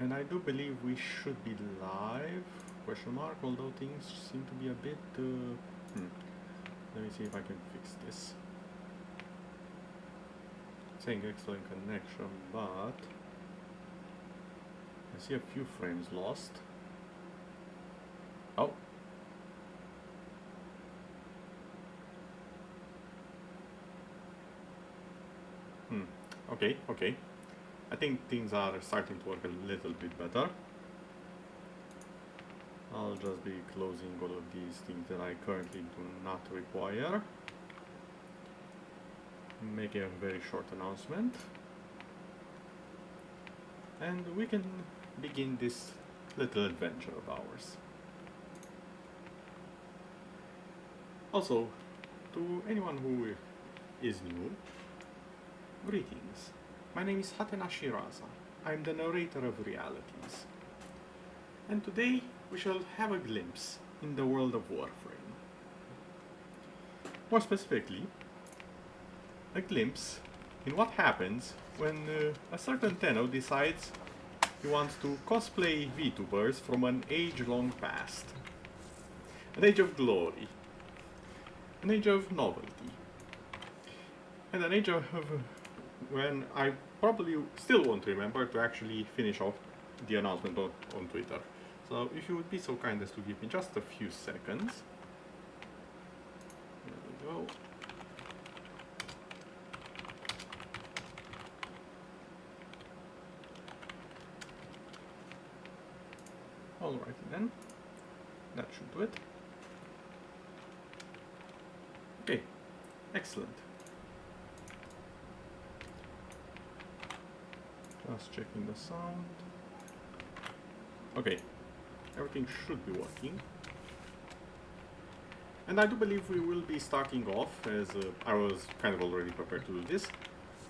And I do believe we should be live, question mark, although things seem to be a bit... Let me see if I can fix this. It's saying excellent connection, but... I see a few frames lost. Oh. Okay, okay. I think things are starting to work a little bit better. I'll just be closing all of these things that I currently do not require. Make a very short announcement. And we can begin this little adventure of ours. Also, to anyone who is new, greetings. My name is Hatena Shiraza. I am the narrator of realities. And today we shall have a glimpse in the world of Warframe. More specifically, a glimpse in what happens when a certain Tenno decides he wants to cosplay VTubers from an age-long past. An age of glory. An age of novelty. And an age of when I probably still won't remember to actually finish off the announcement on Twitter. So if you would be so kind as to give me just a few seconds. There we go. Alrighty then. That should do it. Okay. Excellent. Just checking the sound. Okay, everything should be working. And I do believe we will be starting off, as I was kind of already prepared to do this,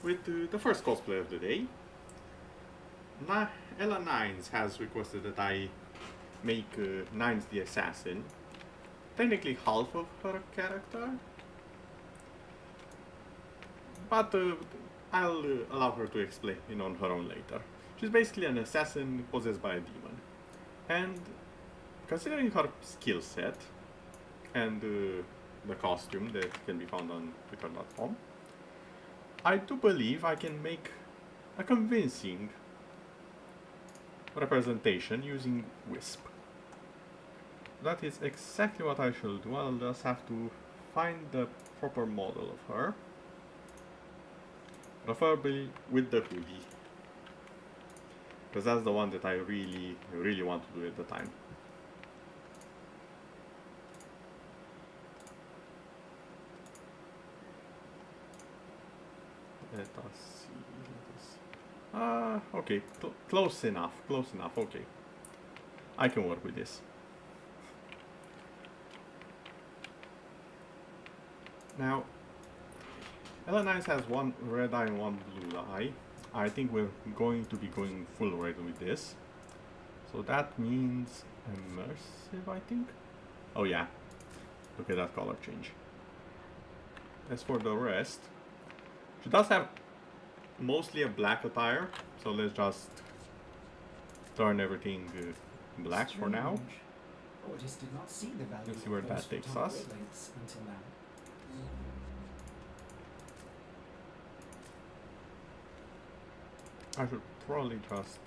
with the first cosplay of the day. Ella Nines has requested that I make Nines the Assassin, technically half of her character, but I'll allow her to explain on her own later. She's basically an assassin possessed by a demon. And considering her skill set and the costume that can be found on twitter.com, I do believe I can make a convincing representation using Wisp. That is exactly what I shall do. I'll just have to find the proper model of her. Preferably with the hoodie, because that's the one that I really want to do at the time. Let us see, okay, close enough, okay. I can work with this. Now, L9 has one red eye and one blue eye. I think we're going to be going full red with this. So that means immersive, I think? Oh yeah, look at that color change. As for the rest, she does have mostly a black attire, so let's just turn everything black for now. Let's see where that takes us. I should probably just,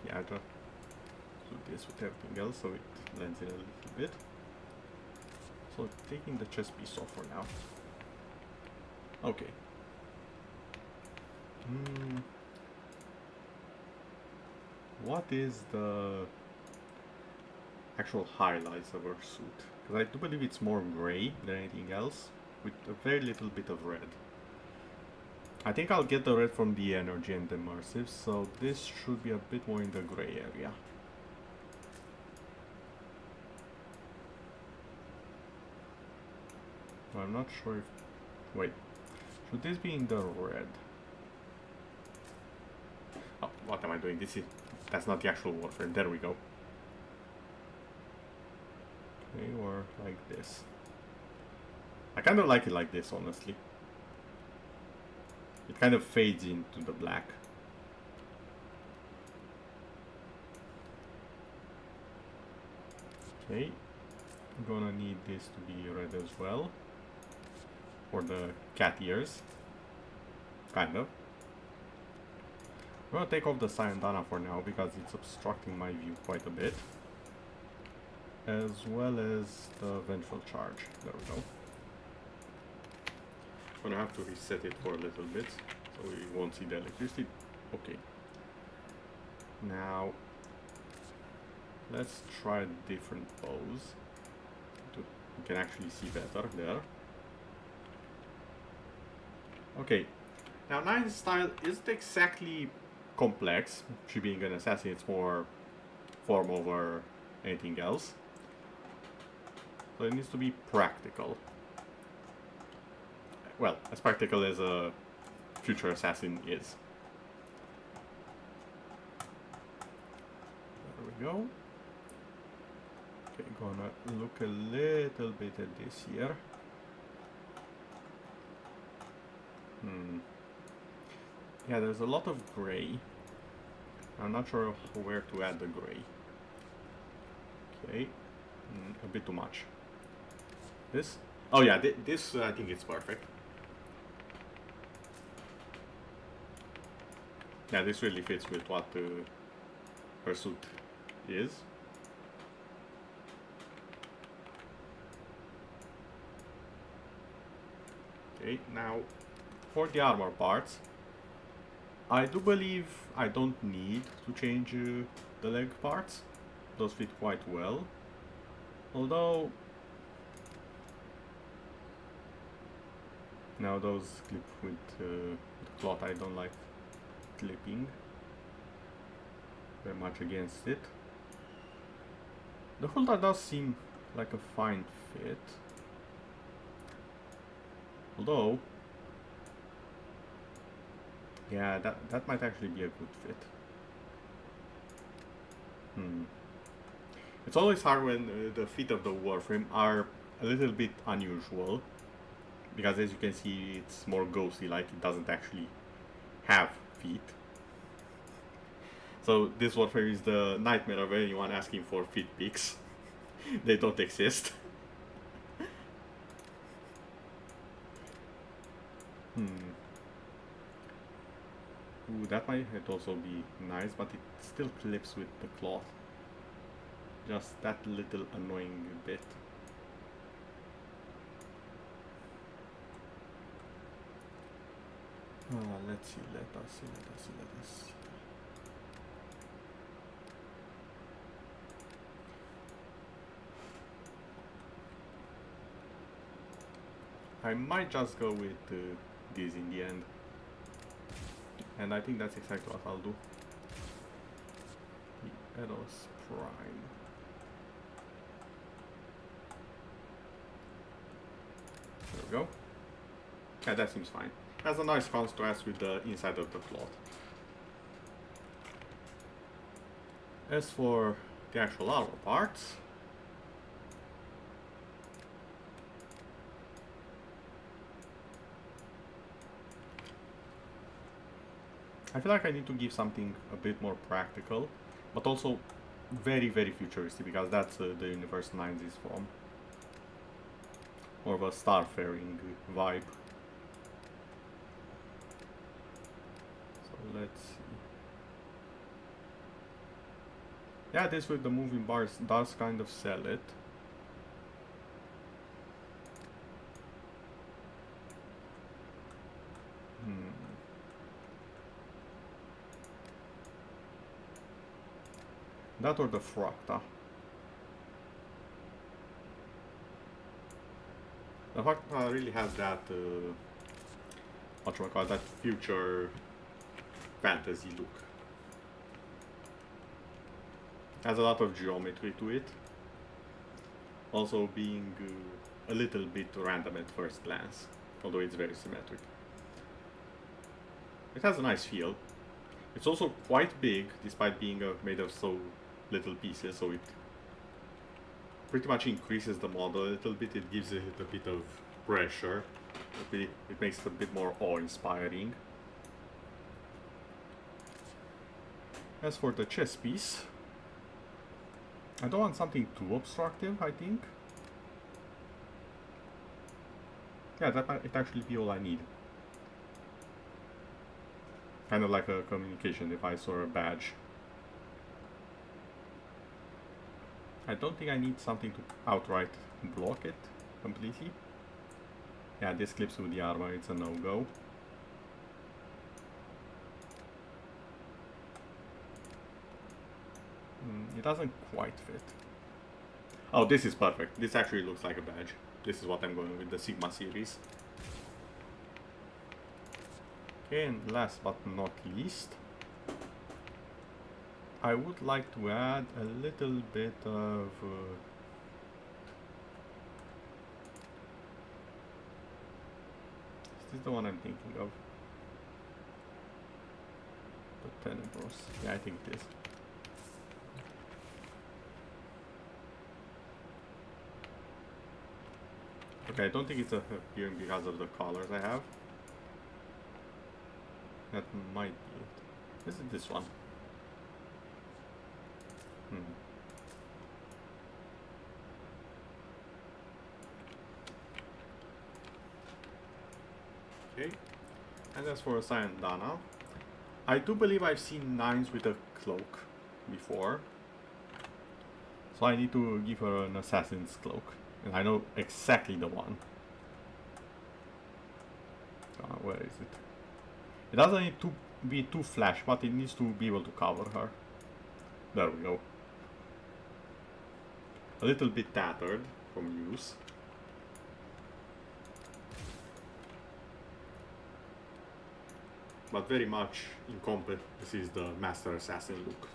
just do this with everything else so it blends in a little bit. So taking the chest piece off for now. Okay. What is the actual highlights of her suit? Because I do believe it's more gray than anything else, with a very little bit of red. I think I'll get the red from the energy and the immersive, so this should be a bit more in the gray area. Well, I'm not sure if... Wait. Should this be in the red? Oh, what am I doing? That's not the actual Warframe. There we go. Okay, or like this. I kind of like it like this, honestly. It kind of fades into the black. Okay, I'm gonna need this to be red as well. For the cat ears. Kind of. I'm gonna take off the Sayandana for now because it's obstructing my view quite a bit. As well as the vengeful charge. There we go. I'm gonna have to reset it for a little bit so we won't see the electricity. Okay. Now let's try a different pose. You can actually see better there. Okay. Now Nine's style isn't exactly complex. She being an assassin, it's more form over anything else. So it needs to be practical. Well, as practical as a future assassin is. There we go. Okay, gonna look a little bit at this here. Yeah, there's a lot of gray. I'm not sure where to add the gray. Okay, a bit too much. This? Oh yeah, this I think it's perfect. Yeah, this really fits with what her suit is. Okay, now for the armor parts, I do believe I don't need to change the leg parts. Those fit quite well. Although, now those clip with the cloth, I don't like clipping. Very much against it. The holder does seem like a fine fit. Although, yeah, that might actually be a good fit. It's always hard when the feet of the Warframe are a little bit unusual. Because as you can see, it's more ghostly, like it doesn't actually have feet. So this Warframe is the nightmare of anyone asking for feet pics. They don't exist. Ooh, that might also be nice, but it still clips with the cloth. Just that little annoying bit. Let's see, let us see. I might just go with this in the end. And I think that's exactly what I'll do. The Eros Prime. There we go. Yeah, that seems fine. Has a nice contrast with the inside of the cloth. As for the actual armor parts, I feel like I need to give something a bit more practical, but also very, very futuristic, because that's the universe 9 is from. More of a starfaring vibe. So let's see. Yeah, this with the moving bars does kind of sell it. That or the Fracta. The Fracta really has that, whatchamacallit, that future fantasy look. Has a lot of geometry to it. Also being a little bit random at first glance, although it's very symmetric. It has a nice feel. It's also quite big, despite being made of so little pieces, so it pretty much increases the model a little bit. It gives it a bit of pressure. It makes it a bit more awe-inspiring. As for the chest piece, I don't want something too obstructive, I think. Yeah, that might actually be all I need. Kind of like a communication device or a badge. I don't think I need something to outright block it completely. Yeah, this clips with the armor, it's a no-go. It doesn't quite fit. Oh, this is perfect. This actually looks like a badge. This is what I'm going with, the Sigma series. Okay, and last but not least, I would like to add a little bit of is this the one I'm thinking of? The Tenebros. Yeah, I think it is. Okay, I don't think it's appearing because of the colors I have. That might be it. Is it this one? Okay, and as for Sayandana, I do believe I've seen Nines with a cloak before. So I need to give her an assassin's cloak. And I know exactly the one. Where is it? It doesn't need to be too flash, but it needs to be able to cover her. There we go. A little bit tattered from use. But very much incomplete. This is the Master Assassin look.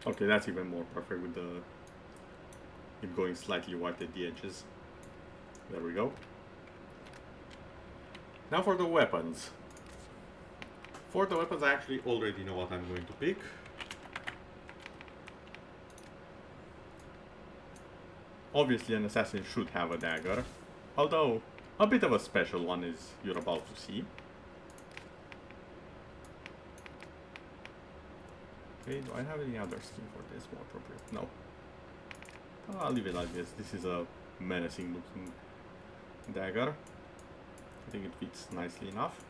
Okay, that's even more perfect with it going slightly white at the edges. There we go. Now for the weapons. For the weapons, I actually already know what I'm going to pick. Obviously, an assassin should have a dagger, although a bit of a special one is you're about to see. Okay, do I have any other skin for this more appropriate? No. I'll leave it like this. This is a menacing looking dagger. I think it fits nicely enough.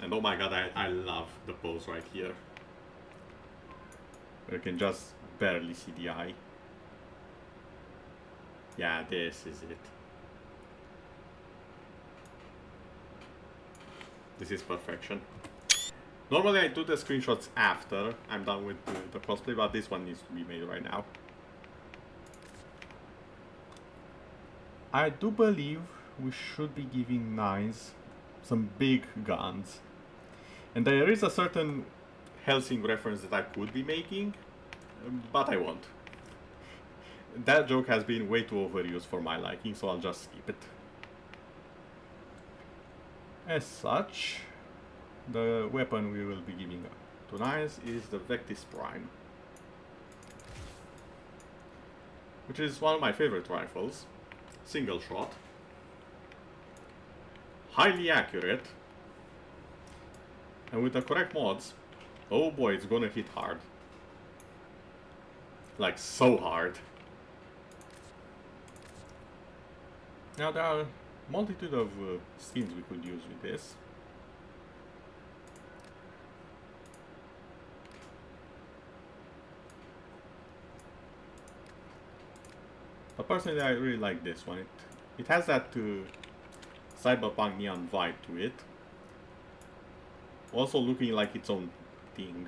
And oh my god, I love the pose right here. You can just barely see the eye. Yeah, this is it. This is perfection. Normally I do the screenshots after I'm done with the cosplay, but this one needs to be made right now. I do believe we should be giving Nines some big guns. And there is a certain Helsing reference that I could be making, but I won't. That joke has been way too overused for my liking, so I'll just skip it. As such, the weapon we will be giving to Nines is the Vectis Prime, which is one of my favorite rifles. Single shot, highly accurate, and with the correct mods, oh boy, it's gonna hit hard. Like, so hard. Now there are a multitude of skins we could use with this. But personally, I really like this one. It has that cyberpunk neon vibe to it. Also looking like its own thing.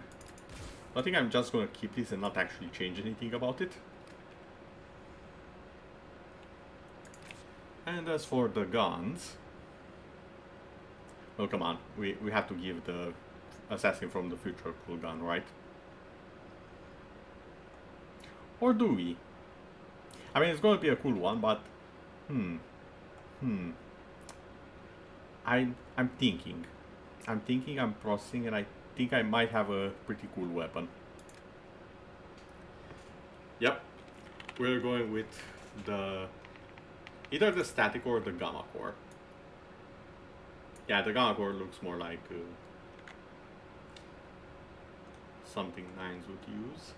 I think I'm just gonna keep this and not actually change anything about it. And as for the guns... Oh, come on. We have to give the Assassin from the Future a cool gun, right? Or do we? I mean, it's going to be a cool one, but... I'm thinking. I'm processing, and I think I might have a pretty cool weapon. Yep. We're going with the Either the static or the gamma core. Yeah, the gamma core looks more like something Nines would use,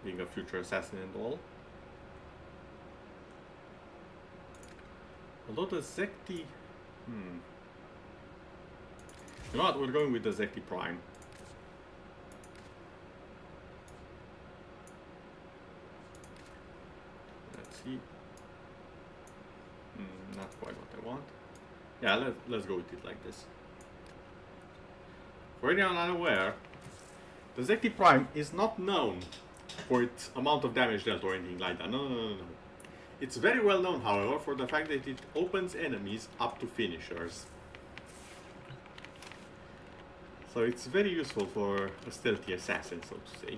being a future assassin and all. Although the Zekti... You know what, we're going with the Zekti Prime. Let's see. Not quite what I want. Yeah, let's go with it like this. For anyone unaware, the Zekti Prime is not known for its amount of damage dealt or anything like that. No. It's very well known, however, for the fact that it opens enemies up to finishers. So it's very useful for a stealthy assassin, so to say.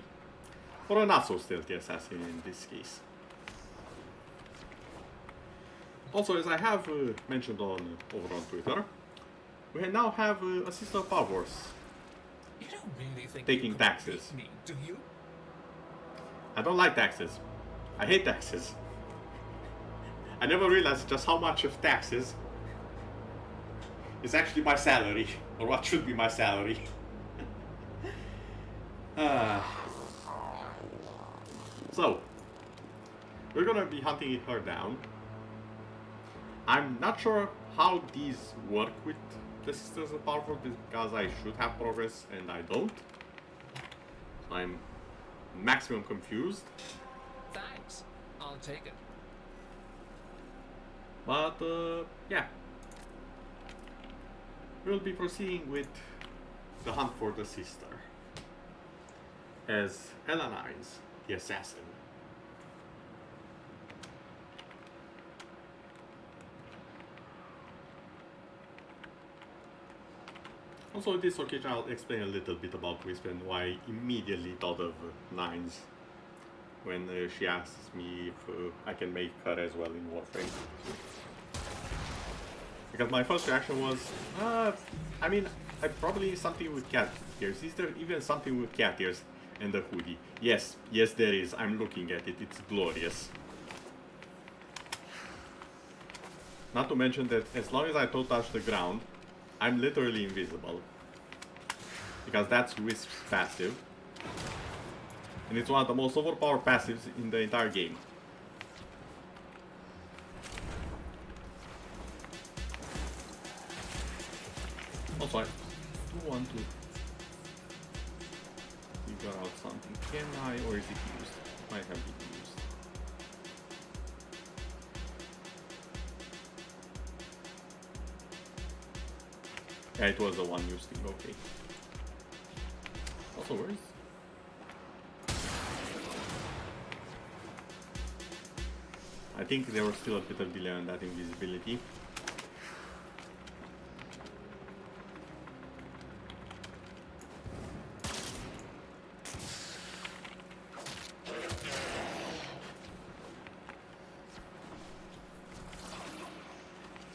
Or a not so stealthy assassin in this case. Also, as I have mentioned over on Twitter, we now have a system of parvos taking taxes. Me, do you? I don't like taxes. I hate taxes. I never realized just how much of taxes is actually my salary, or what should be my salary. So, we're gonna be hunting her down. I'm not sure how these work with the Sisters of Parvos because I should have progress and I don't. I'm maximum confused. Thanks. I'll take it. But yeah, we'll be proceeding with the hunt for the sister as Elanise, the assassin. Also, in this occasion, I'll explain a little bit about Wisp and why I immediately thought of Nines when she asks me if I can make her as well in Warframe. Because my first reaction was, I mean, I probably need something with cat ears. Is there even something with cat ears and the hoodie? Yes, there is. I'm looking at it. It's glorious. Not to mention that as long as I don't touch the ground, I'm literally invisible. Because that's Wisp's passive. And it's one of the most overpowered passives in the entire game. Also, I do want to figure out something. Can I, or is it used? Might have been used. Yeah, it was the one used thing, okay. Also, where is... I think there was still a bit of delay on that invisibility.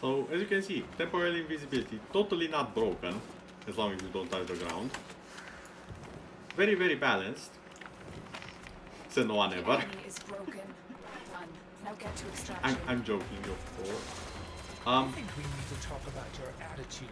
So, as you can see, temporary invisibility, totally not broken, as long as you don't touch the ground. Very, very balanced. Said no one ever. Is broken. Done. Now get to extraction. I'm joking, of course. I think we need to talk about your attitude.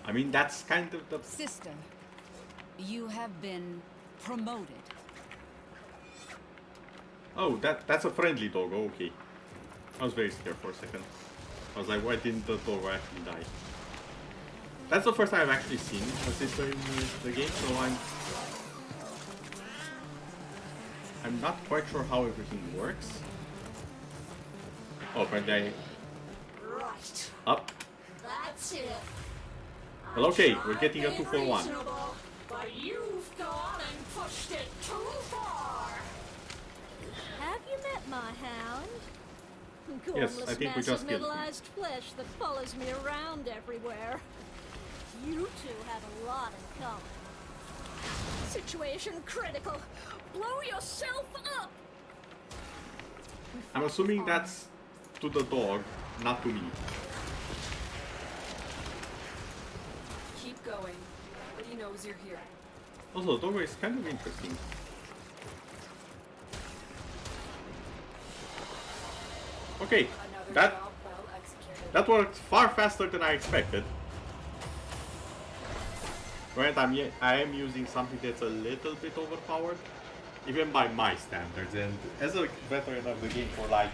I mean, that's kind of the... Sister, you have been promoted. Oh, that's a friendly dog, okay. I was very scared for a second. I was like, why didn't the dog actually die? That's the first time I've actually seen a sister in the game, so I'm not quite sure how everything works. Oh, apparently I... Right. Up. That's it. Well, okay, we're getting a 2-for-1. But you've gone and pushed it too far. Have you met my hound? Yes, I Gormless think we mass just of killed him. middle-aged flesh that follows me around everywhere. You two have a lot in common. Situation critical. Blow yourself up! I'm assuming that's to the dog, not to me. Keep going, but he knows you're here. Also, the dog is kind of interesting. Okay, Another that job well executed. that worked far faster than I expected. Granted, I am using something that's a little bit overpowered, even by my standards, and as a veteran of the game for like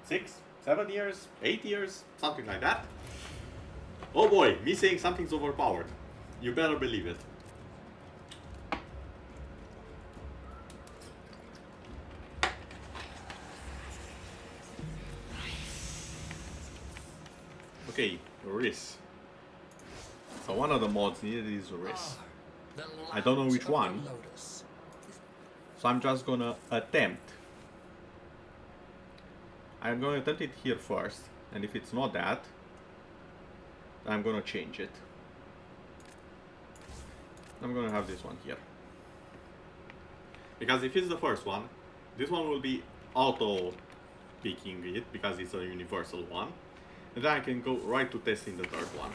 6, 7 years, 8 years, something like that. Oh boy, me saying something's overpowered. You better believe it. Okay, wrist. So one of the mods needed is wrist. The I don't know Lounge which of the one. Lotus. So I'm just gonna attempt. I'm gonna attempt it here first, and if it's not that, I'm gonna change it. I'm gonna have this one here. Because if it's the first one, this one will be auto picking it because it's a universal one. And then I can go right to testing the third one.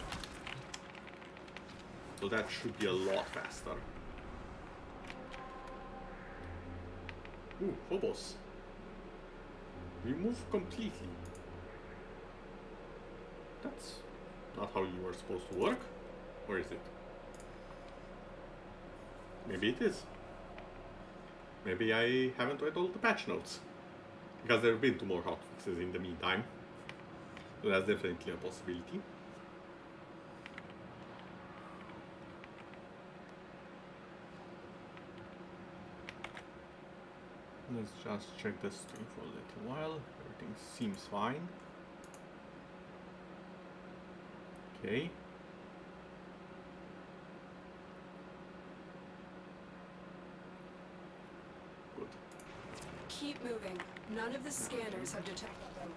So that should be a lot faster. Ooh, hobos. Remove completely. That's not how you are supposed to work. Or is it? Maybe it is. Maybe I haven't read all the patch notes. Because there have been 2 more hotfixes in the meantime. So that's definitely a possibility. Let's just check the stream for a little while. Everything seems fine. Okay. Good. Keep moving. None of the scanners have detected them.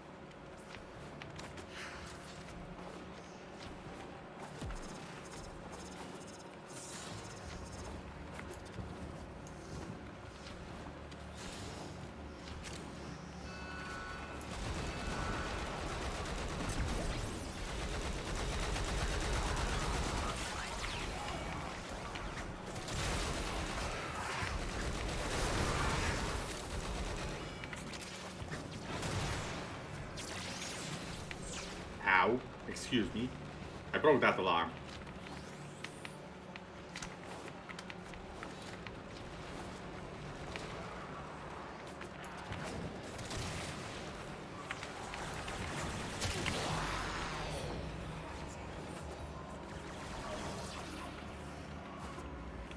Ow. Excuse me. I broke that alarm.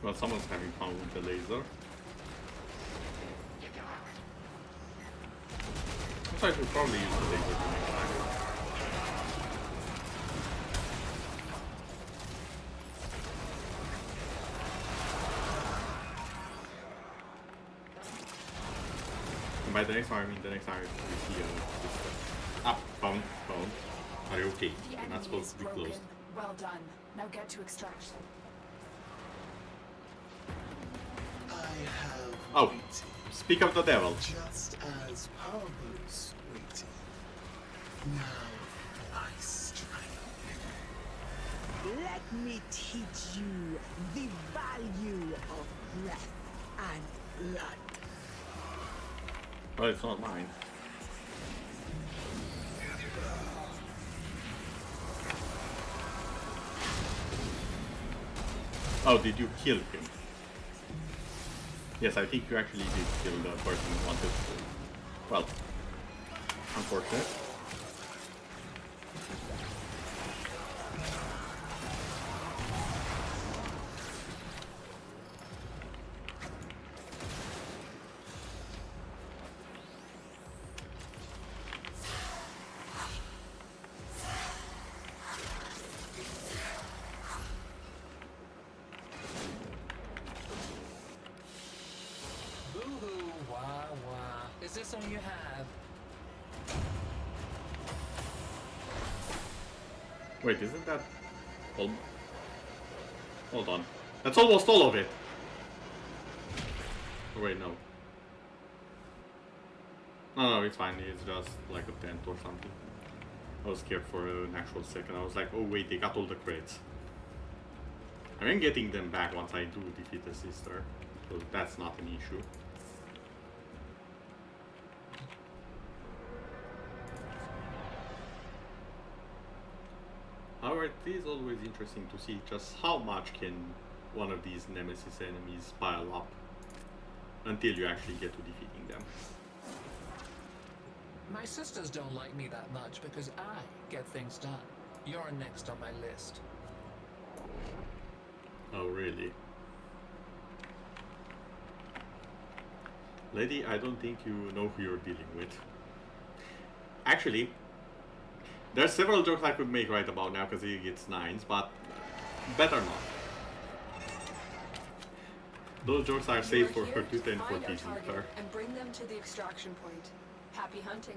Well, someone's having fun with the laser. I should probably use the laser the next time. And by the next time, I mean the next time we see phone. Are you okay? The You're not enemy supposed is to be broken. close. Well done. Now get to extraction. I have Oh, waited, speak of the devil. just as parvos waited. Now I strike. Let me teach you the value of breath and blood. Well, it's not mine. Oh, did you kill him? Yes, I think you actually did kill the person who wanted to. Well, unfortunate. Boo-hoo, wah, wah. Is this all you have? Wait, isn't that... Hold on. That's almost all of it! Oh, wait, no. No, it's fine. It's just like a tent or something. I was scared for an actual second. I was like, oh wait, they got all the crates. I mean, getting them back once I do defeat the sister. So that's not an issue. However, it is always interesting to see just how much can one of these nemesis enemies pile up until you actually get to defeating them. My sisters don't like me that much because I get things done. You're next on my list. Oh, really? Lady, I don't think you know who you're dealing with. Actually, there's several jokes I could make right about now because he gets 9s, but better not. Those jokes are safe for her to 10 for teasing her. And bring them to the extraction point. Happy hunting.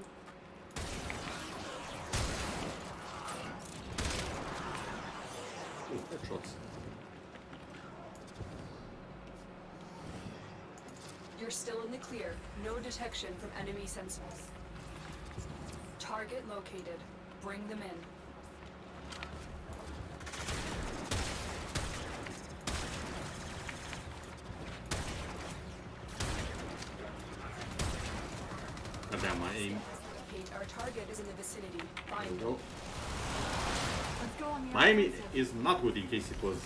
Oh, headshots. You're still in the clear. No detection from enemy sensors. Target located. Bring them in. God damn, my aim. Kate, our target is in the vicinity. There Find we them. go. Let's go on the My aim offensive. is not good in case it was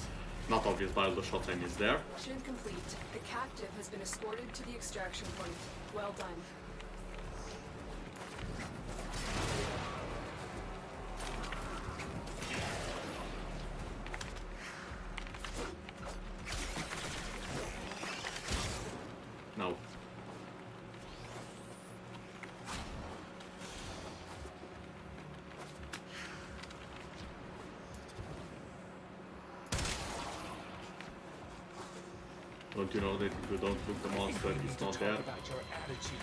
not obvious by all the shots I missed there. Mission complete. The captive has been escorted to the extraction point. Well done. No. Don't you know that if you don't look the monster, We need it's to not talk there? about your attitude.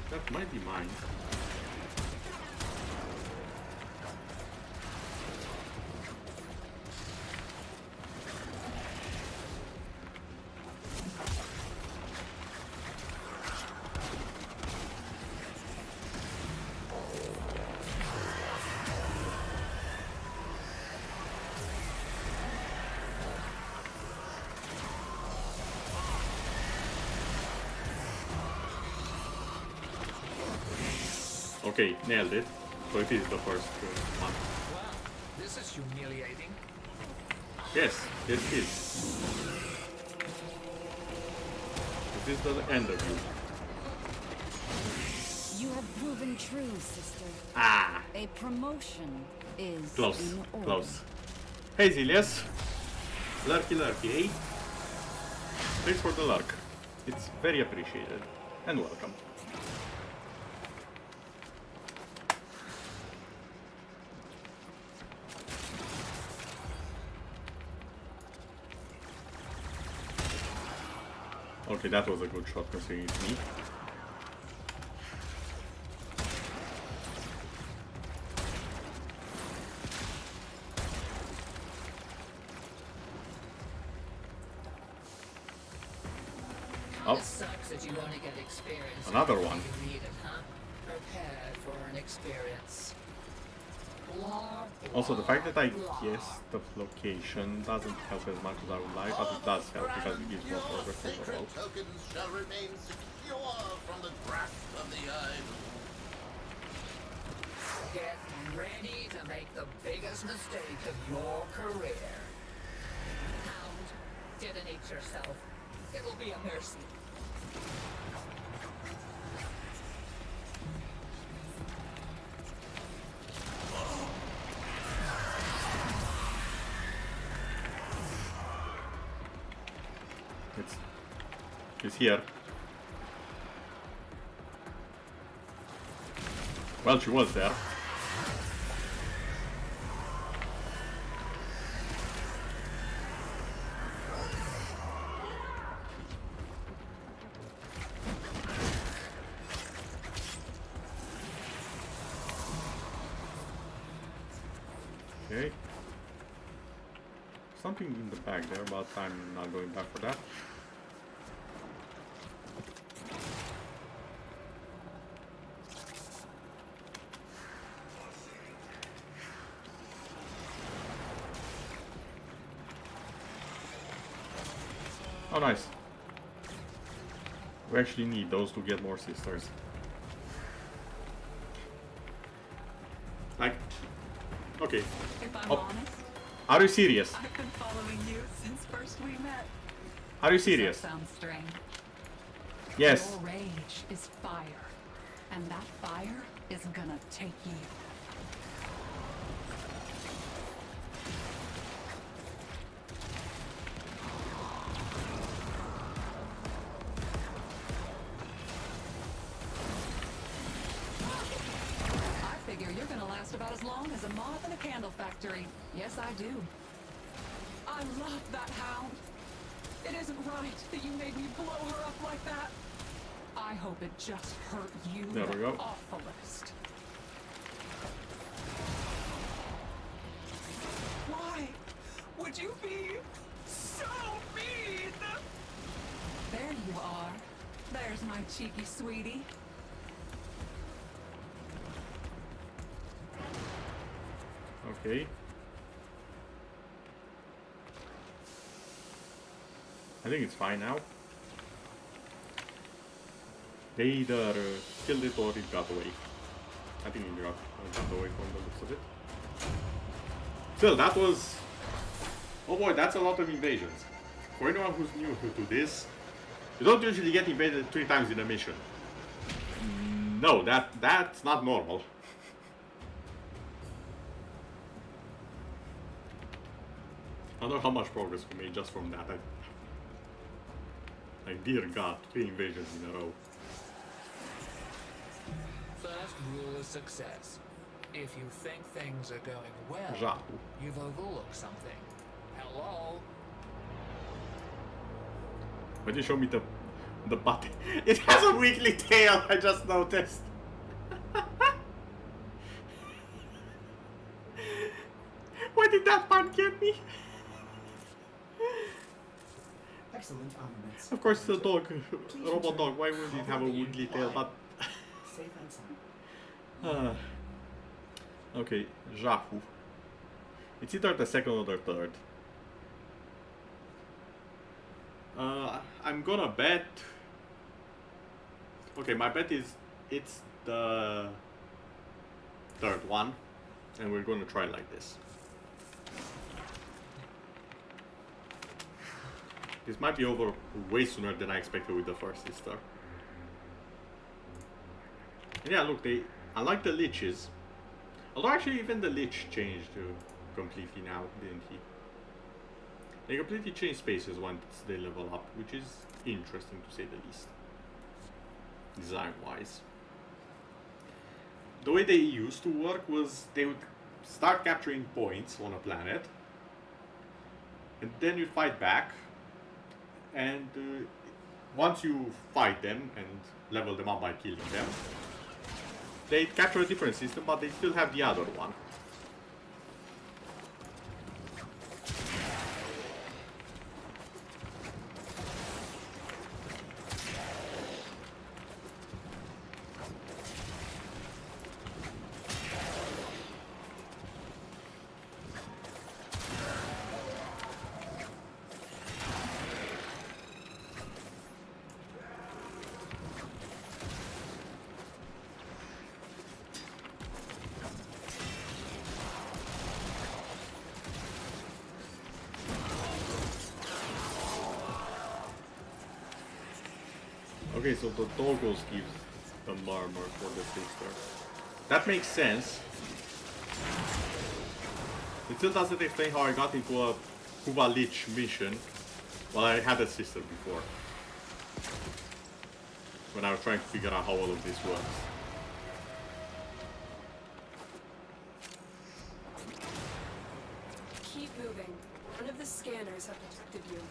That might be mine. Okay, nailed it. So it is the first one. Wow, this is humiliating. Yes, it is. This is the end of you. You have proven true, sister. Ah, A promotion is close, in order. close. Hey Zilius. Lurky lurky, eh? Thanks for the lurk. It's very appreciated. And welcome. Okay, that was a good shot considering it's me. Oh, It sucks that you only get experience. Another when one. You need it, huh? Prepare for an experience. Blah, also the fact that I blah. guessed the location doesn't help as much as I would like, but it does help because it gives more progress overall. Tokens shall remain secure from the grasp of the idol. Get ready to make the biggest mistake of your career. Hound, detonate yourself. It'll be a mercy. It's here. Well, she was there. Okay. Something in the back there, but I'm not going back for that. Oh, nice. We actually need those to get more sisters. Like, okay. If I'm Oh. honest, Are you serious? I've been following you since first we met. Are you serious? That sounds strange. Yes. Your rage is fire, and that fire is gonna take you. I figure you're gonna last about as long as a moth in a candle factory. Yes, I do. I love that hound. It isn't right that you made me blow her up like that. I hope it just hurt you There we the go. awfulest. Why would you be so mean? There you are. There's my cheeky sweetie. Okay. I think it's fine now. They either killed it or it got away. I think it got away from the looks of it. Still, that was... Oh boy, that's a lot of invasions. For anyone who's new to this, you don't usually get invaded 3 times in a mission. No, that's not normal. I don't know how much progress we made just from that. Like, dear God, 3 invasions in a row. First rule of success. If you think things are going well, Żachu. you've overlooked something. Hello? Why did you show me the butt? It has a wiggly tail, I just noticed. Why did that part get me? Excellent armaments. Of course, the dog, robot dog. Why would it have a wiggly tail? But Safe and sound. okay, Żachu. It's either the second or the third. I'm gonna bet. Okay, my bet is it's the third one, and we're gonna try like this. This might be over way sooner than I expected with the first sister. And yeah, look, I like the liches. Although actually even the lich changed completely now, didn't he? They completely change spaces once they level up, which is interesting to say the least. Design-wise. The way they used to work was they would start capturing points on a planet, and then you fight back, and once you fight them and level them up by killing them, they capture a different system, but they still have the other one. Okay, so the Doggos gives the murmur for the sister. That makes sense. It still doesn't explain how I got into a Kuva Lich mission while I had a sister before. When I was trying to figure out how all of this works. Keep moving. None of the scanners have detected you.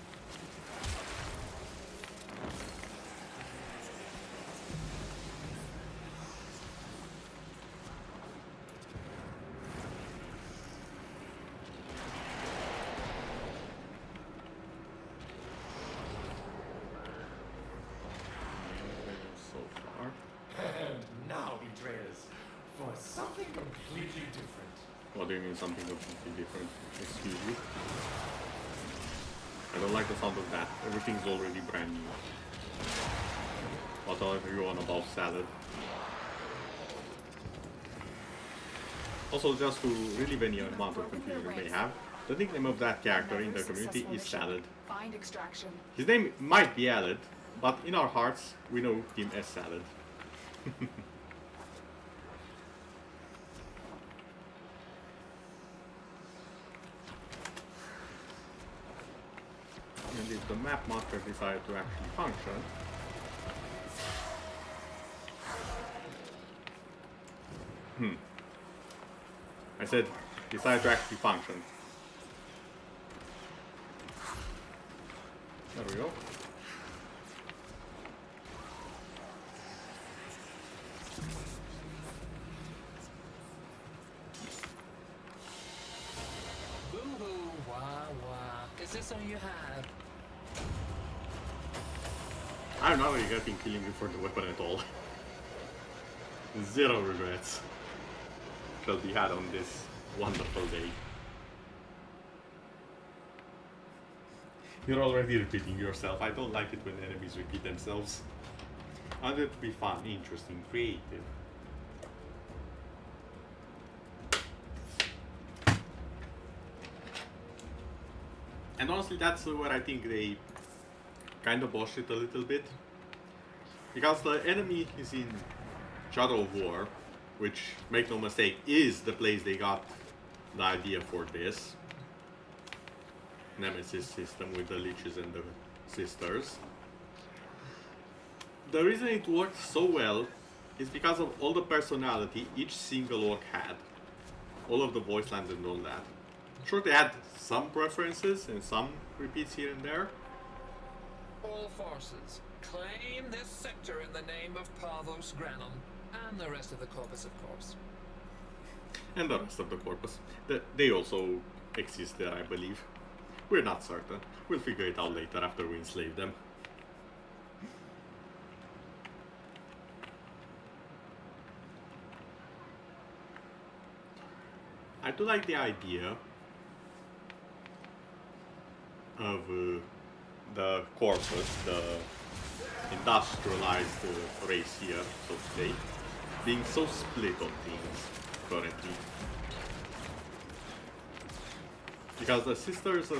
for something completely different. What do you mean something completely different? Excuse you? I don't like the sound of that. Everything's already brand new. What are you on about salad? Also, just to relieve any amount of confusion you may have, the nickname of that character in the community is Salad. Find extraction. His name might be Aled, but in our hearts, we know him as Salad. And if the map master decided to actually function, I said decided to actually function. There we go. Boo-hoo, wah wah. Is this all you have? I'm not regretting killing you for the weapon at all. Zero regrets shall be had on this wonderful day. You're already repeating yourself. I don't like it when enemies repeat themselves. I want it to be fun, interesting, creative. And honestly, that's where I think they kind of botched it a little bit. Because the enemy is in Shadow of War, which, make no mistake, is the place they got the idea for this Nemesis system with the leeches and the sisters. The reason it worked so well is because of all the personality each single orc had. All of the voice lines and all that. Sure, they had some preferences and some repeats here and there. All forces, claim this sector in the name of Parvos Granum, and the rest of the corpus, of course. And the rest of the corpus. They also exist there, I believe. We're not certain. We'll figure it out later after we enslave them. I do like the idea of the corpus, the industrialized race here, so to say, being so split on things currently. Because the sisters of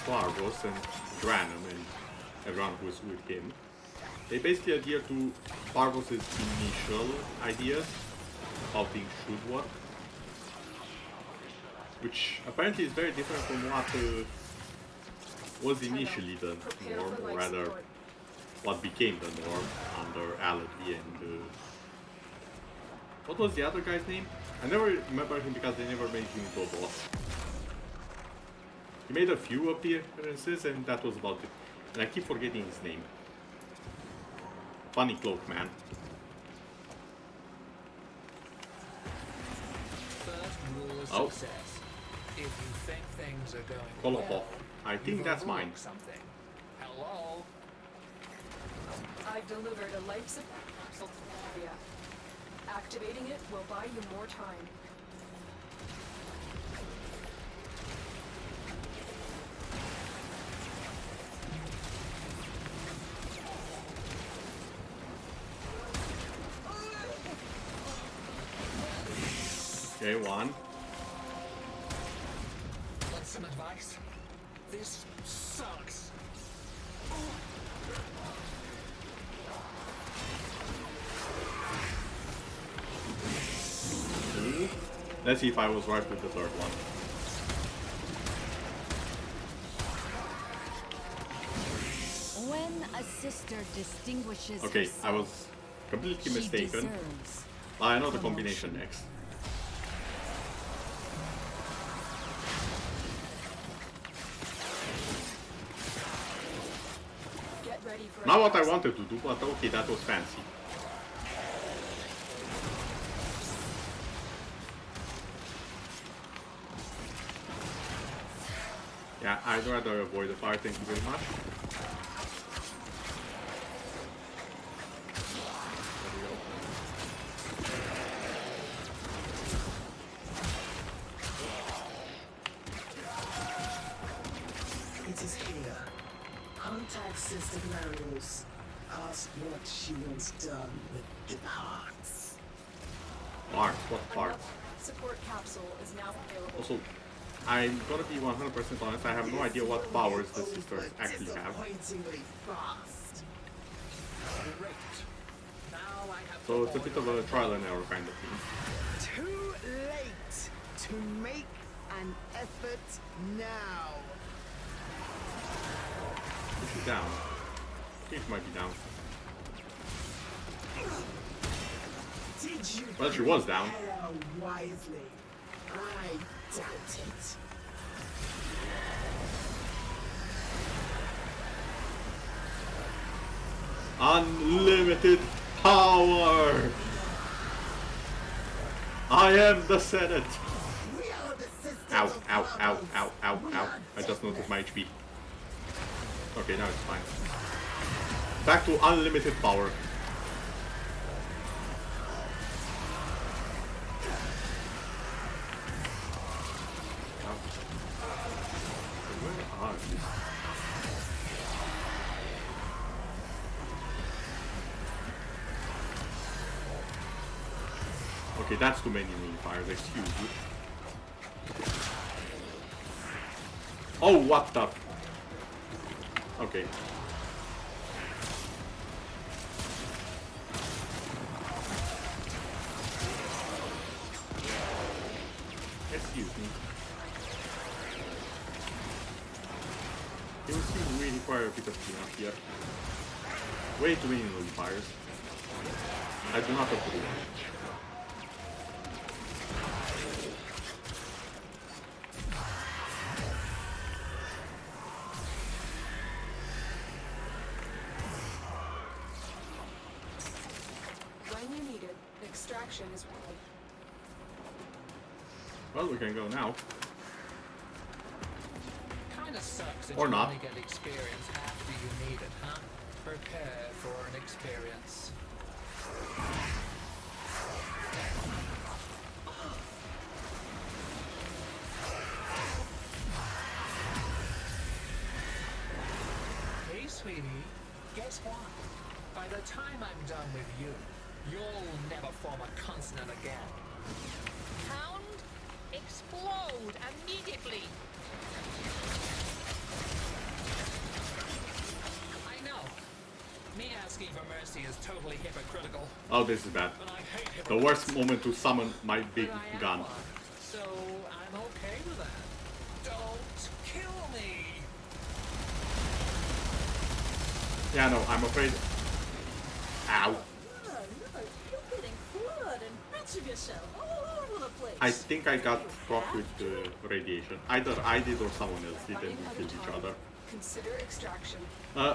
Parvos and Granum and everyone who's with him, they basically adhere to Parvos' initial ideas of how things should work. Which apparently is very different from what was initially the norm, or rather what became the norm under Aladvi and what was the other guy's name? I never remember him because they never made him into a boss. He made a few appearances and that was about it. And I keep forgetting his name. Funny cloak man. First rule of Oh. success. If you think things are going Kolopov. well, I think you've that's mine. overlooked something. Hello? I've delivered a life support. Activating it will buy you more time. Okay, one. Want some advice? This sucks. Two. Let's see if I was right with the third one. When a sister distinguishes Okay, herself, I was completely she mistaken. deserves I know the combination promotion. next. Get ready for Not what I wanted to do, but okay, that was fancy. Yeah, I'd rather avoid the fire, thank you very much. There we go. Sister Clarios. Ask what she wants done with the parts. Parts? What parts? Support capsule is now available. Also, I'm gonna be 100% honest, I have no idea what powers the sisters actually have. Disappointingly fast. Great. Now I have So it's a bit of a trial and error kind of thing. Too late to make an effort now. Is she down? I think she might be down. Did you Well, she was down. prepare wisely? I doubt it. Unlimited power! I am the Senate! We are the sisters Ow, of ow, ow, Parvos. ow, ow, We ow. are I just noticed my HP. Okay, now it's fine. definitely Back to unlimited power. Where are you? Okay, that's too many nullifiers, excuse me. Oh, what the? Okay. Excuse me. It would seem we require a bit of cleanup here. Way too many nullifiers. I do not approve. When you need it, extraction is ready. Well, we can go now. Kinda sucks that Or you not. only get experience after you need it, huh? Prepare for an experience. Hey, sweetie. Guess what? By the time I'm done with you, you'll never form a consonant again. Hound, explode immediately. I know. Me asking for mercy is totally hypocritical, Oh, this is bad. but I hate The hypocrites. worst moment to summon my big But I am gun. one, so I'm okay with that. Don't kill me. Yeah, no, I'm afraid. Ow. Oh, no, you're getting blood and bits of yourself all over the place. I think I got struck with the radiation. Either I did or someone else did, and we killed each other. Consider extraction.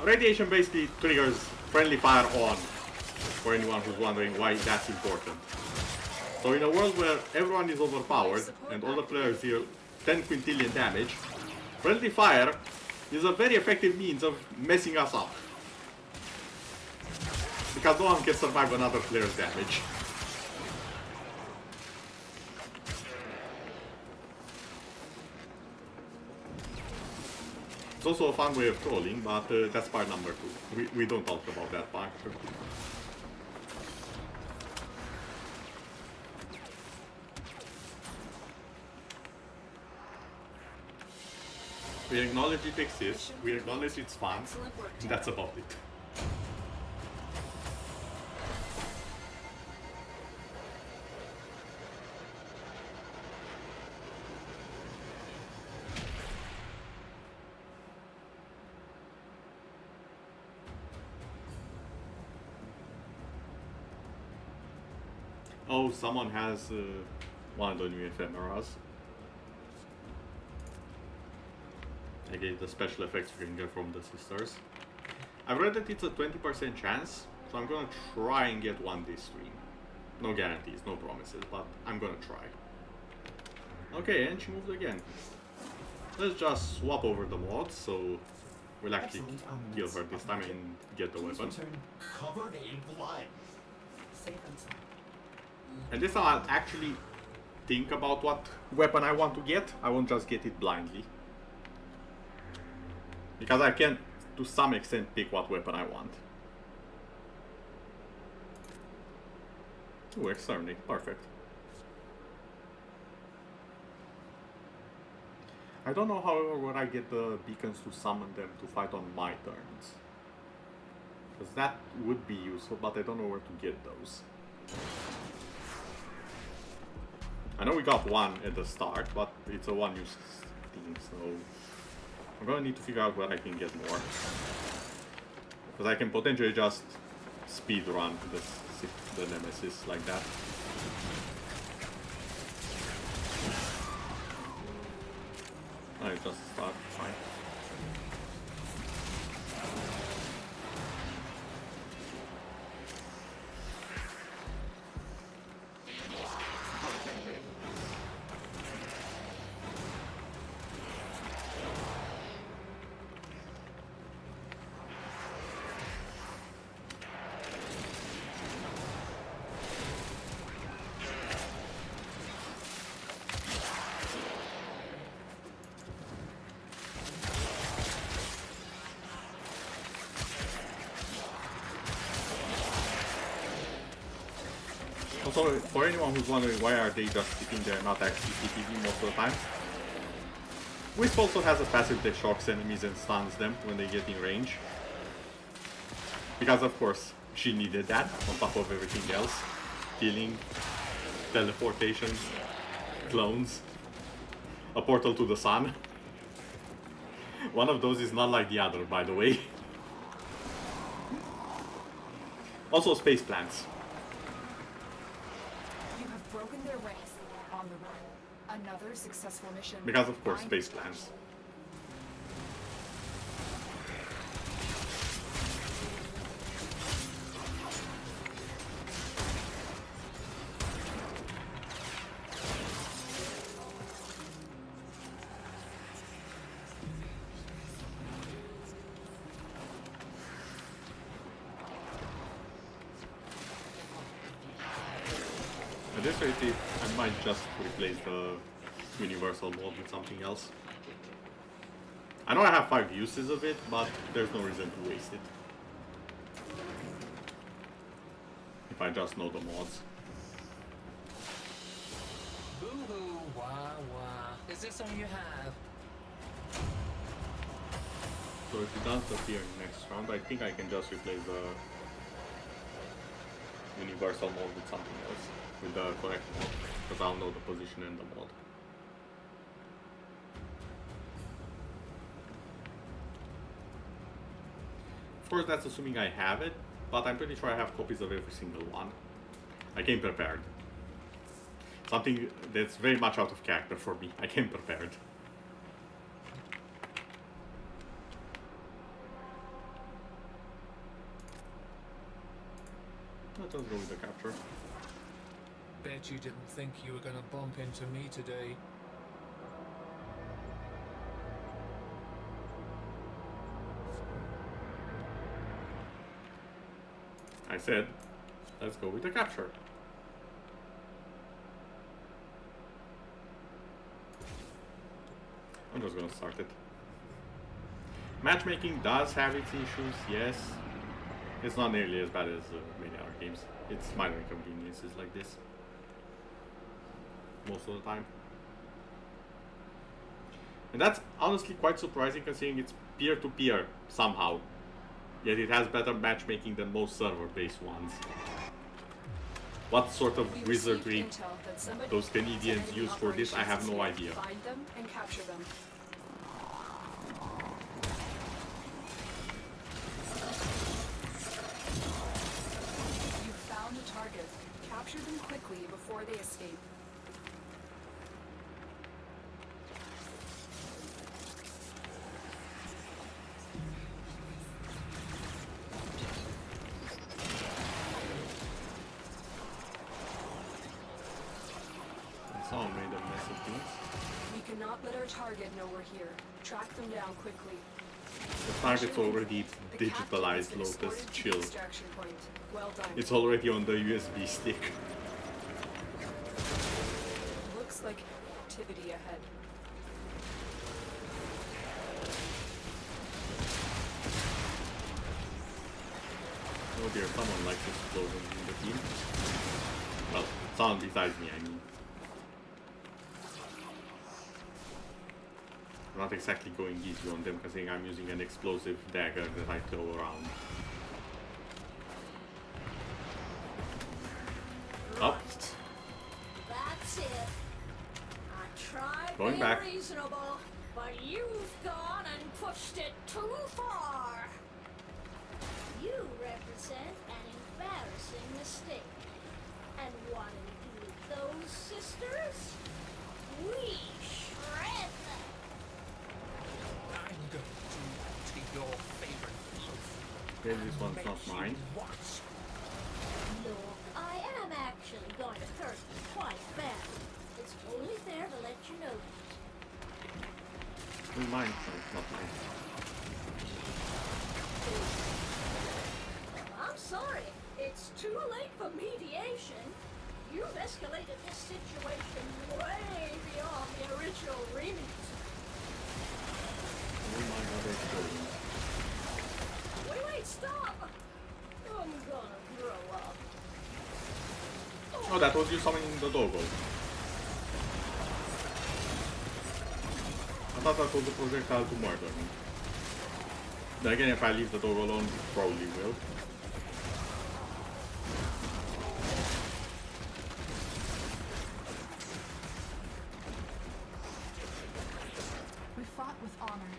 Radiation basically triggers friendly fire on, for anyone who's wondering why that's important. So in a world where everyone is overpowered and all the players deal 10 quintillion damage, friendly fire is a very effective means of messing us up. Because no one can survive another player's damage. It's also a fun way of trolling, but that's part number 2. We don't talk about that part. We acknowledge it exists, we acknowledge it's fun, Excellent work, and that's about it. Oh, someone has one of the new ephemeras. Again, the special effects you can get from the sisters. I've read that it's a 20% chance, so I'm gonna try and get one this stream. No guarantees, no promises, but I'm gonna try. Okay, and she moved again. Let's just swap over the mods, so we'll actually kill her this time and get the weapon. Covered in blood. safe and sound. And this time I'll actually think about what weapon I want to get. I won't just get it blindly. Because I can to some extent pick what weapon I want. Ooh, externally, perfect. I don't know, however, where I get the beacons to summon them to fight on my turns. Because that would be useful, but I don't know where to get those. I know we got one at the start, but it's a one-use thing, so I'm gonna need to figure out where I can get more. Because I can potentially just speed run the Nemesis like that. I just start, fine. Also, for anyone who's wondering why are they just sitting there not actually TPing most of the time, Wisp also has a passive that shocks enemies and stuns them when they get in range. Because of course, she needed that on top of everything else. Healing, teleportation, clones, a portal to the sun. One of those is not like the other, by the way. Also space plants. Broken their ranks on the run. Another successful mission. Because of course, space plans. At this rate, I might just replace the universal mode with something else. I know I have 5 uses of it, but there's no reason to waste it. If I just know the mods. Boo-hoo, wah-wah. Is this all you have? So if it does appear next round, I think I can just replace the universal mode with something else. With the correct mod, because I'll know the position and the mod. Of course, that's assuming I have it, but I'm pretty sure I have copies of every single one. I came prepared. Something that's very much out of character for me. I came prepared. Let us go with the capture. Bet you didn't think you were gonna bump into me today. I said, let's go with the capture. I'm just gonna start it. Matchmaking does have its issues, yes. It's not nearly as bad as many other games. It's minor inconveniences like this. Most of the time. And that's honestly quite surprising considering it's peer-to-peer somehow. Yet it has better matchmaking than most server-based ones. What sort of wizardry those Canadians use for this, I have no idea. Find them and capture them. You found a target. Capture them quickly before they escape. Someone made a mess of things. We cannot let our target know we're here. Track them down quickly. The target's already digitalized, Lotus. Chill. Well done. It's already on the USB stick. Looks like activity ahead. Oh dear, someone likes explosions in the team. Well, someone besides me, I mean. I'm not exactly going easy on them because I'm using an explosive dagger that I throw around. Up. That's it. I tried Going being back. reasonable, but you've gone and pushed it too far. You represent an embarrassing mistake. And what do we do with those sisters? We shred them. I'm going to take your favorite loaf. Okay, this one's Make not you mine. watch. Look, I am actually going to hurt you quite badly. It's only fair to let you know that. Well, mine, so it's not mine. I'm sorry. It's too late for mediation. You've escalated this situation way beyond the original remix. Oh my god, they're exploding. Wait, stop! I'm gonna grow up. Oh, that was you summoning the doggo. I thought that was a projectile to murder me. Then again, if I leave the dog alone, it probably will. We fought with honor.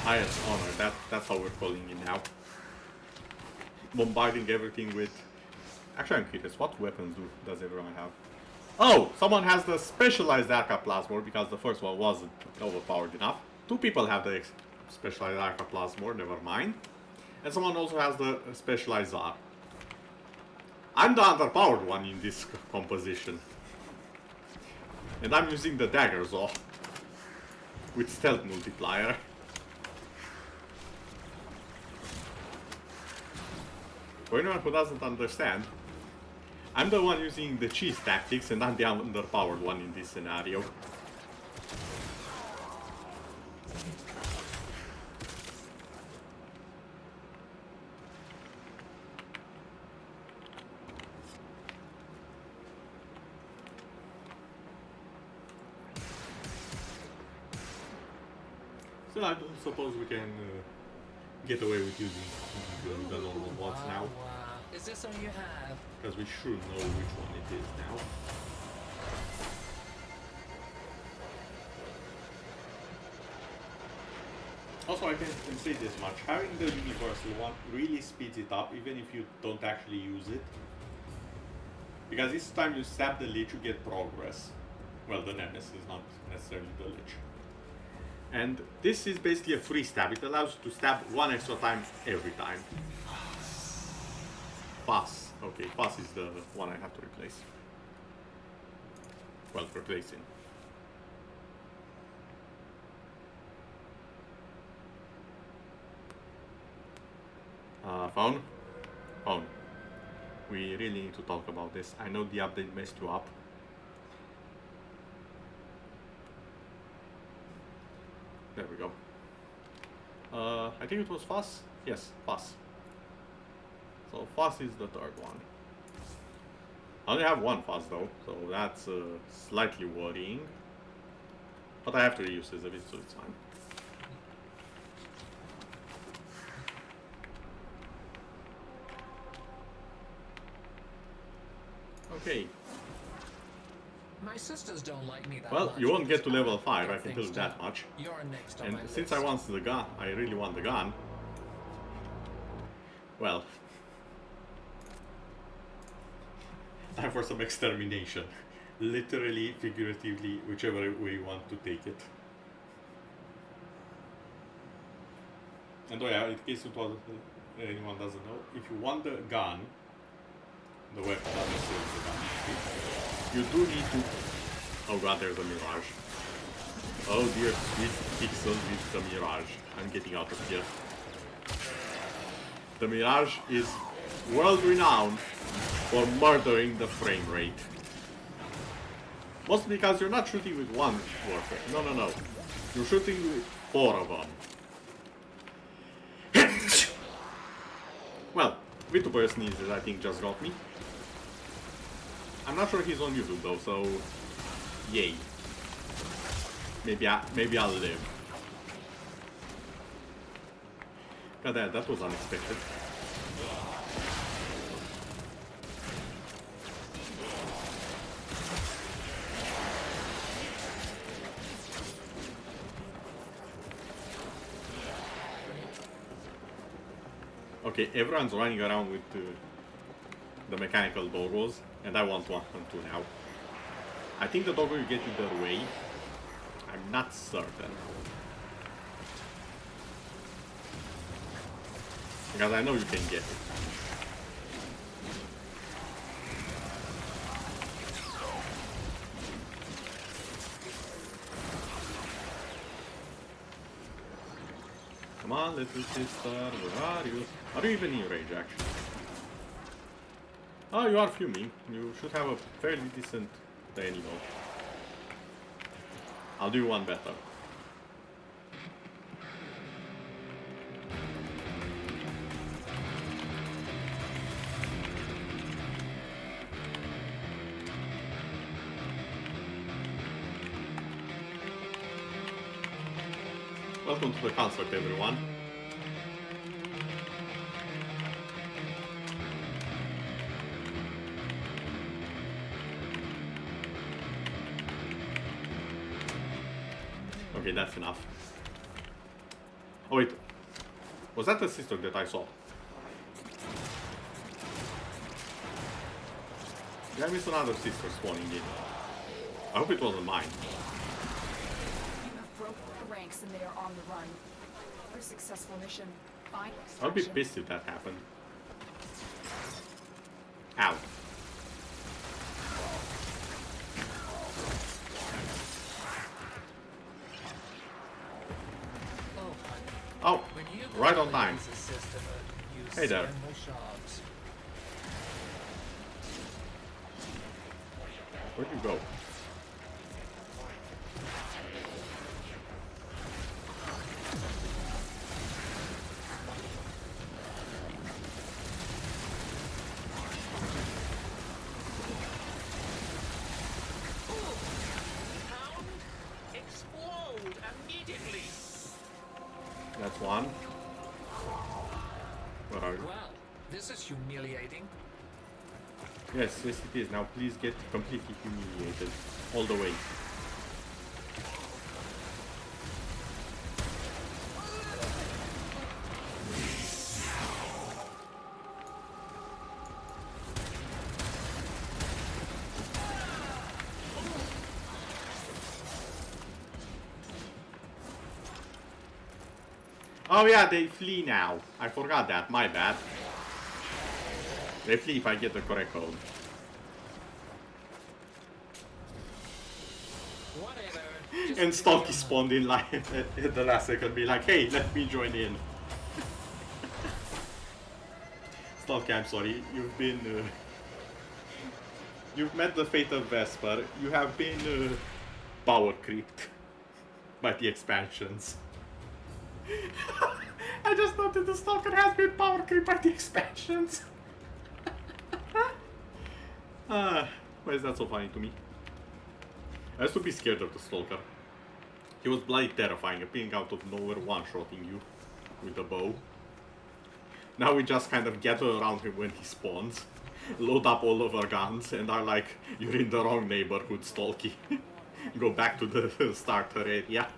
Highest honor, that's how we're calling it now. Bombarding everything with... Actually, I'm curious, what weapons does everyone have? Oh! Someone has the specialized Arca Plasmor, because the first one wasn't overpowered enough. Two people have the specialized Arca Plasmor, never mind. And someone also has the specialized Zar. I'm the underpowered one in this composition. And I'm using the dagger Zaw with stealth multiplier. For anyone who doesn't understand, I'm the one using the cheese tactics and I'm the underpowered one in this scenario. So I don't suppose we can get away with using the normal bots now. Wow. Is this all you have? Because we should know which one it is now. Also, I can say this much. Having the universal one really speeds it up, even if you don't actually use it. Because each time you stab the lich, you get progress. Well, the nemesis, not necessarily the lich. And this is basically a free stab. It allows you to stab one extra time every time. Fuss. Okay, Fuss is the one I have to replace. Well, replacing. Phone? Phone. We really need to talk about this. I know the update messed you up. There we go. I think it was Fuss? Yes, Fuss. So Fuss is the third one. I only have one Fuss though, so that's slightly worrying. But I have to reuse this a bit, so it's fine. Okay. My sisters don't like me that Well, much. you won't get to level But 5, I got can tell you things that done. much. You're next on And my since list. I want the gun, I really want the gun. Well, time for some extermination. Literally, figuratively, whichever way you want to take it. And oh yeah, in case anyone doesn't know, if you want the gun, the weapon, not necessarily the gun, you do need to... Oh god, there's a mirage. Oh dear, sweet pixels, it's a mirage. I'm getting out of here. The mirage is world-renowned for murdering the frame rate. Mostly because you're not shooting with one warframe. No, no, no. You're shooting with 4 of them. Well, Vtuber sneezes, I think, just got me. I'm not sure he's on YouTube though, so yay. Maybe I'll live. God, that was unexpected. Okay, everyone's running around with the mechanical doggos, and I want one too now. I think the doggo you get either way. I'm not certain. Because I know you can get it. Come on, little sister, where are you? Are you even in range, actually? Oh, you are fuming. You should have a fairly decent day, though. I'll do one better. Welcome to the concert, everyone. Okay, that's enough. Oh wait, was that the sister that I saw? Did I miss another sister spawning in? I hope it wasn't mine. You have broken the ranks and they are on the run. For a successful mission, find I'll be extraction. pissed if that happened. Ow. Oh, right on time. Hey there. Where'd you go? Explode immediately. That's one. Where are you? Well, this is humiliating. Yes, yes it is. Now please get completely humiliated. All the way. Oh yeah, they flee now. I forgot that, my bad. They flee if I get the correct code. Whatever. And Stalky spawned in like at the last second, be like, hey, let me join in. Stalky, I'm sorry, you've been you've met the fate of Vesper. You have been power creeped by the expansions. I just noted the Stalker has been power creeped by the expansions. Why is that so funny to me? I used to be scared of the Stalker. He was bloody terrifying, appearing out of nowhere, one-shotting you with a bow. Now we just kind of gather around him when he spawns, load up all of our guns, and are like, you're in the wrong neighborhood, Stalky. Go back to the starter area.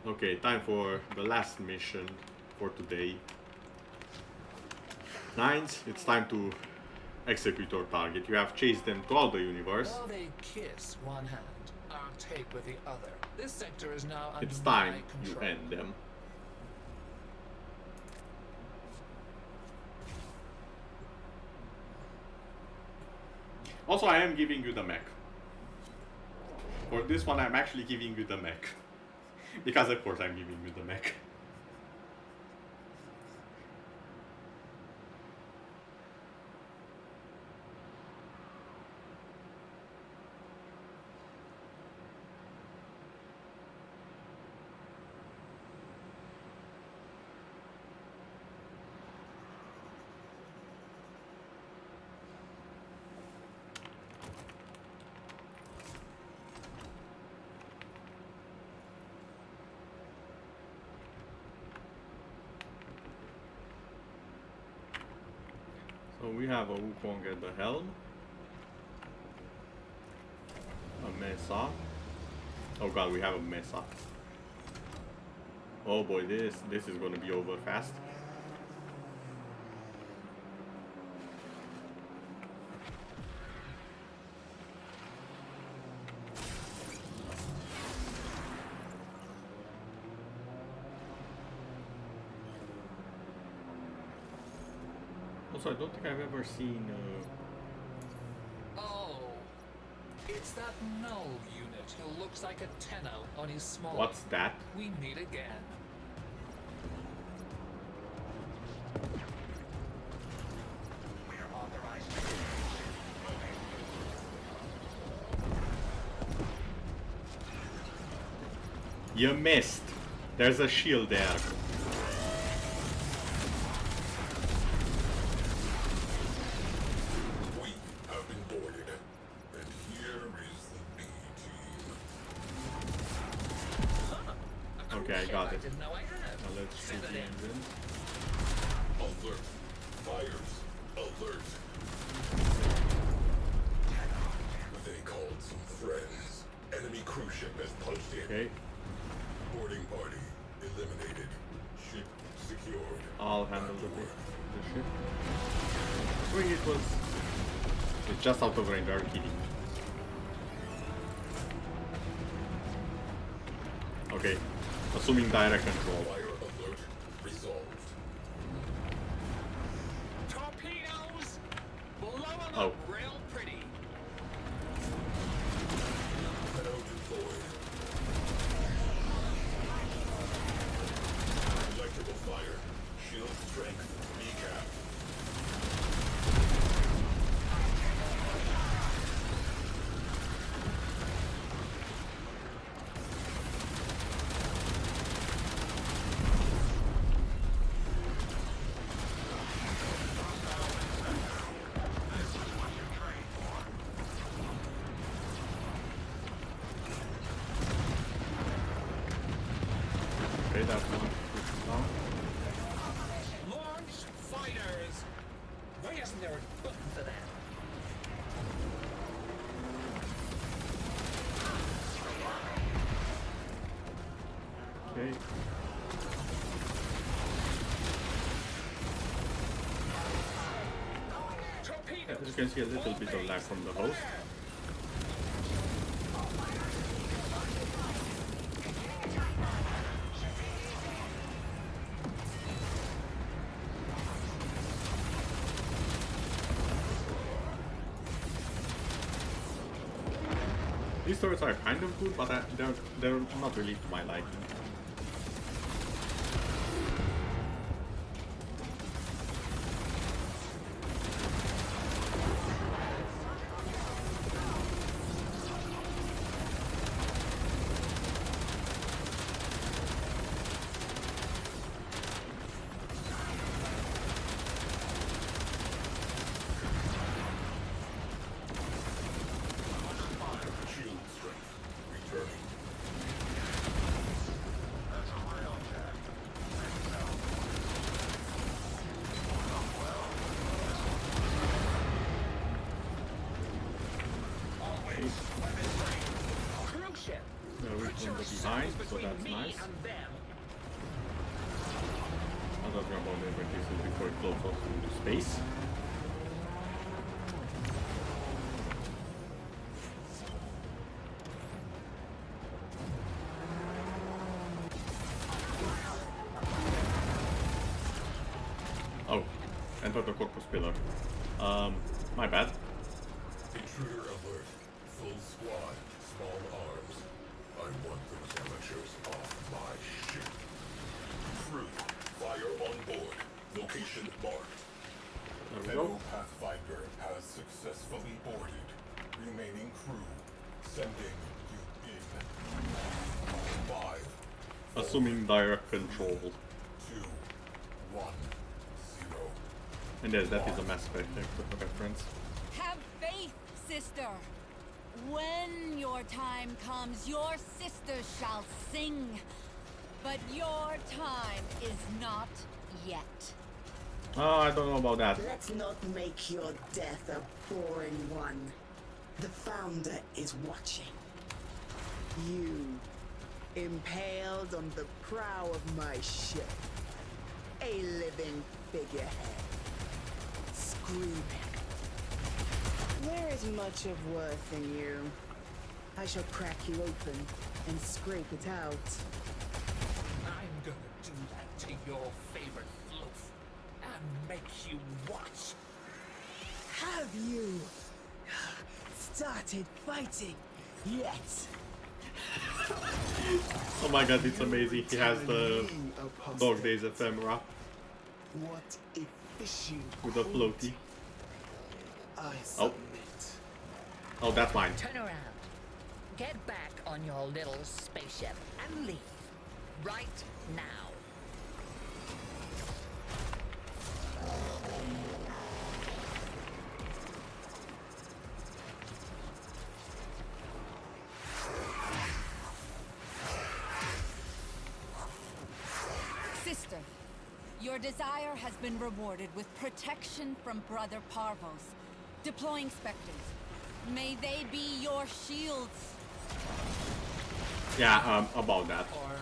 Okay, time for the last mission for today. Nines, it's time to execute your target. You have chased them throughout the universe. While they kiss one hand, I'll take with the other. This sector is now under It's time my you control. end them. Also, I am giving you the mech. For this one, I'm actually giving you the mech. Because of course I'm giving you the mech. So we have a Wukong at the helm. A Mesa. Oh god, we have a Mesa. Oh boy, this is gonna be over fast. Also, I don't think I've ever seen Oh, it's that null unit who looks like a Tenno on his small. what's that? We meet again. You missed. There's a shield there. We have been boarded, and here is the B team. Okay, I got it. Didn't know I had. Now let's shoot the engine. Alert. Fires. Alert. They called some friends. Enemy cruise ship has punched in. Okay, Boarding party eliminated. Ship secured. I'll handle the ship. Swing it was... It's just out of range, are you kidding? Okay, assuming direct control. Fire alert resolved. Torpedoes! Blow 'em Oh. up real pretty. Torpedo deployed. Electrical fire. Shield strength. Recap. Okay, that's one. Down. Launch fighters! Why isn't there a button for that? Okay. Torpedoes! As you can see, a little bit of lag from the host. These turrets are kind of good, but they're not really to my liking. Shield strength returning. Cruise ship! They're weak from the behind, so that's nice. And them. I'm talking about the pieces before it blows off into space. Oh, enter the corpus pillar. My bad. Intruder alert. Full squad. Small arms. I want those amateurs off my ship. Crew. Fire on board. Location marked. There we Fellow go. Pathfinder has successfully boarded. Remaining crew. Sending you in. 5, Assuming direct control. 2, 1, 0. And yes, that is a Mass Effect reference. Have faith, sister. When your time comes, your sisters shall sing. But your time is not yet. Oh, I don't know about that. Let's not make your death a boring one. The Founder is watching. You, impaled on the prow of my ship. A living figurehead. Screaming. There is much of worth in you. I shall crack you open and scrape it out. I'm gonna do that to your favorite floof and make you watch. Have you started fighting yet? Oh my god, it's amazing. He has the Dog Days ephemera What efficient with the floaty. I Oh. Oh, that's mine. Turn around. Get back on your little spaceship and leave. Right now. Sister, your desire has been rewarded with protection from Brother Parvos. Deploying specters. May they be your shields. Yeah, about that. Alright.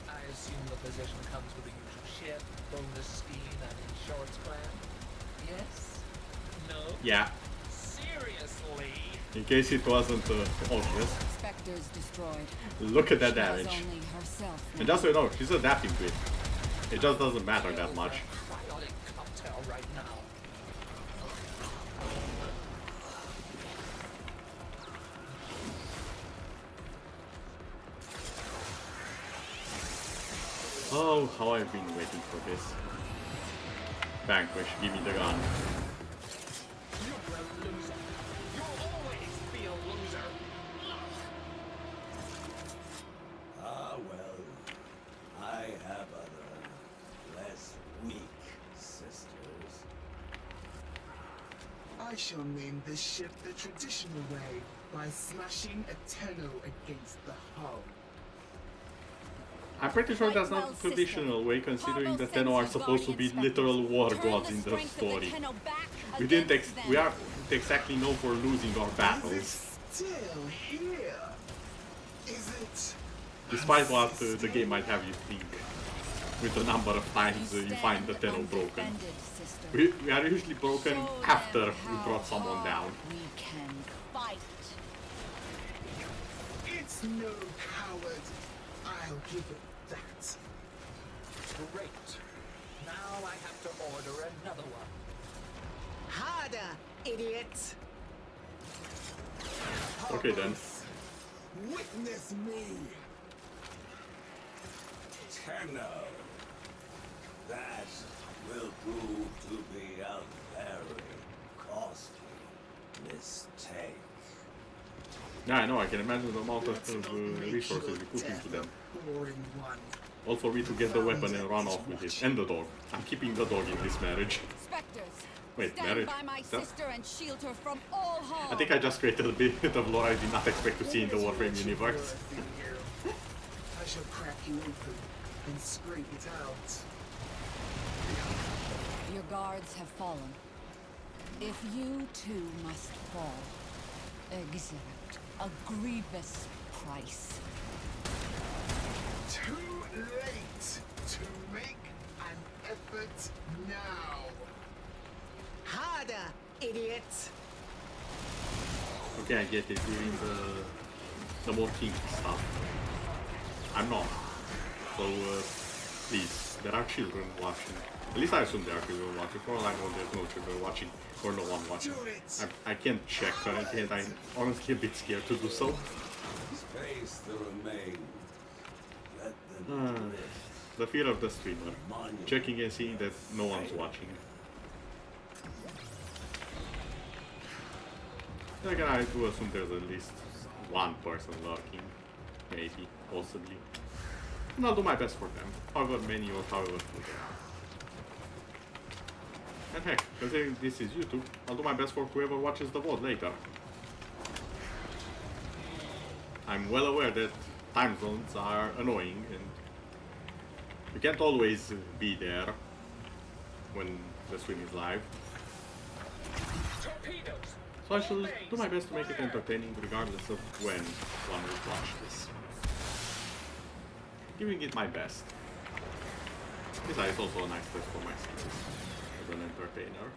I assume the position comes with the usual ship, bonus scheme, and insurance plan? Yes? No? Yeah. Seriously? In case it wasn't obvious. Specters destroyed. Look at that She has damage. only herself And just so you know, she's adapting to it. It just doesn't matter that much. Cryonic cocktail right now. Oh, how I've been waiting for this. Vanquish, give me the gun. You're a loser. You'll always be a loser. Ah, well, I have other, less weak sisters. I shall name this ship the traditional way by smashing a tenno against the hull. I'm pretty sure that's not the traditional way, considering that Tenno are supposed to be literal war gods in the story. We aren't exactly known for losing our battles. Still here, is it? Despite what the game might have you think, with the number of times you find the Tenno broken. We are usually broken after we brought someone down. We can fight. It's no coward. I'll give it that. Great. Now I have to order another one. Harder, idiot. Okay then. Witness me. Tenno. That will prove to be a very costly mistake. Yeah, I know, I can imagine the amount of resources we put into them. Boring one. All for me to get the weapon and run off with it. And the dog. I'm keeping the dog in this marriage. Specters. Wait, Stand marriage? by my That- sister and shield her from all harm. I think I just created a bit of lore I did not expect to see in the Warframe universe. I shall crack you open and scrape it out. Your guards have fallen. If you too must fall, exact a grievous price. Too late to make an effort now. Harder, idiot. Okay, I get it, during the more king stuff. I'm not. So, please, there are children watching. At least I assume there are children watching. For all I know, there's no children watching, or no one watching. I can't check currently, and I'm honestly a bit scared to do so. Space the remains. Let them drift. The fear of the streamer. Checking and seeing that no one's watching. Then again, I do assume there's at least one person lurking. Maybe, possibly. And I'll do my best for them, however many or however few there are. And heck, considering this is YouTube, I'll do my best for whoever watches the VOD later. I'm well aware that time zones are annoying and you can't always be there when the stream is live. So I should do my best to make it entertaining regardless of when one will watch this. Giving it my best. Besides, it's also a nice test for my skills as an entertainer.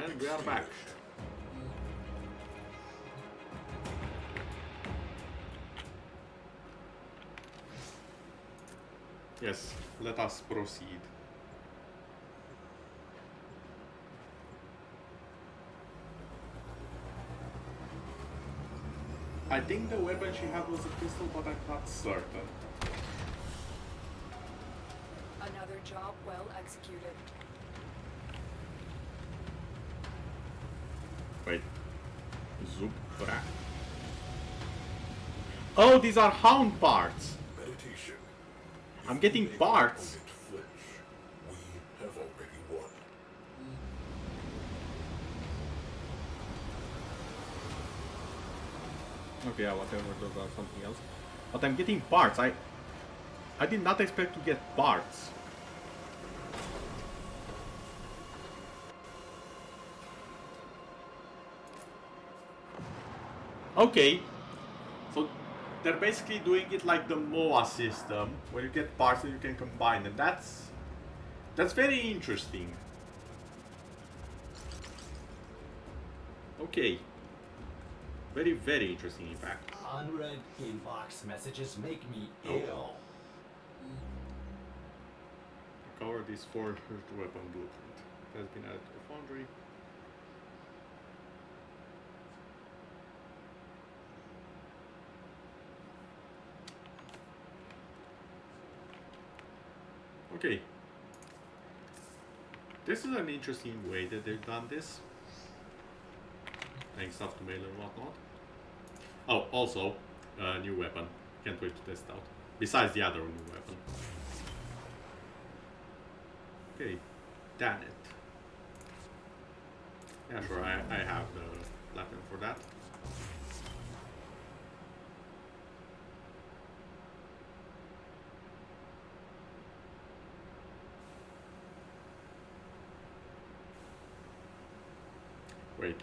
And we are back. Yes, let us proceed. I think the weapon she had was a pistol, but I'm not certain. Another job well executed. Wait. Zupra. Oh, these are hound parts! Meditation. I'm getting parts! We have already won. Okay, yeah, whatever, those are something else. But I'm getting parts. I did not expect to get parts. Okay, so they're basically doing it like the MOA system, where you get parts and you can combine them. That's very interesting. Okay, very, very interesting, in fact. Unread inbox messages make me ill. Cover this forged weapon blueprint. It has been added to the foundry. Okay. This is an interesting way that they've done this. Adding stuff to mail and whatnot. Oh, also, a new weapon. Can't wait to test out. Besides the other new weapon. Okay, damn it. Yeah, sure, I have the weapon for that. Wait,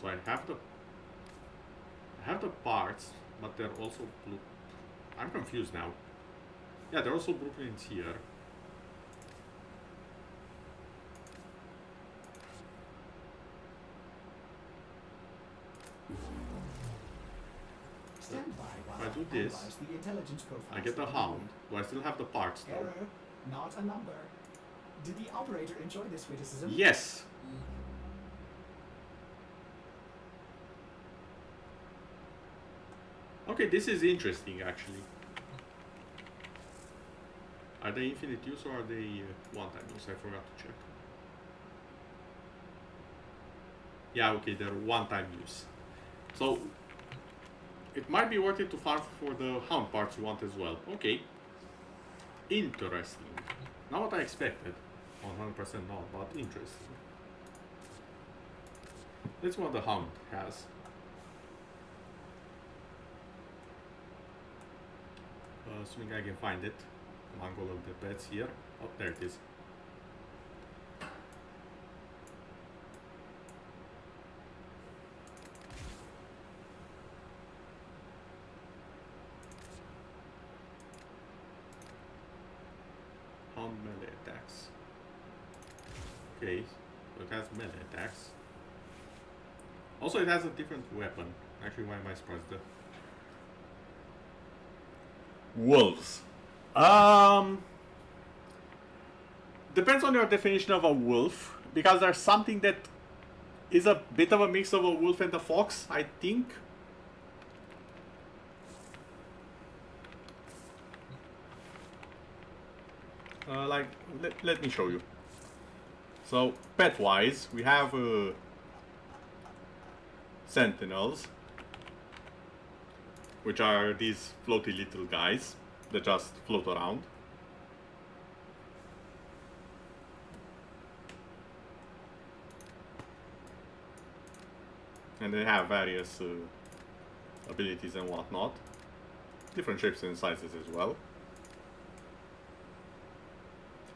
so I have the parts, but they're also blue. I'm confused now. Yeah, there are also blueprints here. Stand by while If I do this, analyze the intelligence profile. I get the hound. Do I still have the parts though? Error, not a number. Did the operator enjoy this witticism? Yes! Okay, this is interesting actually. Are they infinite use or are they one-time use? I forgot to check. Yeah, okay, they're one-time use. So, it might be worth it to farm for the hound parts you want as well. Okay. Interesting. Not what I expected. 100% not, but interesting. Let's see what the hound has. Assuming I can find it among all of the pets here. Oh, there it is. Hound melee attacks. Okay, so it has melee attacks. Also, it has a different weapon. Actually, why am I surprised? Wolves. Depends on your definition of a wolf, because there's something that is a bit of a mix of a wolf and a fox, I think. Let me show you. So, pet-wise, we have sentinels, which are these floaty little guys that just float around. and they have various abilities and whatnot. Different shapes and sizes as well.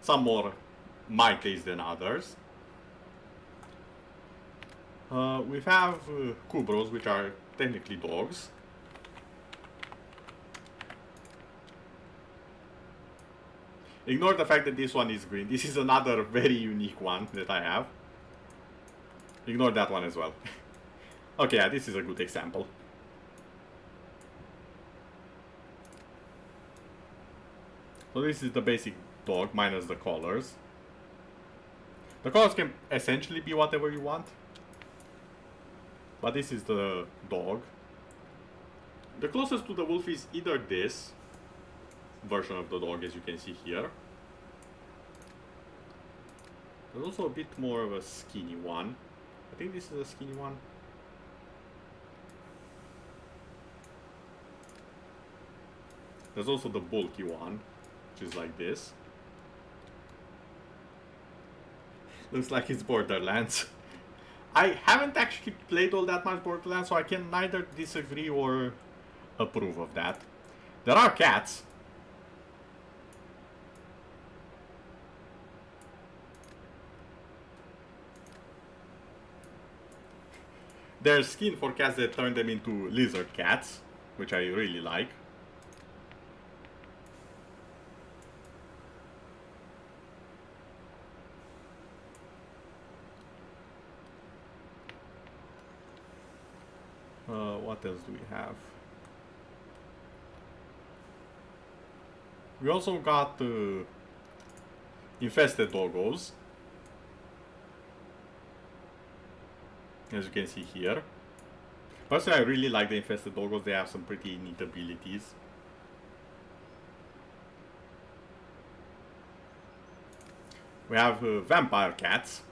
Some more mighties than others. We have kubros, which are technically dogs. Ignore the fact that this one is green. This is another very unique one that I have. Ignore that one as well. Okay, yeah, this is a good example. So this is the basic dog minus the collars. The collars can essentially be whatever you want. But this is the dog. The closest to the wolf is either this version of the dog, as you can see here. There's also a bit more of a skinny one. I think this is a skinny one. There's also the bulky one, which is like this. Looks like it's Borderlands. I haven't actually played all that much Borderlands, so I can neither disagree or approve of that. There are cats. There's skin for cats that turn them into lizard cats, which I really like. What else do we have? We also got infested doggos, as you can see here. Personally, I really like the infested doggos. They have some pretty neat abilities. We have vampire cats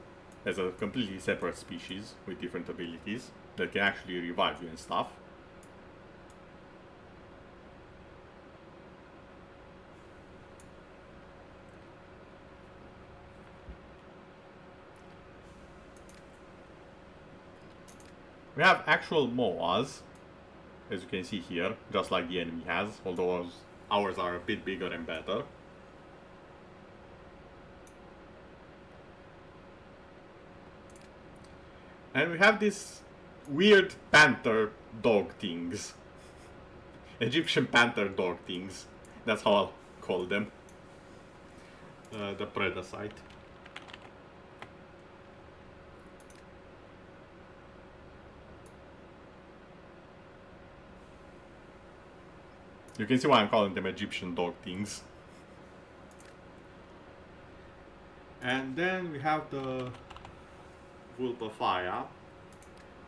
as a completely separate species with different abilities that can actually revive you and stuff. We have actual moas, as you can see here, just like the enemy has, although ours are a bit bigger and better. And we have this weird panther dog things. Egyptian panther dog things. That's how I'll call them. The Predacite. You can see why I'm calling them Egyptian dog things. And then we have the Vulpafia,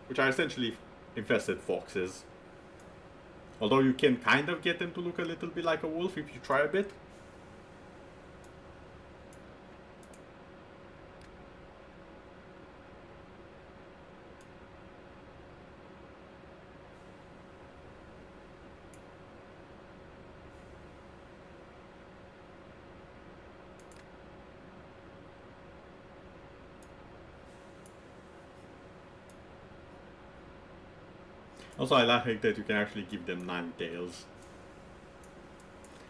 which are essentially infested foxes. Although you can kind of get them to look a little bit like a wolf if you try a bit. Also, I like that you can actually give them 9 tails,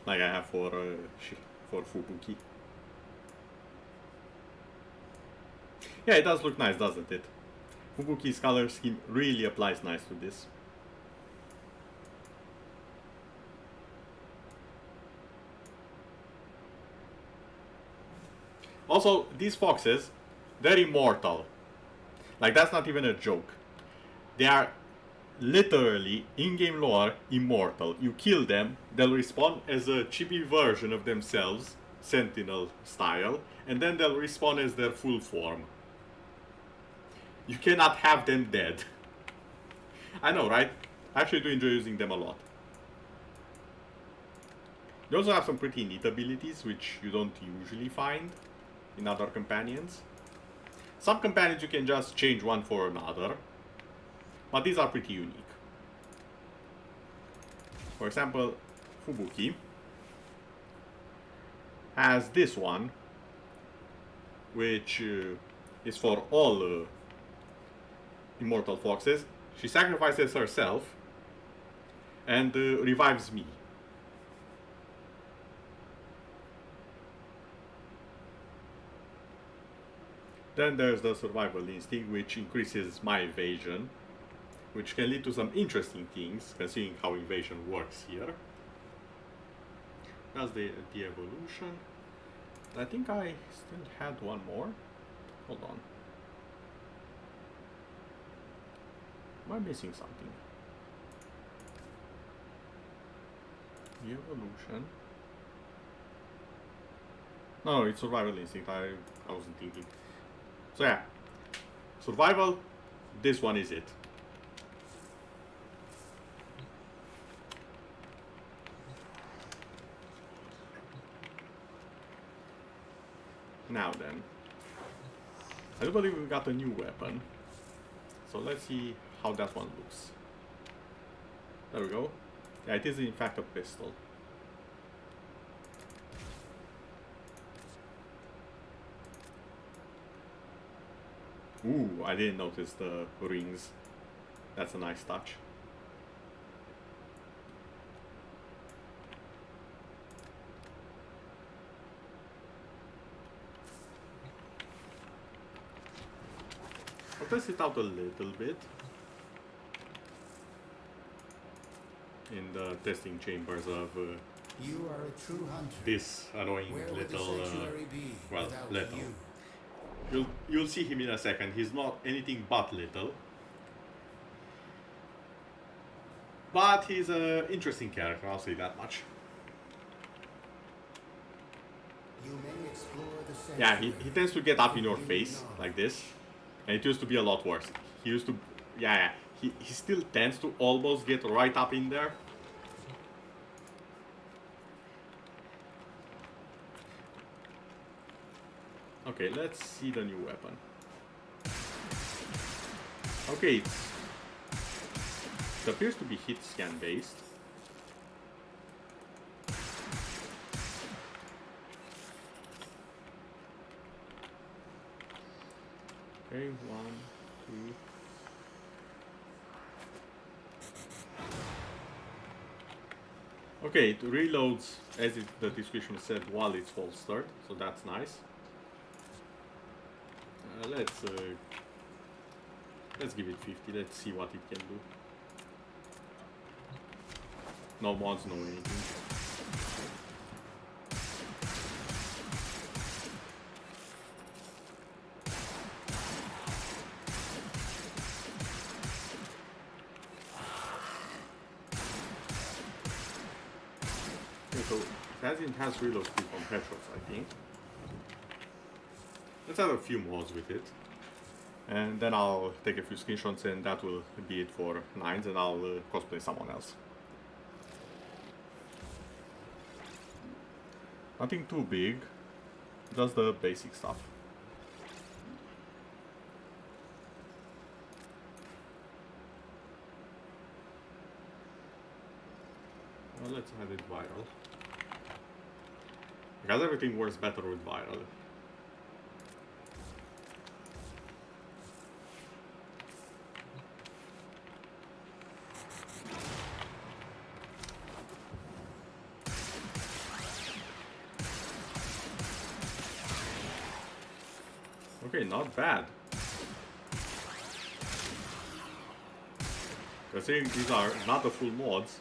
like I have for Fubuki. Yeah, it does look nice, doesn't it? Fubuki's color scheme really applies nice to this. Also, these foxes, they're immortal. Like, that's not even a joke. They are literally, in-game lore, immortal. You kill them, they'll respawn as a chibi version of themselves, Sentinel style, and then they'll respawn as their full form. You cannot have them dead. I know, right? I actually do enjoy using them a lot. They also have some pretty neat abilities, which you don't usually find in other companions. Some companions you can just change one for another, but these are pretty unique. For example, Fubuki has this one, which is for all immortal foxes. She sacrifices herself and revives me. Then there's the survival instinct, which increases my evasion, which can lead to some interesting things, considering how evasion works here. That's the evolution. I think I still had one more. Hold on. Am I missing something? The evolution. No, it's survival instinct. I wasn't thinking. So yeah, survival. This one is it. Now then, I do believe we got a new weapon. So let's see how that one looks. There we go. Yeah, it is in fact a pistol. Ooh, I didn't notice the rings. That's a nice touch. I'll test it out a little bit in the testing chambers of you are a true hunter. This annoying Where would little, the sanctuary be well, without little. you? You'll see him in a second. He's not anything but little, but he's an interesting character. I'll say that much. You may explore the Yeah, sanctuary. he tends to get up in your face like this, and it used to be a lot worse. He used to, yeah, he still tends to almost get right up in there. Okay, let's see the new weapon. Okay, it appears to be hit scan based. Okay, 1, 2. Okay, it reloads as the description said while it's holstered, so that's nice. Let's give it 50. Let's see what it can do. No mods, no anything. Okay, so it has enhanced reload speed on headshots, I think. Let's have a few mods with it. And then I'll take a few screenshots and that will be it for 9s, and I'll cosplay someone else. Nothing too big, just the basic stuff. Well, let's have it viral. Because everything works better with viral. Okay, not bad. Considering these are not the full mods.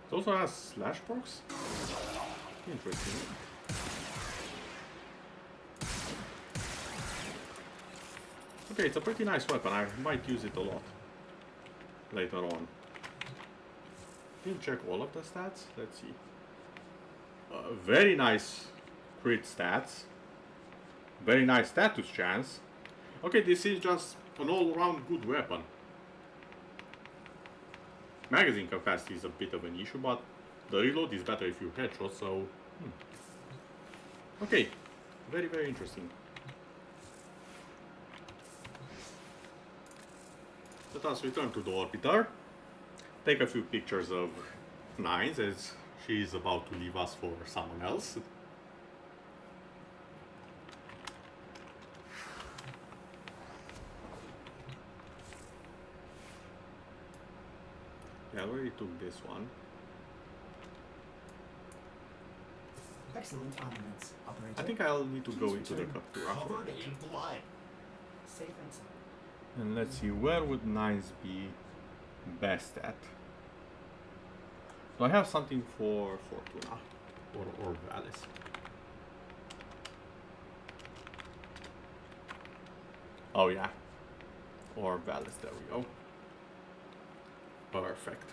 It also has slash procs? Interesting. Okay, it's a pretty nice weapon. I might use it a lot later on. Didn't check all of the stats. Let's see. Very nice crit stats. Very nice status chance. Okay, this is just an all-around good weapon. Magazine capacity is a bit of an issue, but the reload is better if you headshot, so... Okay, very, very interesting. Let us return to the orbiter. Take a few pictures of Nines as she is about to leave us for someone else. Yeah, I already took this one. Excellent armaments, operator. I think I'll need to Please go into the return captura. covered in blood. Safe and sound. And let's see, where would Nines be best at? Do I have something for Fortuna or Valis? Oh yeah, or Valis, there we go. Perfect.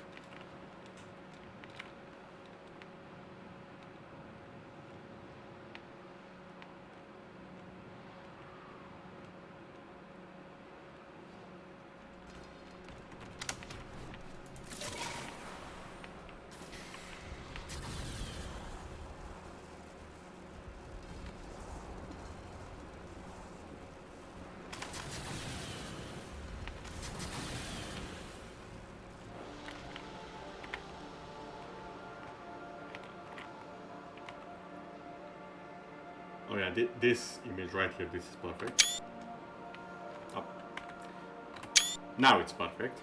Oh yeah, this image right here, this is perfect. Up. Now it's perfect.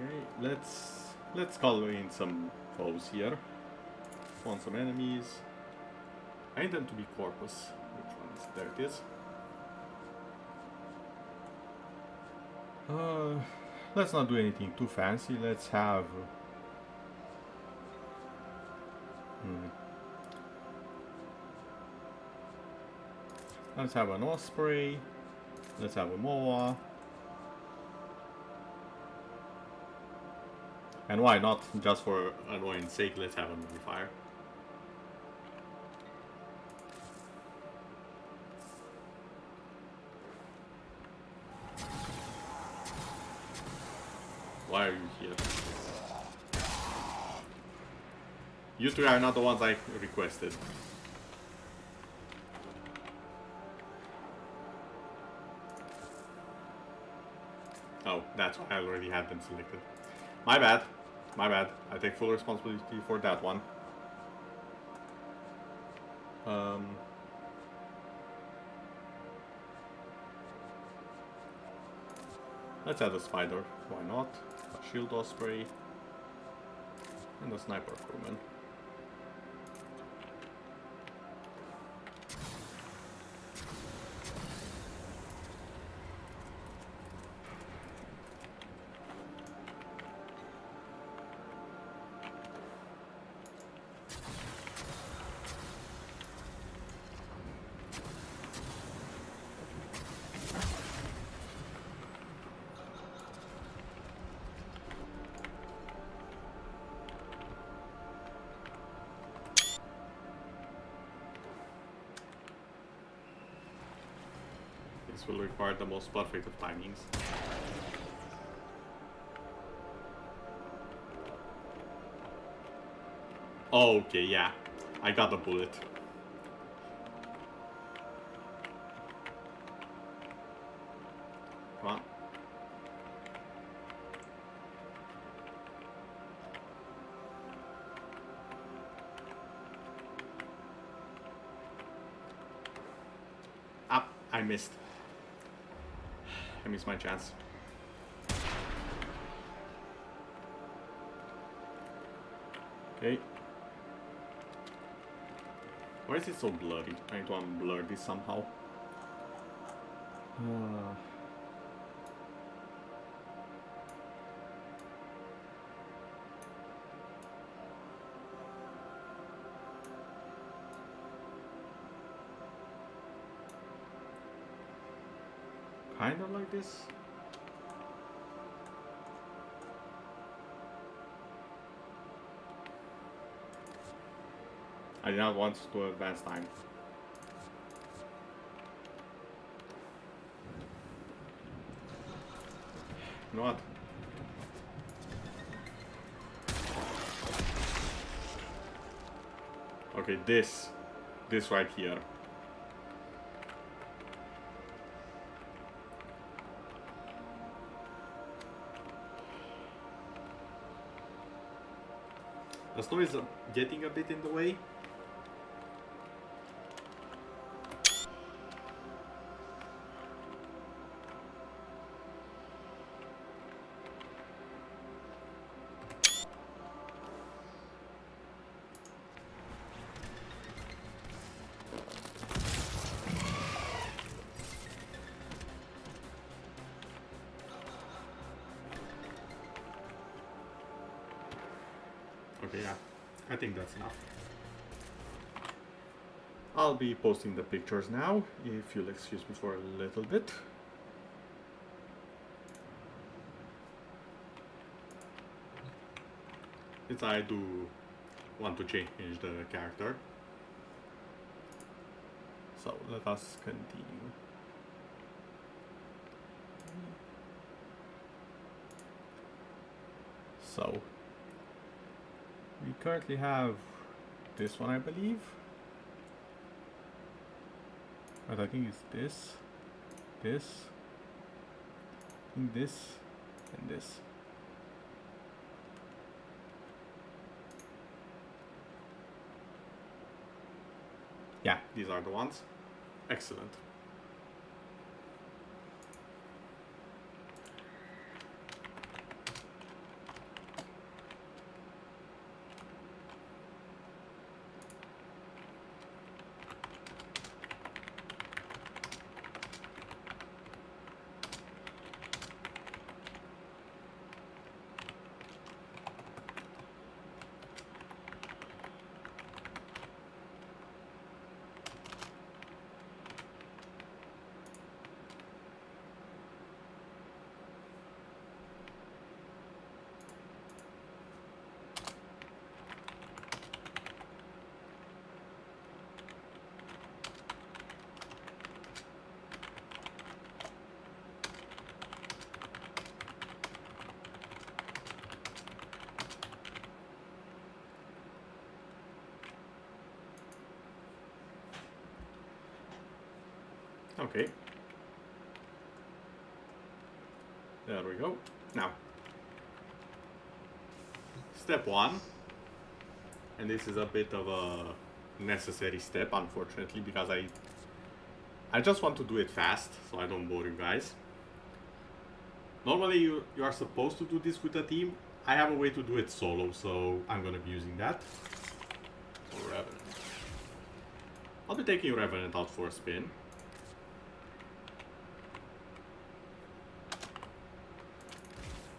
Okay, let's call in some foes here. Want some enemies. I need them to be corpus. Which ones? There it is. Let's not do anything too fancy. Let's have let's have an osprey. Let's have a moa. And why not, just for annoyance sake, let's have a modifier. Why are you here? You three are not the ones I requested. Oh, that's why I already had them selected. My bad. My bad. I take full responsibility for that one. Let's add a spider. Why not? A shield osprey. And a sniper crewman. This will require the most perfect of timings. Oh, okay, yeah. I got a bullet. Come on. Ah, I missed. I missed my chance. Okay. Why is it so blurry? I need to unblur this somehow. Kind of like this. I did not want to advance time. You know what? Okay, this right here. The snow is getting a bit in the way. Okay, yeah, I think that's enough. I'll be posting the pictures now, if you'll excuse me for a little bit. Since I do want to change the character. So let us continue. So we currently have this one, I believe. But I think it's this, I think this, and this. Yeah, these are the ones. Excellent. Okay. There we go. Now, step one, and this is a bit of a necessary step, unfortunately, because I just want to do it fast, so I don't bore you guys. Normally you are supposed to do this with a team. I have a way to do it solo, so I'm gonna be using that. Revenant. I'll be taking Revenant out for a spin.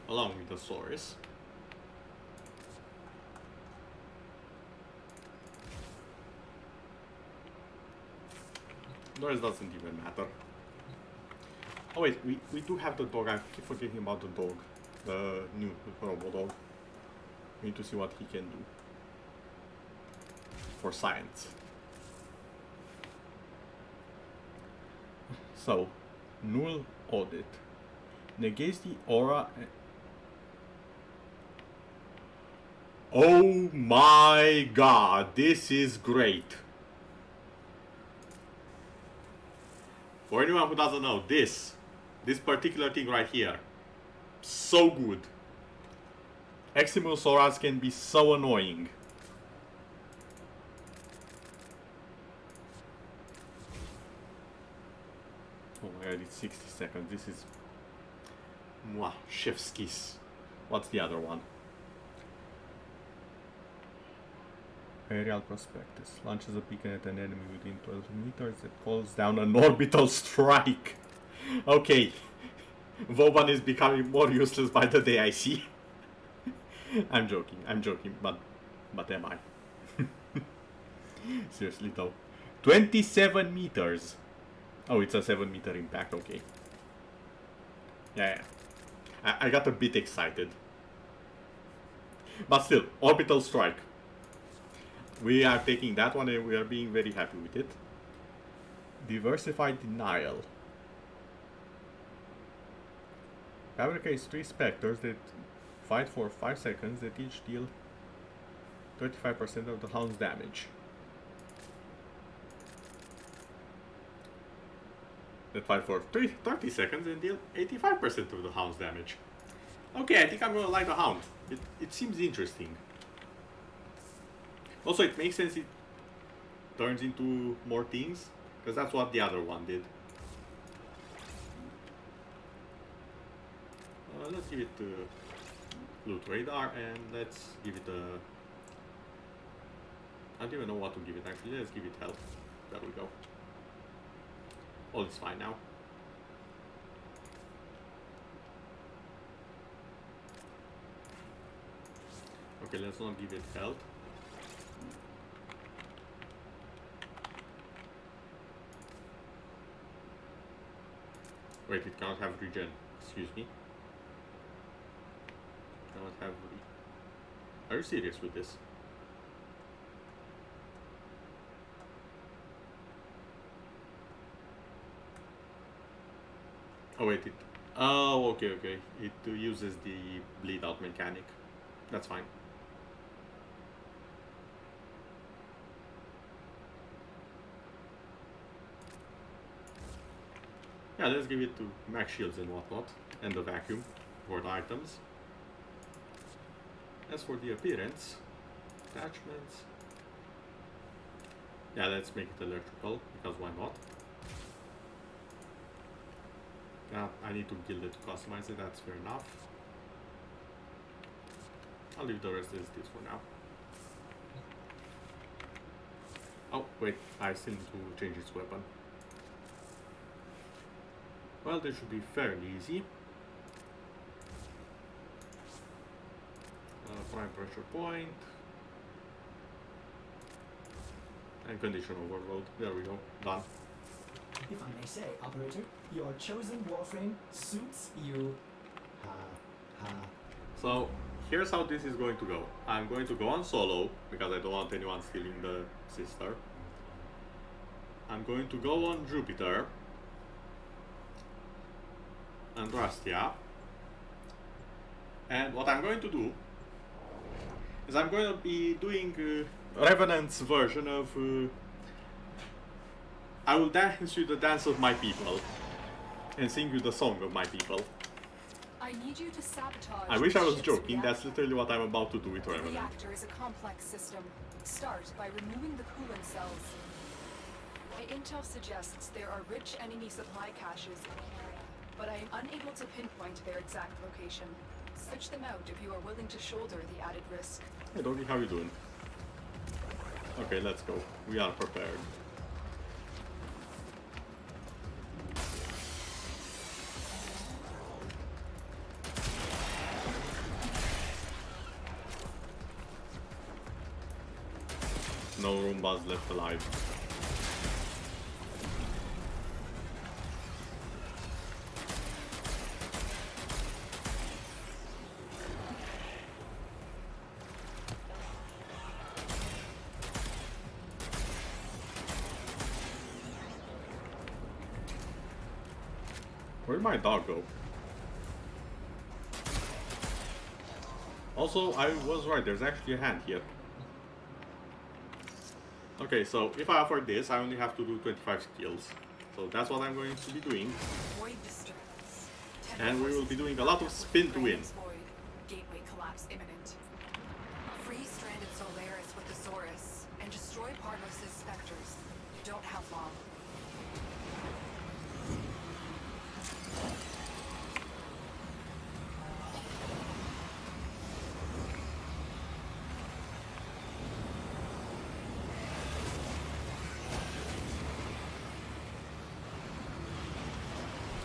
Along with the Saurus. Noise doesn't even matter. Oh wait, we do have the dog. I keep forgetting about the dog. The new robo dog. We need to see what he can do. For science. So, null audit. Negates the aura. Oh my god, this is great. For anyone who doesn't know, this particular thing right here, so good. Eximosauras can be so annoying. Oh my god, it's 60 seconds. This is... Mwah, chef's kiss. What's the other one? Aerial Prospectus. Launches a beacon at an enemy within 12 meters that calls down an orbital strike. Okay. Vauban is becoming more useless by the day, I see. I'm joking, but am I? Seriously though. 27 meters. Oh, it's a 7-meter impact, okay. Yeah. I got a bit excited. But still, orbital strike. We are taking that one and we are being very happy with it. Diversified denial. Fabricates 3 specters that fight for 5 seconds that each deal 35% of the hound's damage. That fight for 30 seconds and deal 85% of the hound's damage. Okay, I think I'm gonna like the hound. It seems interesting. Also, it makes sense it turns into more things, because that's what the other one did. Let's give it loot radar, and let's give it a... I don't even know what to give it actually. Let's give it health. There we go. All is fine now. Okay, let's not give it health. Wait, it cannot have regen. Excuse me. Cannot have... Are you serious with this? Oh wait, it... Oh, okay, okay. It uses the bleed out mechanic. That's fine. Yeah, let's give it to max shields and whatnot, and the vacuum for the items. As for the appearance, attachments... Yeah, let's make it electrical, because why not? Yeah, I need to guild it to customize it, that's fair enough. I'll leave the rest as this for now. Oh, wait, I still need to change its weapon. Well, this should be fairly easy. Prime pressure point. And condition overload. There we go. Done. If I may say, operator, your chosen warframe suits you. So, here's how this is going to go. I'm going to go on solo, because I don't want anyone stealing the sister. I'm going to go on Jupiter. And Rastia. And what I'm going to do is I'm going to be doing Revenant's version of I will dance you the dance of my people and sing you the song of my people. I need you to sabotage. I wish I was the ship's joking, reactor. that's literally what I'm about to do with The Revenant. reactor is a complex system. Start by removing the coolant cells. My intel suggests there are rich enemy supply caches in the area, but I am unable to pinpoint their exact location. Switch them out if you are willing to shoulder the added risk. Hey doggy, how you doing? Okay, let's go. We are prepared. No Roombas left alive. Where'd my dog go? Also, I was right, there's actually a hand here. Okay, so if I offer this, I only have to do 25 skills. So that's what I'm going to be doing. And we will be doing a lot of spin to win. Gateway collapse imminent. Free stranded Solaris with the Saurus and destroy Parvos' specters. You don't have long.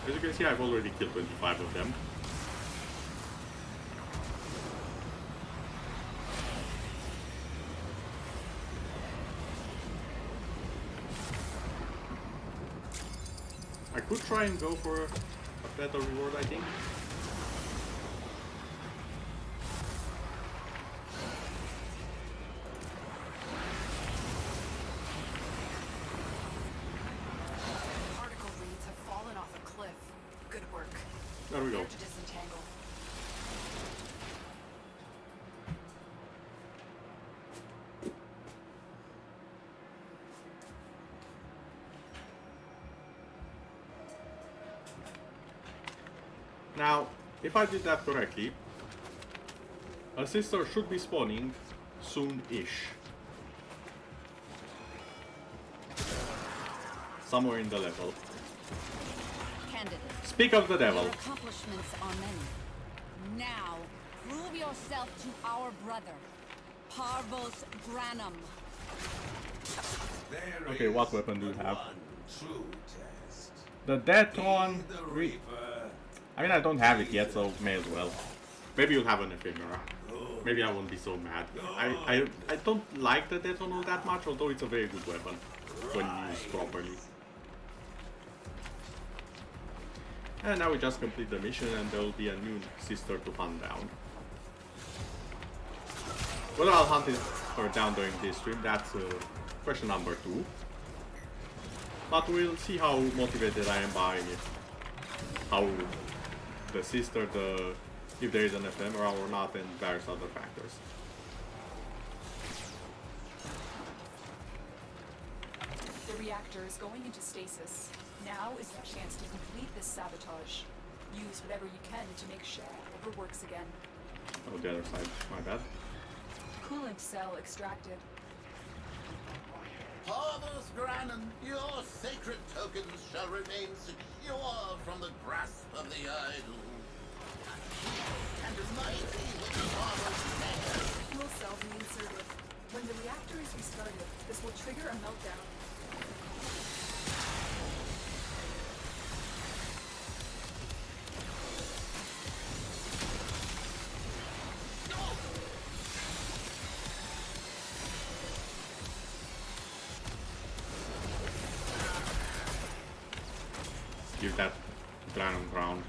As you can see, I've already killed 25 of them. I could try and go for a better reward, I think. Particle reads have fallen off a cliff. Good work. There we go. Prepare to disentangle. Now, if I did that correctly, a sister should be spawning soon-ish. Somewhere in the level. Candidate. Speak of the devil. Your accomplishments are many. Now, prove yourself to our brother, Parvos Granum. Okay, what weapon do you have? True test. The Detron. The Reaper. I mean, I don't have it yet, so may as well. Maybe you'll have an ephemera. Maybe I won't be so mad. I don't like the Detron all that much, although it's a very good weapon when used properly. And now we just complete the mission, and there will be a new sister to hunt down. Whether I'll hunt her down during this stream, that's question number 2. But we'll see how motivated I am by how the sister, if there is an ephemera or not, and various other factors. The reactor is going into stasis. Now is the chance to complete this sabotage. Use whatever you can to make sure it ever works again. Oh, the other side. My bad. Coolant cell extracted. Parvos Granum, your sacred tokens shall remain secure from the grasp of the idol. And mighty with the Parvos hand. Fuel cell reinserted. When the reactor is restarted, this will trigger a meltdown. Give that Granum crown.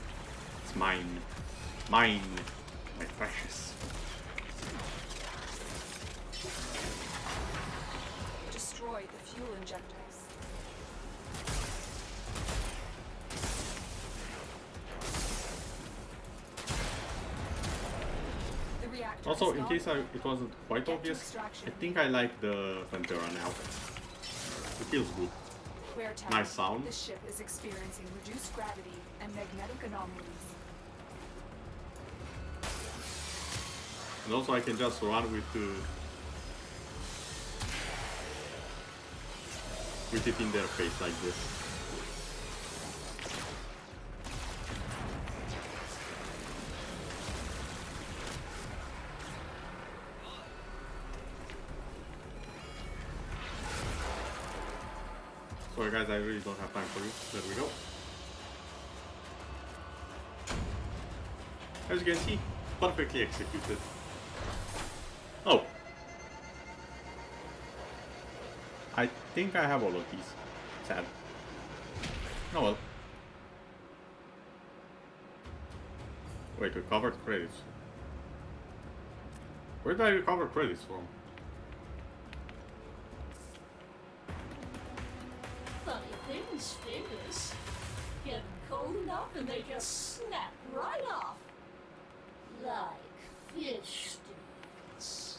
It's mine. Mine. My precious. Destroy the fuel injectors. The reactor Also, is in not case it wasn't quite Get to obvious, extraction. I think I like the Pantera now. It feels good. Clear tech. Nice sound. The ship is experiencing reduced gravity and magnetic anomalies. And also I can just run with it in their face like this. Sorry guys, I really don't have time for you. There we go. As you can see, perfectly executed. Oh. I think I have all of these. Sad. Oh well. Wait, recovered credits. Where did I recover credits from? Funny things, fingers. Get cold enough and they just snap right off. Like fish sticks.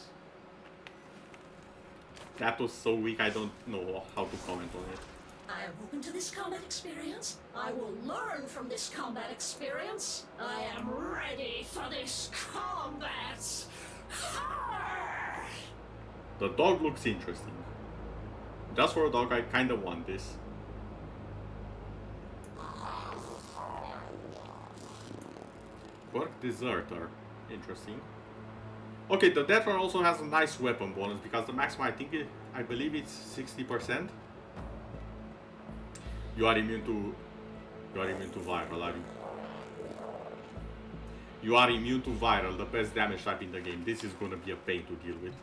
That was so weak, I don't know how to comment on it. I am open to this combat experience. I will learn from this combat experience. I am ready for this combat. The dog looks interesting. Just for a dog, I kinda want this. Work Deserter. Interesting. Okay, the Death Run also has a nice weapon bonus because the maximum, I believe it's 60%. You are immune to viral, are you? You are immune to viral, the best damage type in the game. This is gonna be a pain to deal with.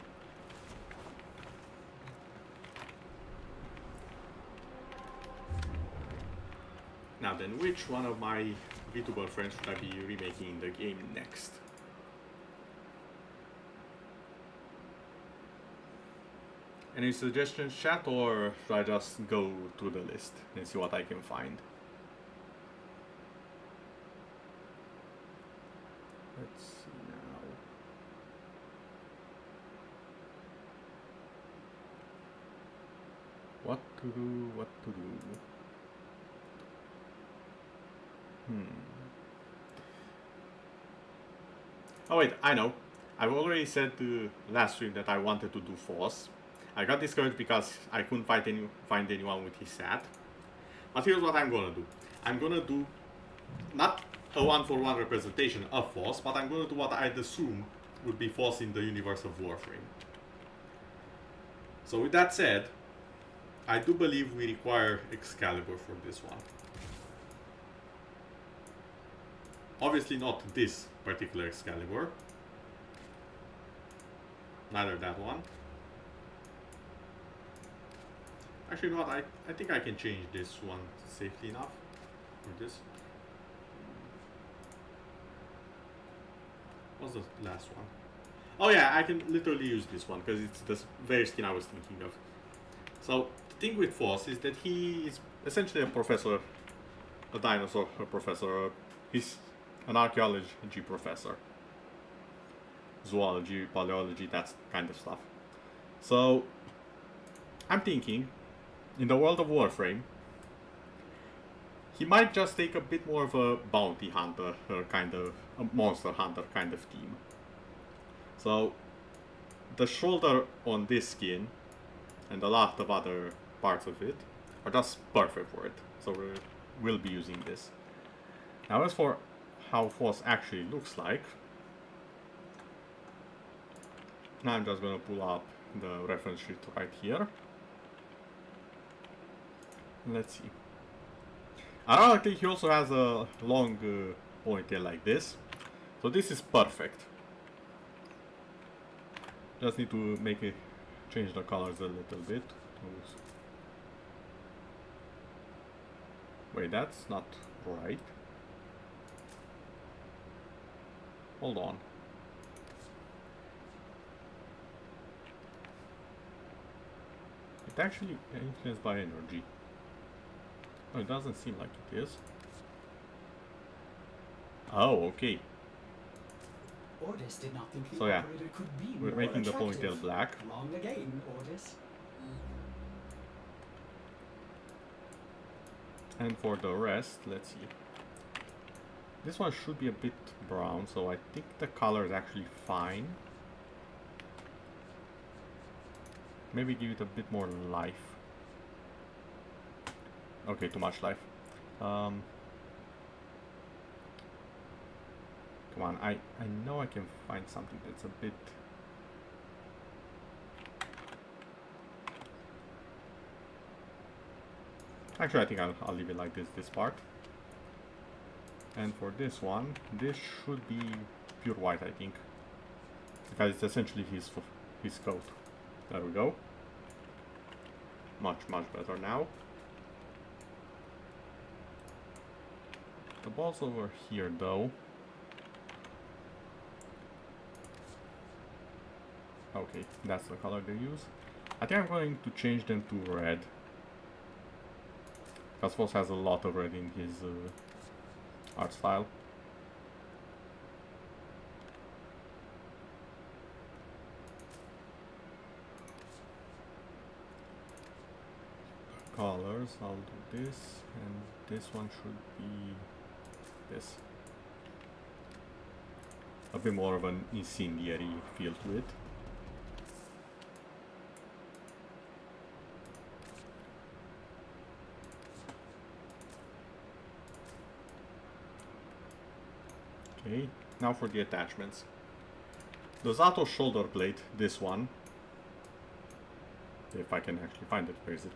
Now then, which one of my VTuber friends should I be remaking in the game next? Any suggestions, chat, or should I just go through the list and see what I can find? Let's see now. What to do, what to do. Oh wait, I know. I've already said last stream that I wanted to do force. I got discouraged because I couldn't find anyone with his hat. But here's what I'm gonna do. I'm gonna do not a one-for-one representation of force, but I'm gonna do what I'd assume would be force in the universe of Warframe. So with that said, I do believe we require Excalibur for this one. Obviously not this particular Excalibur. Neither that one. Actually, you know what? I think I can change this one safely enough. Or this. What's the last one? Oh yeah, I can literally use this one because it's the very skin I was thinking of. So the thing with Force is that he is essentially a professor, a dinosaur, a professor. He's an archaeology professor. Zoology, paleology, that kind of stuff. So I'm thinking, in the world of Warframe, he might just take a bit more of a bounty hunter, or kind of a monster hunter kind of theme. So the shoulder on this skin and a lot of other parts of it are just perfect for it. So we'll be using this. Now as for how Force actually looks like, now I'm just gonna pull up the reference sheet right here. Let's see. Ironically, he also has a long ponytail like this, so this is perfect. Just need to change the colors a little bit. Wait, that's not right. Hold on. It actually influenced by energy. Oh, it doesn't seem like it is. Oh, okay. Ordis did not think the So yeah, operator could be we're more making the attractive. ponytail black. Wrong again, Ordis. And for the rest, let's see. This one should be a bit brown, so I think the color is actually fine. Maybe give it a bit more life. Okay, too much life. Come on, I know I can find something that's a bit... Actually, I think I'll leave it like this part. And for this one, this should be pure white, I think. Because it's essentially his coat. There we go. Much better now. The balls over here though. Okay, that's the color they use. I think I'm going to change them to red. Because Foss has a lot of red in his art style. Colors, I'll do this, and this one should be this. A bit more of an incendiary feel to it. Okay, now for the attachments. The Zato shoulder plate, this one. If I can actually find it, where is it?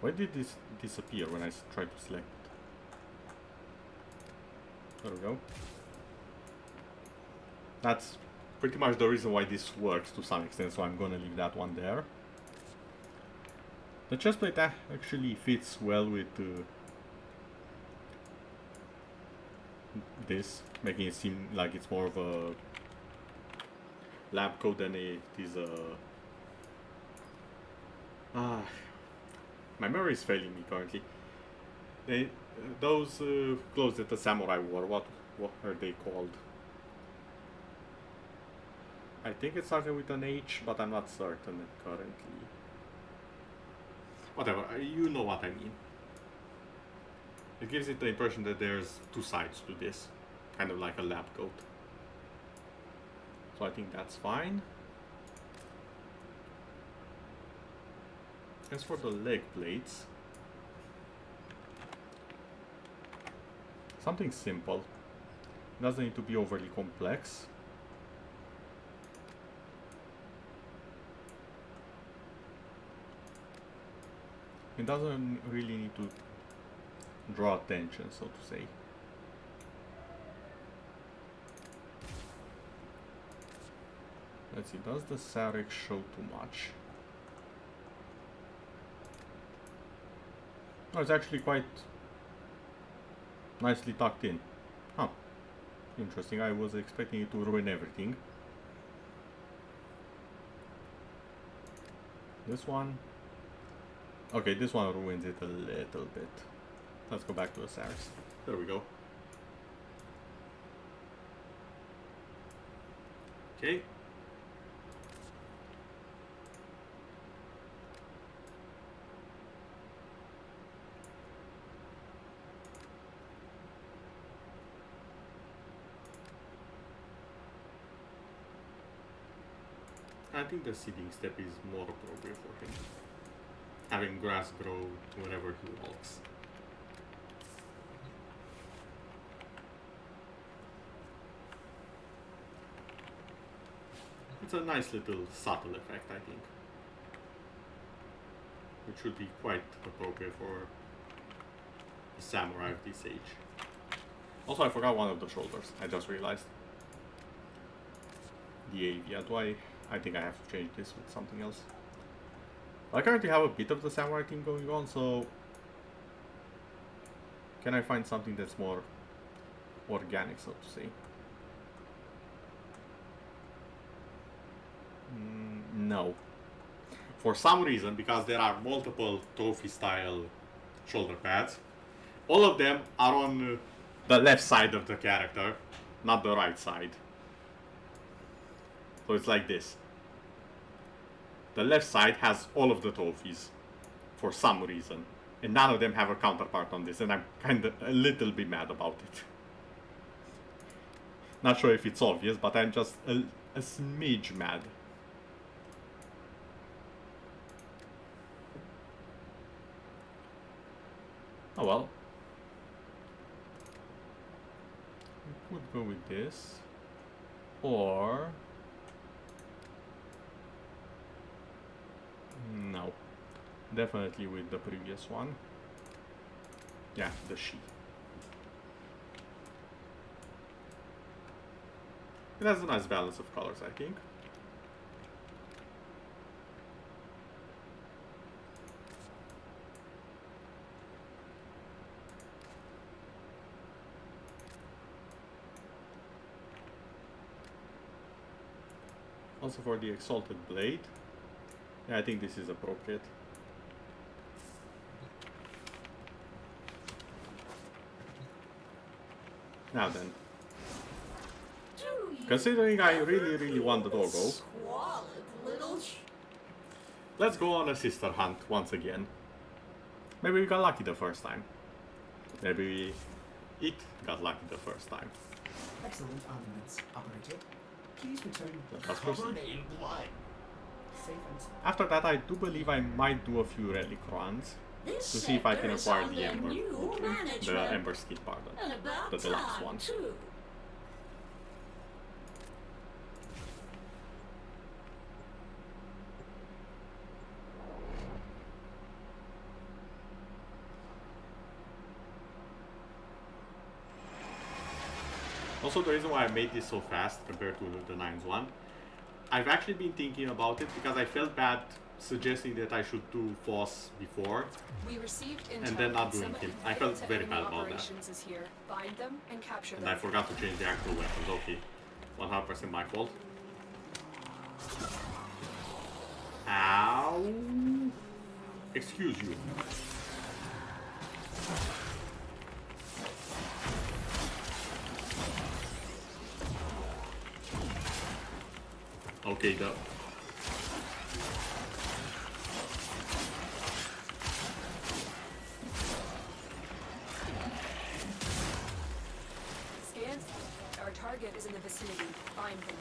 Why did this disappear when I tried to select it? There we go. That's pretty much the reason why this works to some extent, so I'm gonna leave that one there. The chest plate actually fits well with this, making it seem like it's more of a lab coat than it is a... my memory is failing me currently. Those clothes that the samurai wore, what are they called? I think it started with an H, but I'm not certain currently. Whatever, you know what I mean. It gives it the impression that there's two sides to this, kind of like a lab coat. So I think that's fine. As for the leg plates, something simple. It doesn't need to be overly complex. It doesn't really need to draw attention, so to say. Let's see, does the Sarek show too much? Oh, it's actually quite nicely tucked in. Huh. Interesting, I was expecting it to ruin everything. This one... Okay, this one ruins it a little bit. Let's go back to the Sareks. There we go. Okay. I think the seeding step is more appropriate for him. Having grass grow wherever he walks. It's a nice little subtle effect, I think. Which should be quite appropriate for a samurai of this age. Also, I forgot one of the shoulders. I just realized. The avia. I think I have to change this with something else. I currently have a bit of the samurai thing going on, so can I find something that's more organic, so to say? No. For some reason, because there are multiple trophy style shoulder pads, all of them are on the left side of the character, not the right side. So it's like this. The left side has all of the trophies for some reason, and none of them have a counterpart on this, and I'm kind of a little bit mad about it. Not sure if it's obvious, but I'm just a smidge mad. Oh well. We could go with this, or... No, definitely with the previous one. Yeah, the she. It has a nice balance of colors, I think. Also for the Exalted Blade. Yeah, I think this is appropriate. Now then. Considering I really want the doggo, let's go on a sister hunt once again. Maybe we got lucky the first time. Maybe it got lucky the first time. Excellent armaments, operator. Please return Let's proceed. in blood. After that, I do believe I might do a few relic runs to see if I can acquire the Ember Skin, pardon, the deluxe one. Also, the reason why I made this so fast compared to the 9's one, I've actually been thinking about it because I felt bad suggesting that I should do Foss before and then not doing him. I felt very bad about that. And I forgot to change the actual weapons. Okay, 100% my fault. Ow! Excuse you. Okay, go. in the vicinity. Find them.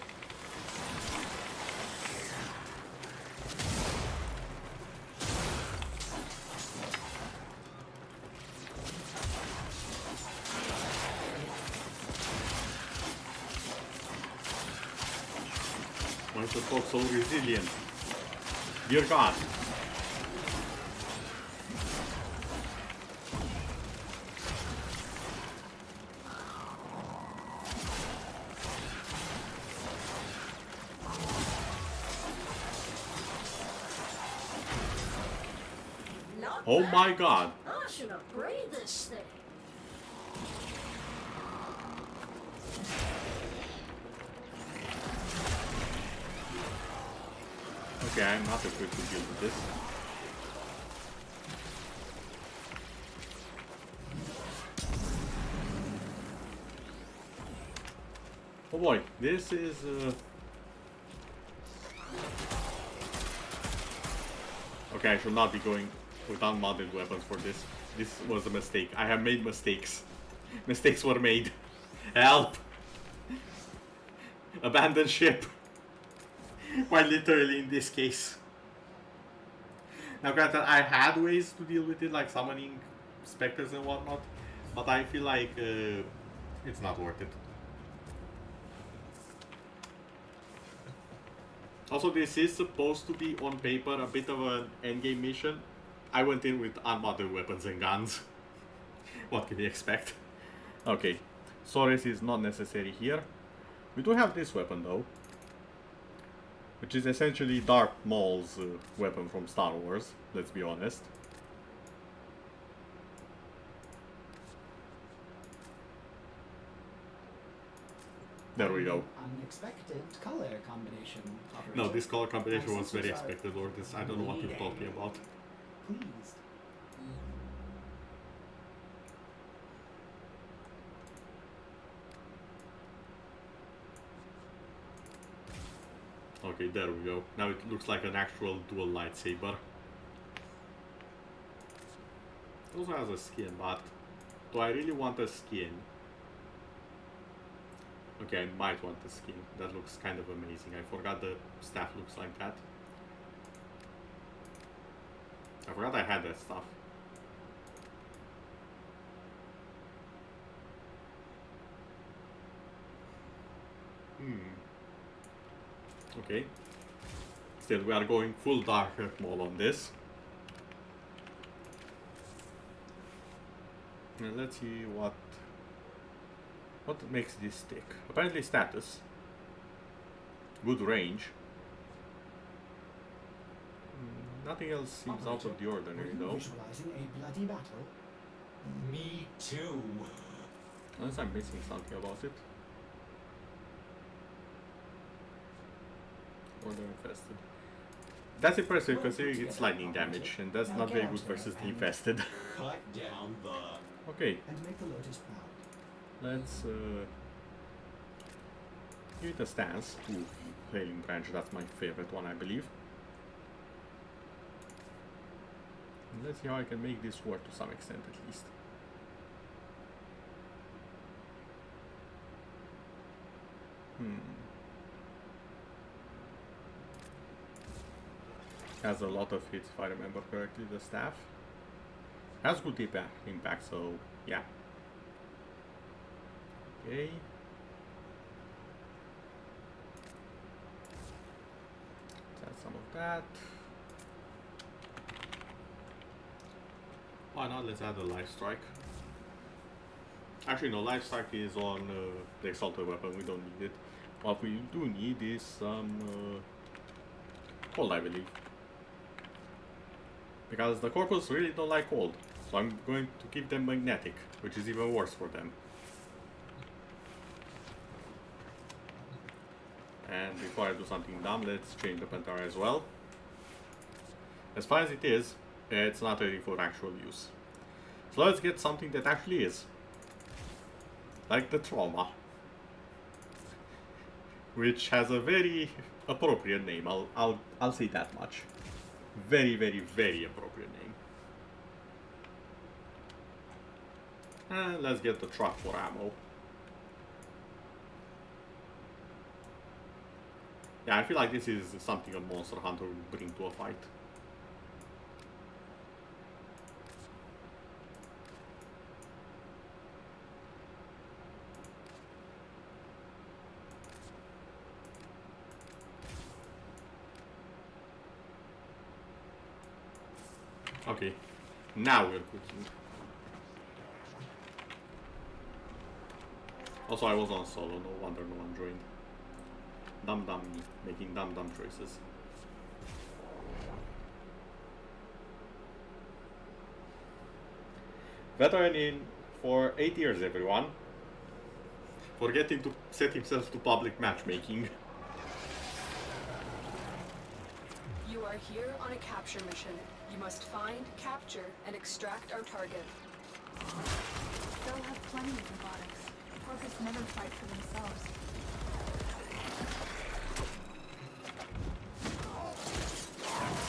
Why is the dog so resilient? Dear God. Oh my God. I should upgrade this thing. Okay, I'm not equipped to deal with this. Oh boy, this is okay, I should not be going with unmodded weapons for this. This was a mistake. I have made mistakes. Mistakes were made. Help! Abandon ship. Quite literally in this case. Now granted, I had ways to deal with it, like summoning specters and whatnot, but I feel like it's not worth it. Also, this is supposed to be on paper a bit of an endgame mission. I went in with unmodded weapons and guns. What can you expect? Okay, Sores is not necessary here. We do have this weapon though, which is essentially Darth Maul's weapon from Star Wars, let's be honest. There we go. Unexpected color combination. Operator. No, this color combination was very Ancestors are expected, or this I don't know what you're talking about. pleased. Okay, there we go. Now it looks like an actual dual lightsaber. It also has a skin, but do I really want a skin? Okay, I might want a skin. That looks kind of amazing. I forgot the staff looks like that. I forgot I had that stuff. Okay. Still, we are going full Dark Maul on this. And let's see what makes this stick. Apparently status. Good range. Nothing else seems out of the ordinary though. Visualizing a bloody battle. Me too. Unless I'm missing something about it. Or they're infested. That's impressive considering it's lightning damage, and that's not very good versus the infested. Cut down the... Okay, And make the Lotus proud. let's give it a stance. Ooh, Flailing Branch, that's my favorite one, I believe. And let's see how I can make this work to some extent at least. Has a lot of hits if I remember correctly, the staff. Has good impact, so yeah. Okay. Let's add some of that. Why not? Let's add a life strike. Actually no, life strike is on the exalted weapon, we don't need it. What we do need is some cold, I believe. Because the corpus really don't like cold, so I'm going to give them magnetic, which is even worse for them. And before I do something dumb, let's change the Pantera as well. As far as it is, it's not ready for actual use. So let's get something that actually is. Like the Trauma. Which has a very appropriate name, I'll say that much. Very, very, very appropriate name. And let's get the truck for ammo. Yeah, I feel like this is something a Monster Hunter would bring to a fight. Okay, now we're cooking. Also, I was on solo, no wonder no one joined. Dumb me, making dumb choices. Veteran in for 8 years, everyone. Forgetting to set himself to public matchmaking. You are here on a capture mission. You must find, capture, and extract our target. They'll have plenty of robotics. Orcas never fight for themselves.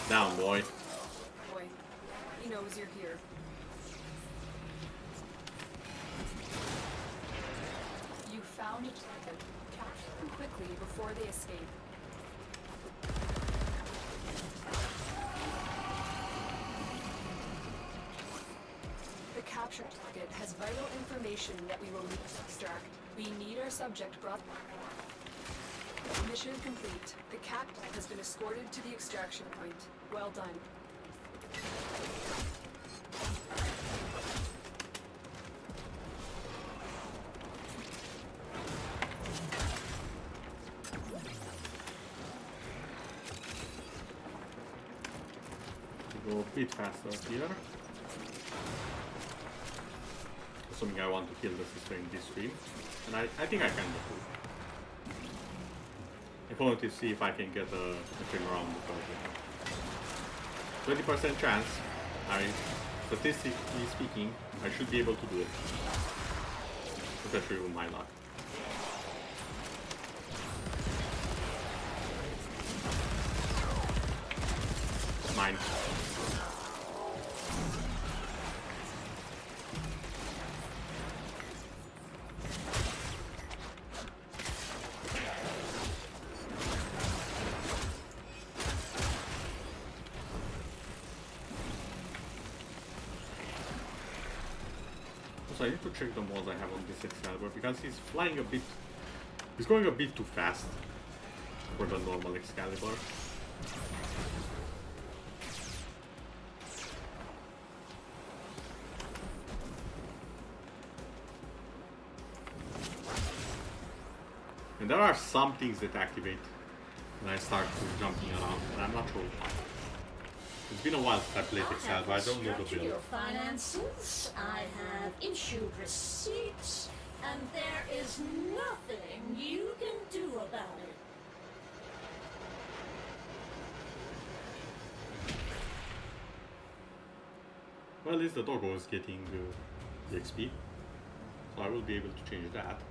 Down, boy. Boy, he knows you're here. You found it. Capture them quickly before they escape. The capture target has vital information that we will need to extract. We need our subject brought back. Mission complete. The captain has been escorted to the extraction point. Well done. Go a bit faster here. Assuming I want to kill the sister in this stream. And I think I can do. If only to see if I can get a trim around the 20% chance. Statistically speaking, I should be able to do it. Especially with my luck. Mine. I need to check the mods I have on this Excalibur because he's flying a bit. He's going a bit too fast for the normal Excalibur. And there are some things that activate when I start jumping around, and I'm not sure why. It's been a while since I played Excalibur, I don't know the build. Your finances, I have issued receipts, and there is nothing you can do about it. Well, at least the doggo is getting the XP, so I will be able to change that.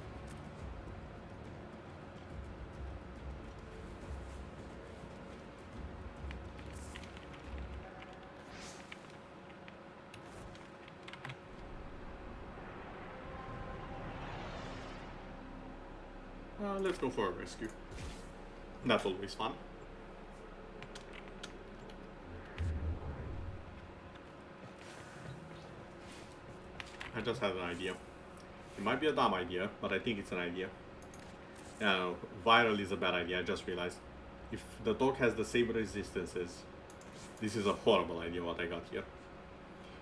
Let's go for a rescue. That's always fun. I just had an idea. It might be a dumb idea, but I think it's an idea. Viral is a bad idea, I just realized. If the dog has the same resistances, this is a horrible idea what I got here.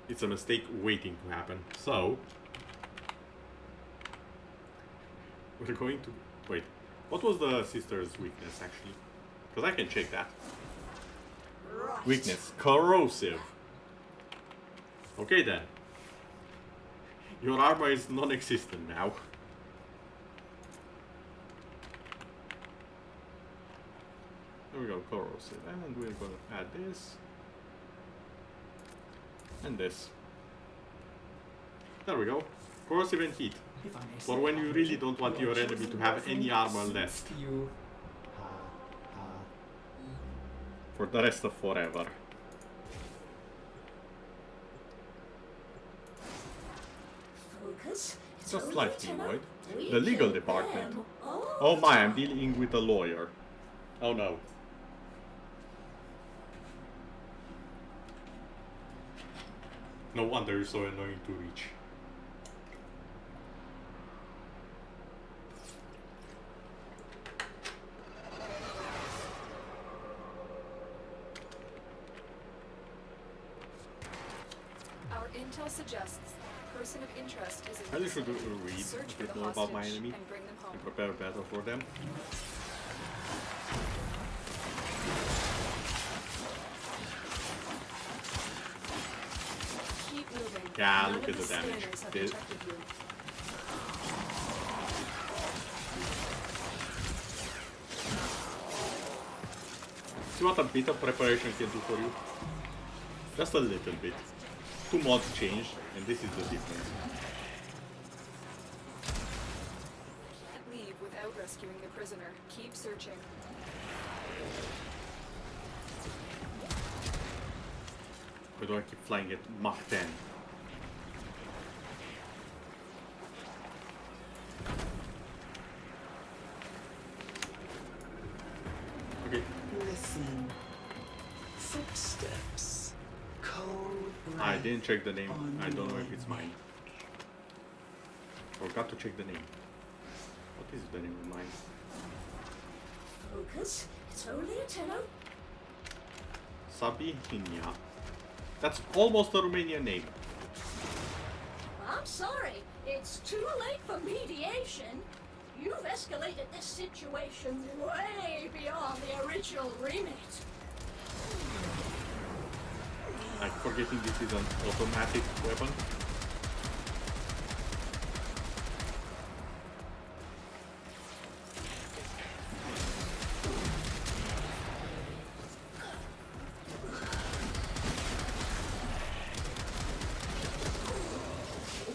It's a mistake waiting to happen. So, we're going to... Wait, what was the sister's weakness actually? Because I can check that. Right. Weakness, corrosive. Okay then. Your armor is non-existent now. There we go, corrosive. And we're gonna add this. And this. There we go. Corrosive and heat. For when you really don't want your enemy to have any armor left. For the rest of forever. Focus. Just slightly annoyed. The legal department. Oh my, I'm dealing with a lawyer. Oh no. No wonder you're so annoying to reach. Our intel suggests the person of interest is in I should read search a for bit the more about my hostage enemy and bring them home. and prepare a battle for them. Keep moving. Yeah, None look of at the damage. scanners have This- detected you. See what a bit of preparation can do for you? Just a little bit. 2 mods changed, and this is the difference. Can't leave without rescuing the prisoner. Keep searching. Why do I keep flying at Mach 10? Okay. Listen. Footsteps. Cold I breath didn't check the name. on I don't know if wind. it's mine. Forgot to check the name. What is the name of mine? Focus. It's only a tenno. Sabihinia. That's almost a Romanian name. I'm sorry. It's too late for mediation. You've escalated this situation way beyond the original remit. I'm forgetting this is an automatic weapon.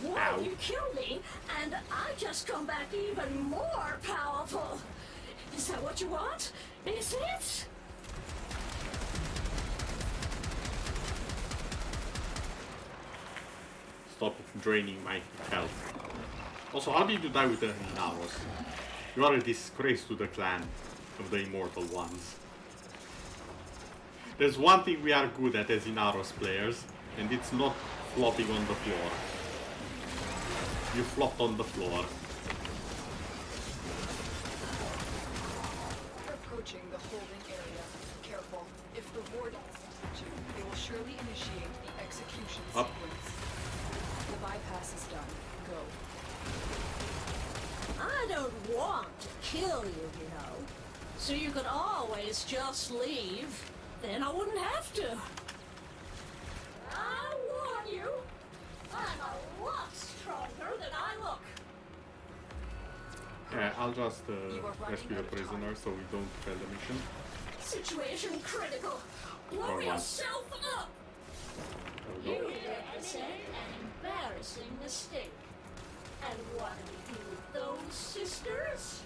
Well, you killed me, and I just come back even more powerful. Is that what you want? Is it? Stop draining my health. Also, how did you die with the Inaros? You are a disgrace to the clan of the immortal ones. There's one thing we are good at as Inaros players, and it's not flopping on the floor. You flopped on the floor. We're approaching the holding area. Careful. If the wardens detect you, they will surely initiate the execution Up. sequence. The bypass is done. Go. I don't want to kill you, you know. So you could always just leave. Then I wouldn't have to. I warn you, I'm a lot stronger than I look. Yeah, I'll just You are running rescue the out of time. prisoner so we don't fail the mission. Situation critical. Blow Or what? yourself up. There we You go. represent an embarrassing mistake. And what do we do with those sisters?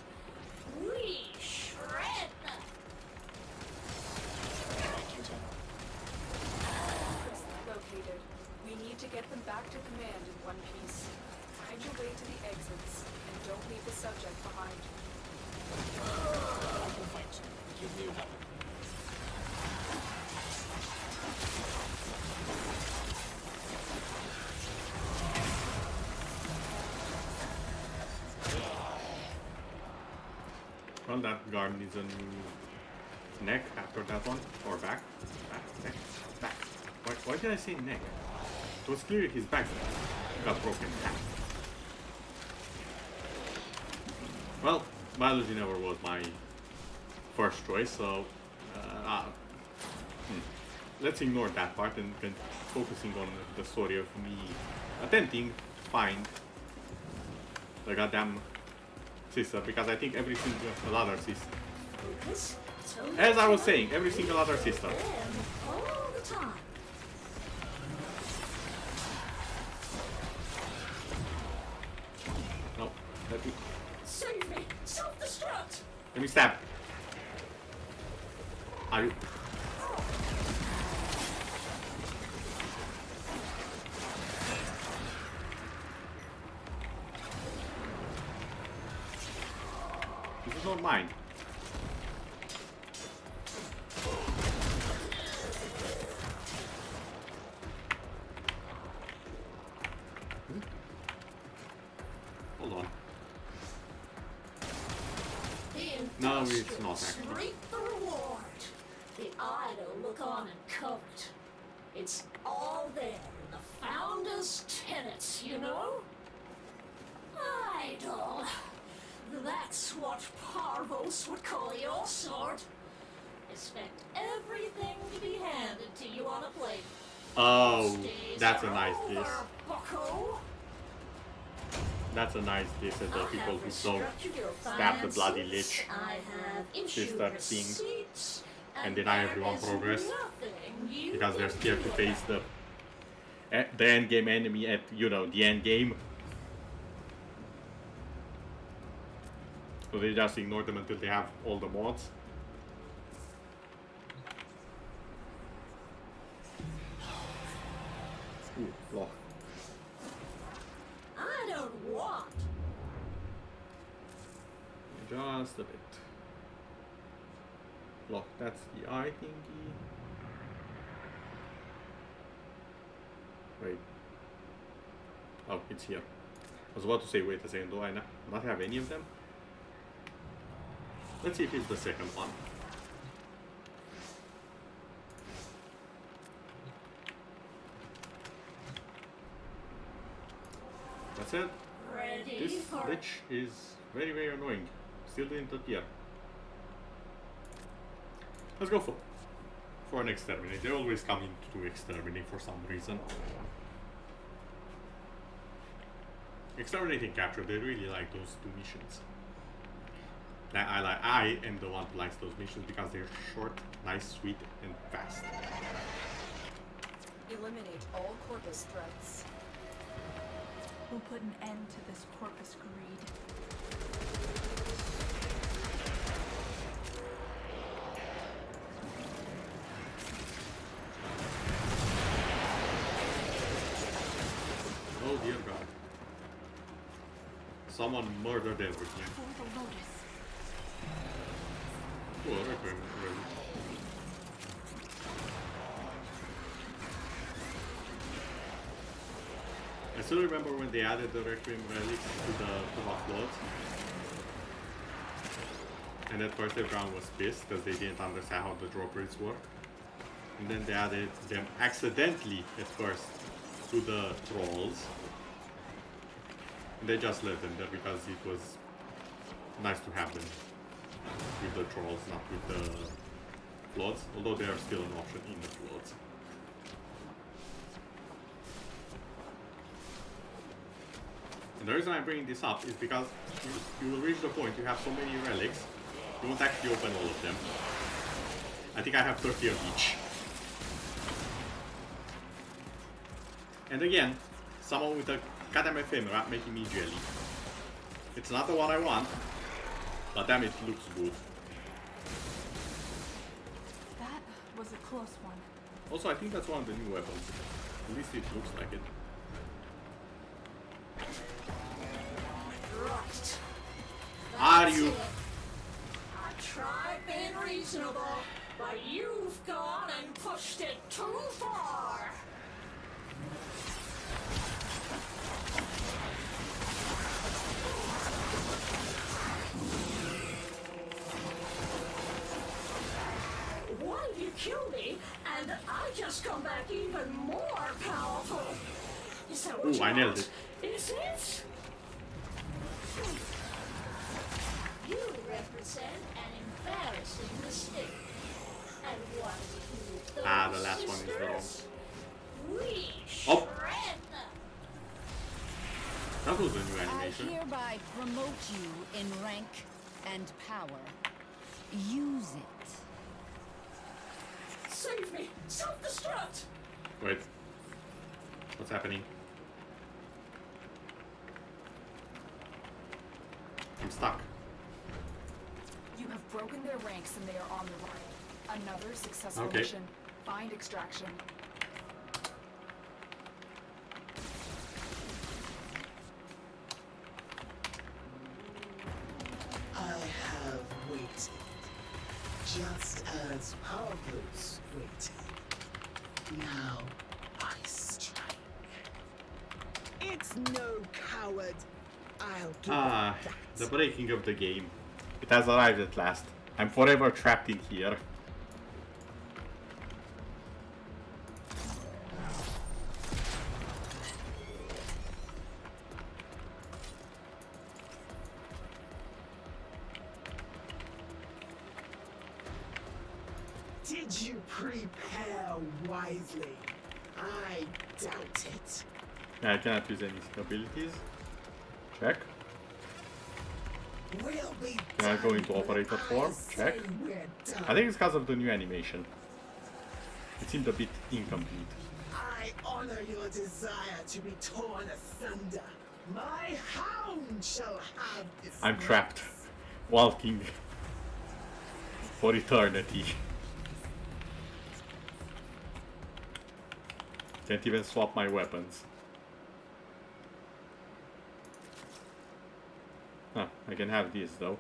We shred them. Located. We need to get them back to command in one piece. Find your way to the exits, and don't leave the subject behind. Well, that guard needs a new neck after that one. Or back. Back, neck, back. Why did I say neck? It was clear his back got broken in half. Well, biology never was my first choice, so let's ignore that part and focusing on the story of me attempting to find the goddamn sister, because I think every single other sister, Focus. It's only as I was a saying, every single other sister. them all the time. No, let me Save me! Self-destruct! stab. Are you? This is not mine. Hold on. The No, it's industrials not actually. reap the reward. The idle look on and covet. It's all there in the founder's tenets, you know? Idle. That's what parvos would call your sort. Expect everything to be handed to you on a plate. Oh, Days that's a are nice over, diss. bucko. That's a nice diss at the I people have who don't restructured your stab the bloody finances. lich. I have issued Sister thing receipts, and deny there everyone is progress nothing you because they're can scared to do face the end game enemy at, you know, the end game. So they just ignore them until they have all the mods. Ooh, lock. I don't want. Just a bit. Lock, that's the eye thingy. Wait. Oh, it's here. I was about to say, wait a second, do I not have any of them? Let's see if it's the second one. That's it. Ready This for lich is very, very annoying. Still didn't appear. Let's go for an exterminate. They always come into exterminate for some reason. Exterminate and capture, they really like those two missions. I am the one who likes those missions because they're short, nice, sweet, and fast. Eliminate all corpus threats. We'll put an end to this corpus greed. Oh dear God. Someone murdered everything. For the lotus. Well, Requiem, really. I still remember when they added the Requiem relics to the floats. And at first everyone was pissed because they didn't understand how the drop rates work. And then they added them accidentally at first to the trolls. And they just left them there because it was nice to have them with the trolls, not with the floats, although they are still an option in the floats. And the reason I'm bringing this up is because you will reach the point you have so many relics, you won't actually open all of them. I think I have 30 of each. And again, someone with a goddamn ephemera making me jelly. It's not the one I want, but damn, it looks good. That was a close one. Also, I think that's one of the new weapons. At least it looks like it. right. Are That's you? it. I tried being reasonable, but you've gone and pushed it too far. Why did you kill me, and I just come back even more powerful? Is that what Ooh, you I nailed want? it. Is it? You represent an embarrassing mistake. And what do those Ah, the last one is sisters? We Oh. shred them. That was a new I animation. hereby promote you in rank and power. Use it. Save me! Self-destruct! Wait. What's happening? I'm stuck. You have broken their ranks and they are on the run. Another successful Okay. mission. Find extraction. I have waited, just as parvos waited. Now I strike. It's no coward. I'll give Ah, it that. the breaking of the game. It has arrived at last. I'm forever trapped in here. Did you prepare wisely? I doubt it. I cannot use any abilities. Check. We'll be Can I go into operator form? Check. I think it's because of the new animation. It seemed a bit incomplete. I honor your desire to be torn asunder. My hound shall have this. I'm trapped, walking for eternity. Can't even swap my weapons. Huh, I can have these though.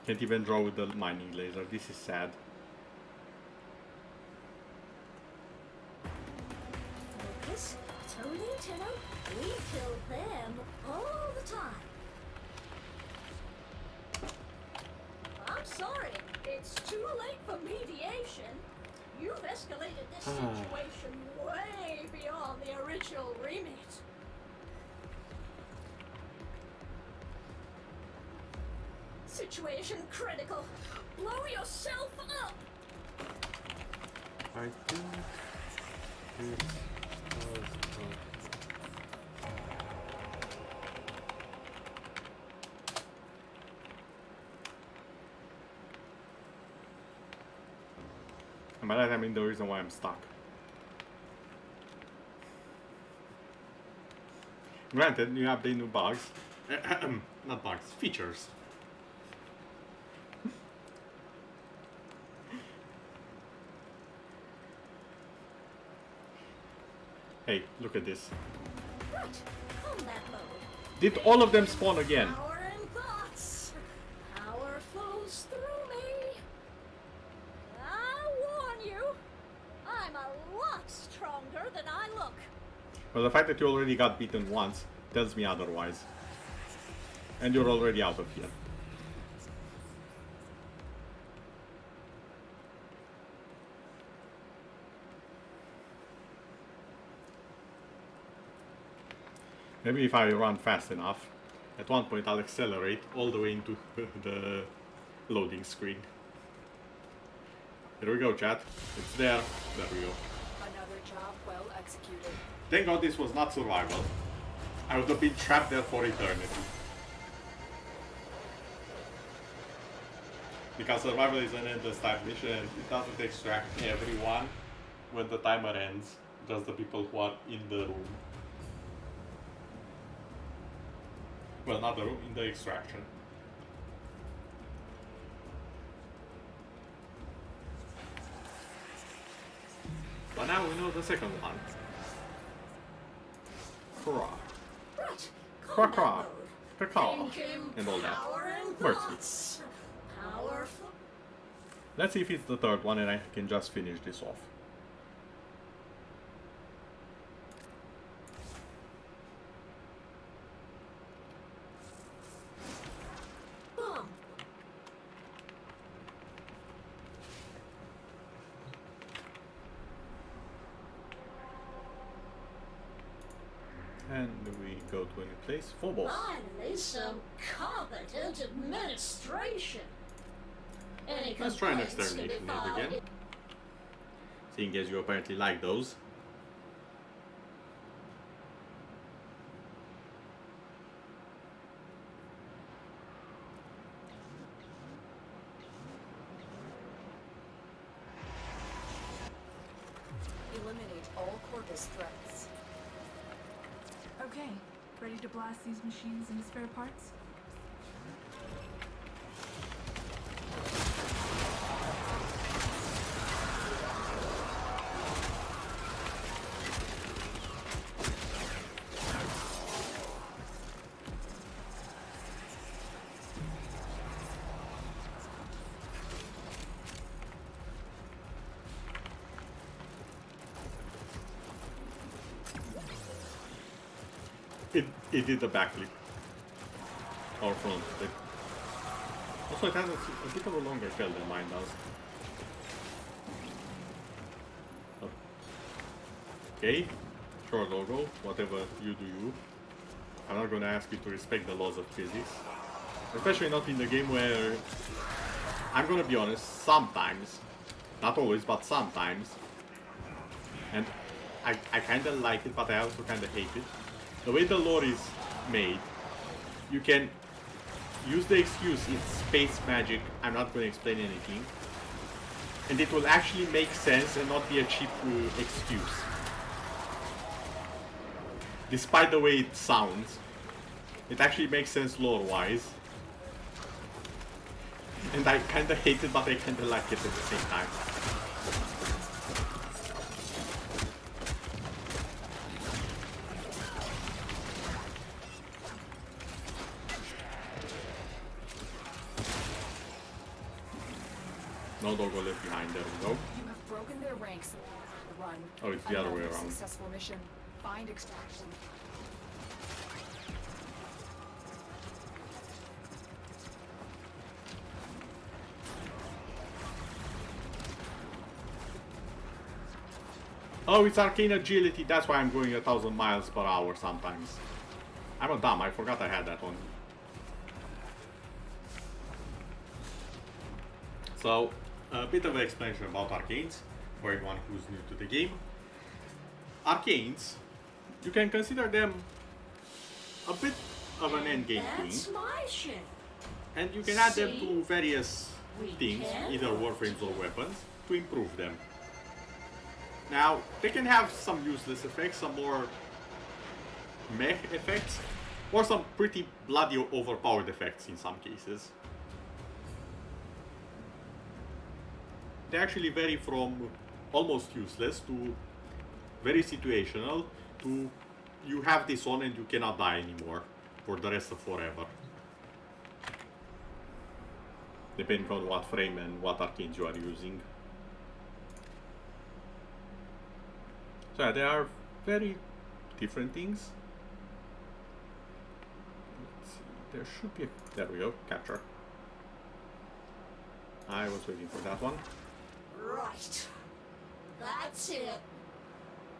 Can't even draw with the mining laser. This is sad. Focus, Tony and Tenno, we kill them all the time. I'm sorry, it's too late for mediation. You've escalated this situation way beyond the original remit. Situation critical. Blow yourself up. I think this was and by that I mean the reason why I'm stuck. Granted, you update new bugs. Not bugs, features. Hey, look at this. Right, combat mode. Did all of them spawn again? Power and thoughts. Power flows through me. I warn you, I'm a lot stronger than I look. Well, the fact that you already got beaten once tells me otherwise. And you're already out of here. Maybe if I run fast enough, at one point I'll accelerate all the way into the loading screen. Here we go, chat. It's there. There we go. Another job well executed. Thank God this was not survival. I would have been trapped there for eternity. Because survival is an endless type mission and it doesn't extract everyone when the timer ends. Just the people who are in the room. Well, not the room, in the extraction. But now we know the second one. Craw. Right, Craw combat craw. mode. Caw. Thinking And all that. power and Mercy. thoughts. Powerful. Let's see if it's the third one and I can just finish this off. Boom. And we go to a new place. Full boss. Finally, some competent administration. Any Let's try an complaints to be extermination nade filed again. Seeing as you apparently like those. Eliminate all Corvus threats. Okay, ready to blast these machines into spare parts? It did the backflip. Or front flip. Also, it has a bit of a longer tail than mine does. Oh. Okay, sure, logo. Whatever you do, you. I'm not gonna ask you to respect the laws of physics. Especially not in the game where, I'm gonna be honest, sometimes, not always, but sometimes, and I kinda like it, but I also kinda hate it. The way the lore is made, you can use the excuse, it's space magic, I'm not gonna explain anything, and it will actually make sense and not be a cheap excuse. Despite the way it sounds, it actually makes sense lore-wise. And I kinda hate it, but I kinda like it at the same time. No doggo left behind, there we go. You have broken their ranks. Run. Oh, it's the other way around. Successful mission. Find extraction. Oh, it's arcane agility, that's why I'm going 1,000 miles per hour sometimes. I'm a dumb, I forgot I had that on. So, a bit of an explanation about arcanes, for everyone who's new to the game. Arcanes, you can consider them a bit of an endgame thing. That's my ship. And you can add them to various things, either warframes or weapons, to improve them. Now, they can have some useless effects, some more meh effects, or some pretty bloody overpowered effects in some cases. They actually vary from almost useless to very situational to you have this on and you cannot die anymore for the rest of forever. Depending on what frame and what arcanes you are using. So yeah, they are very different things. Let's see, there should be a, there we go, capture. I was waiting for that one. Right. That's it.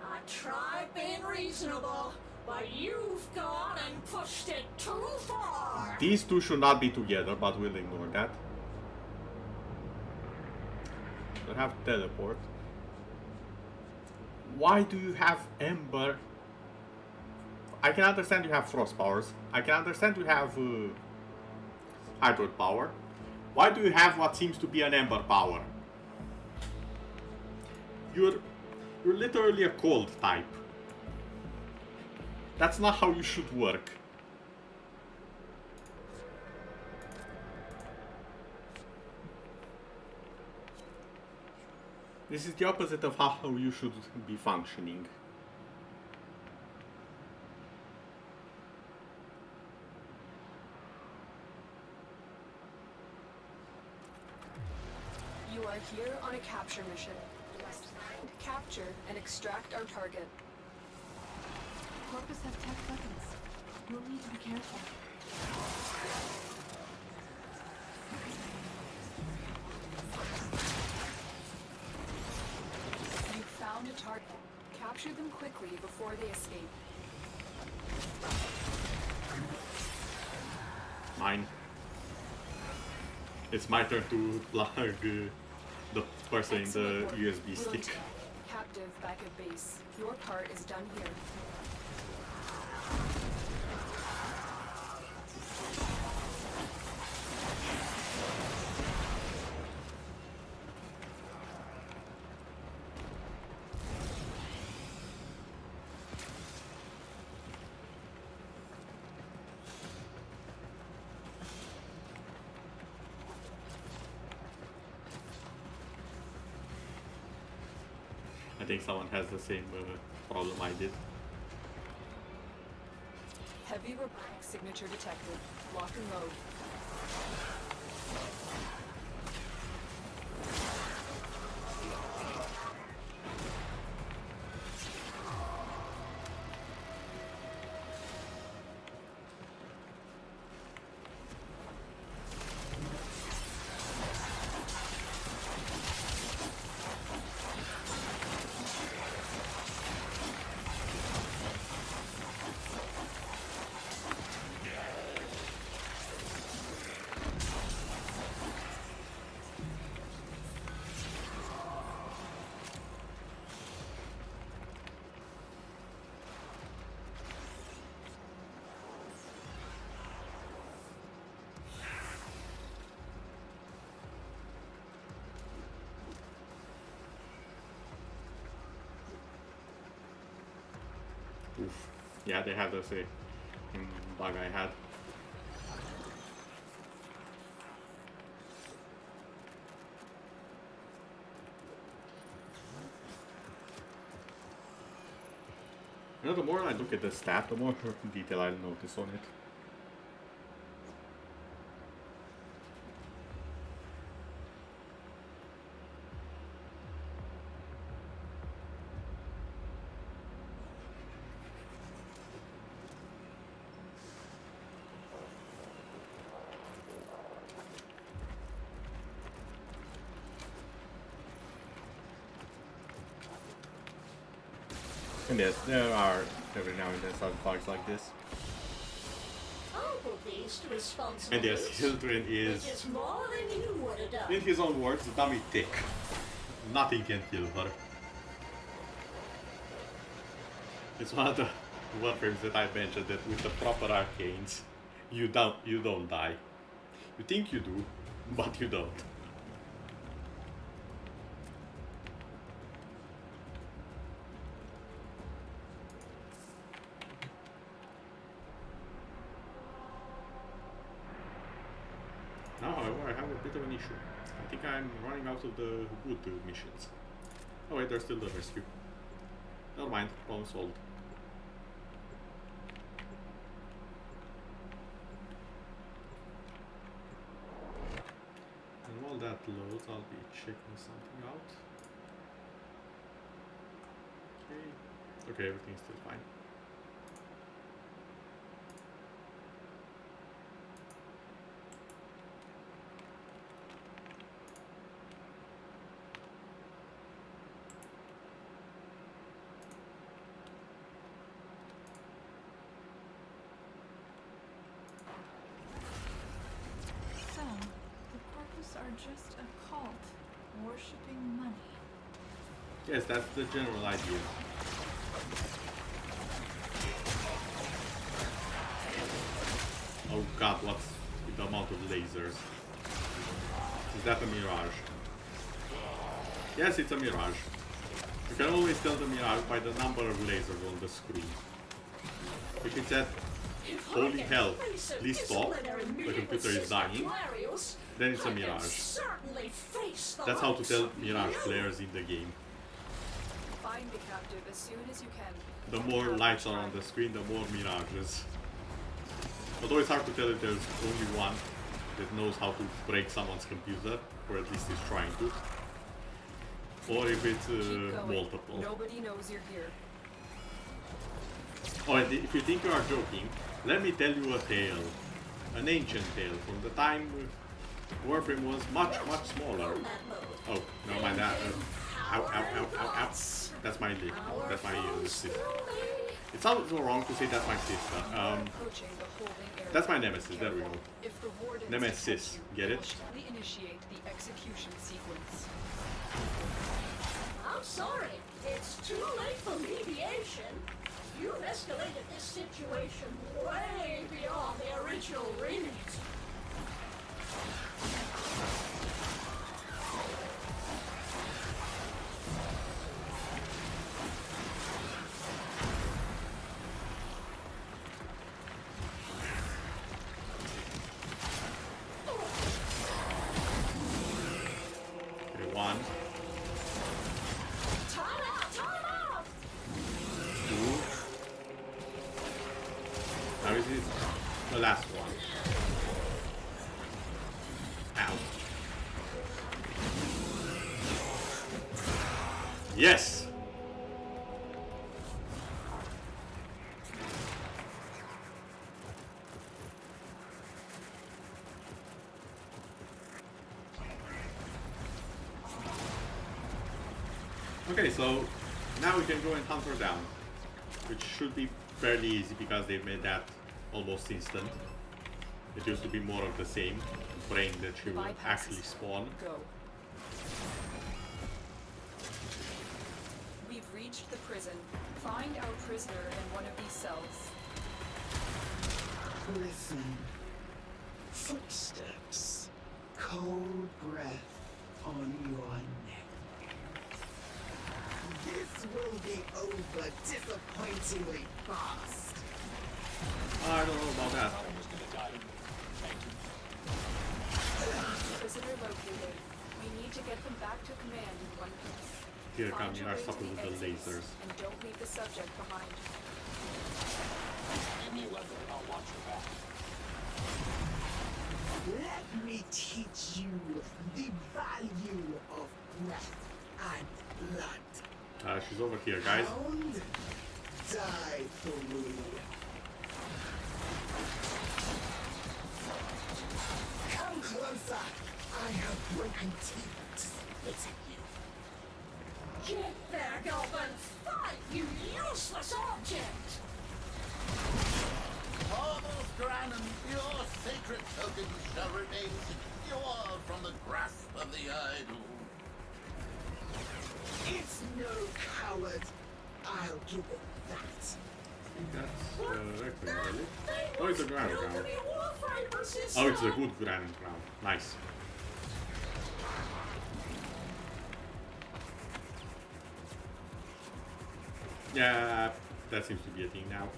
I tried being reasonable, but you've gone and pushed it too far. These two should not be together, but we'll ignore that. We'll have teleport. Why do you have Ember? I can understand you have Frost powers. I can understand you have Hydro power. Why do you have what seems to be an Ember power? You're literally a cold type. That's not how you should work. This is the opposite of how you should be functioning. You are here on a capture mission. You must find, capture, and extract our target. Corpus have tech weapons. We'll need to be careful. You found a target. Capture them quickly before they escape. Mine. It's my turn to plug the person in the USB stick. Captive back at base. Your part is done here. I think someone has the same problem I did. Heavy robotic signature detected. Lock and load. Oof. Yeah, they had the same bug I had. You know, the more I look at the stat, the more detail I notice on it. And yes, there are every now and then some bugs like this. And yes, Hildren is, more than you would have done. in his own words, dummy tick. Nothing can kill her. It's one of the warframes that I mentioned that with the proper arcanes, you don't die. You think you do, but you don't. Now, however, I have a bit of an issue. I think I'm running out of the wood missions. Oh wait, there's still the rescue. Never mind, problem solved. And while that loads, I'll be checking something out. Okay, everything's still fine. So, the parvos are just a cult, worshipping money. Yes, that's the general idea. Oh god, what's with the amount of lasers? Is that a mirage? Yes, it's a mirage. You can always tell the mirage by the number of lasers on the screen. If it's at holy hell, please stop, the computer is dying, then it's a mirage. That's how to tell mirage players in the game. Find the captive as soon as you can. The more lights are on the screen, the more mirages. Although it's hard to tell if there's only one that knows how to break someone's computer, or at least is trying to. Or if it's multiple. Nobody knows you're here. Oh, and if you think you are joking, let me tell you a tale. An ancient tale from the time Warframe was much smaller. Oh, no mind that. Ow, ow, ow, ow, ow. That's my lip. That's my sister. It sounds so wrong to say that's my sister. That's my nemesis. There we go. Nemesis. Get it? Initiate the execution sequence. I'm sorry. It's too late for mediation. You've escalated this situation way beyond the original remit. Okay, one. Time out! Two. Now is it the last one? Ow. Yes! Okay, so now we can go and hunt her down, which should be fairly easy because they've made that almost instant. It used to be more of the same, praying that she will actually spawn. Go. We've reached the prison. Find our prisoner in one of these cells. Listen. Footsteps. Cold breath on your neck. Give This will be over disappointingly fast. I don't know about that. Visitor located. We need to get them back to command in one piece. Here Find come your our way to supper with the exits, lasers. and don't leave the subject behind. Give me a weapon and I'll watch your back. Let me teach you the value of breath and blood. She's over here, guys. Hound, die for me. Come closer. I have broken teeth to spit at you. Get back up and fight, you useless object! Parvos Granon, your sacred tokens shall remain secure from the grasp of the idol. It's no coward. I'll give it that. That's really. Oh, it's a grand crown. Oh, it's a good grand crown. Nice. Yeah, that seems to be a thing now.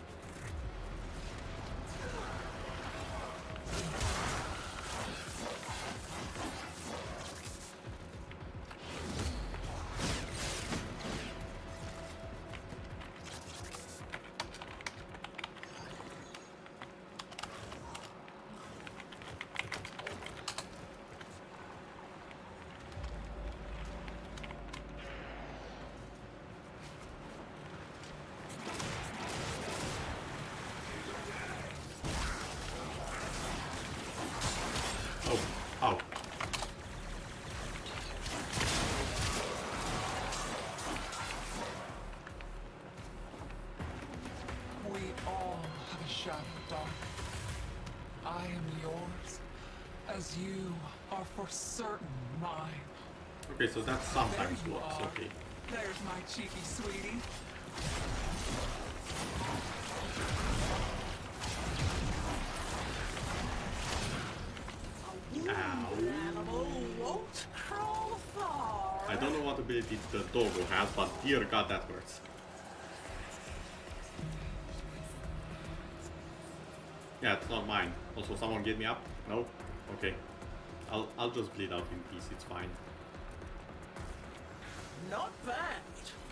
I am yours, as you are for certain mine. Okay, so that sometimes There you works, are. okay. There's my cheeky sweetie. Animal won't crawl far. I don't know what ability the doggo has, but dear god, that hurts. Yeah, it's not mine. Also, someone get me up? No? Okay. I'll just bleed out in peace, it's fine. Not bad.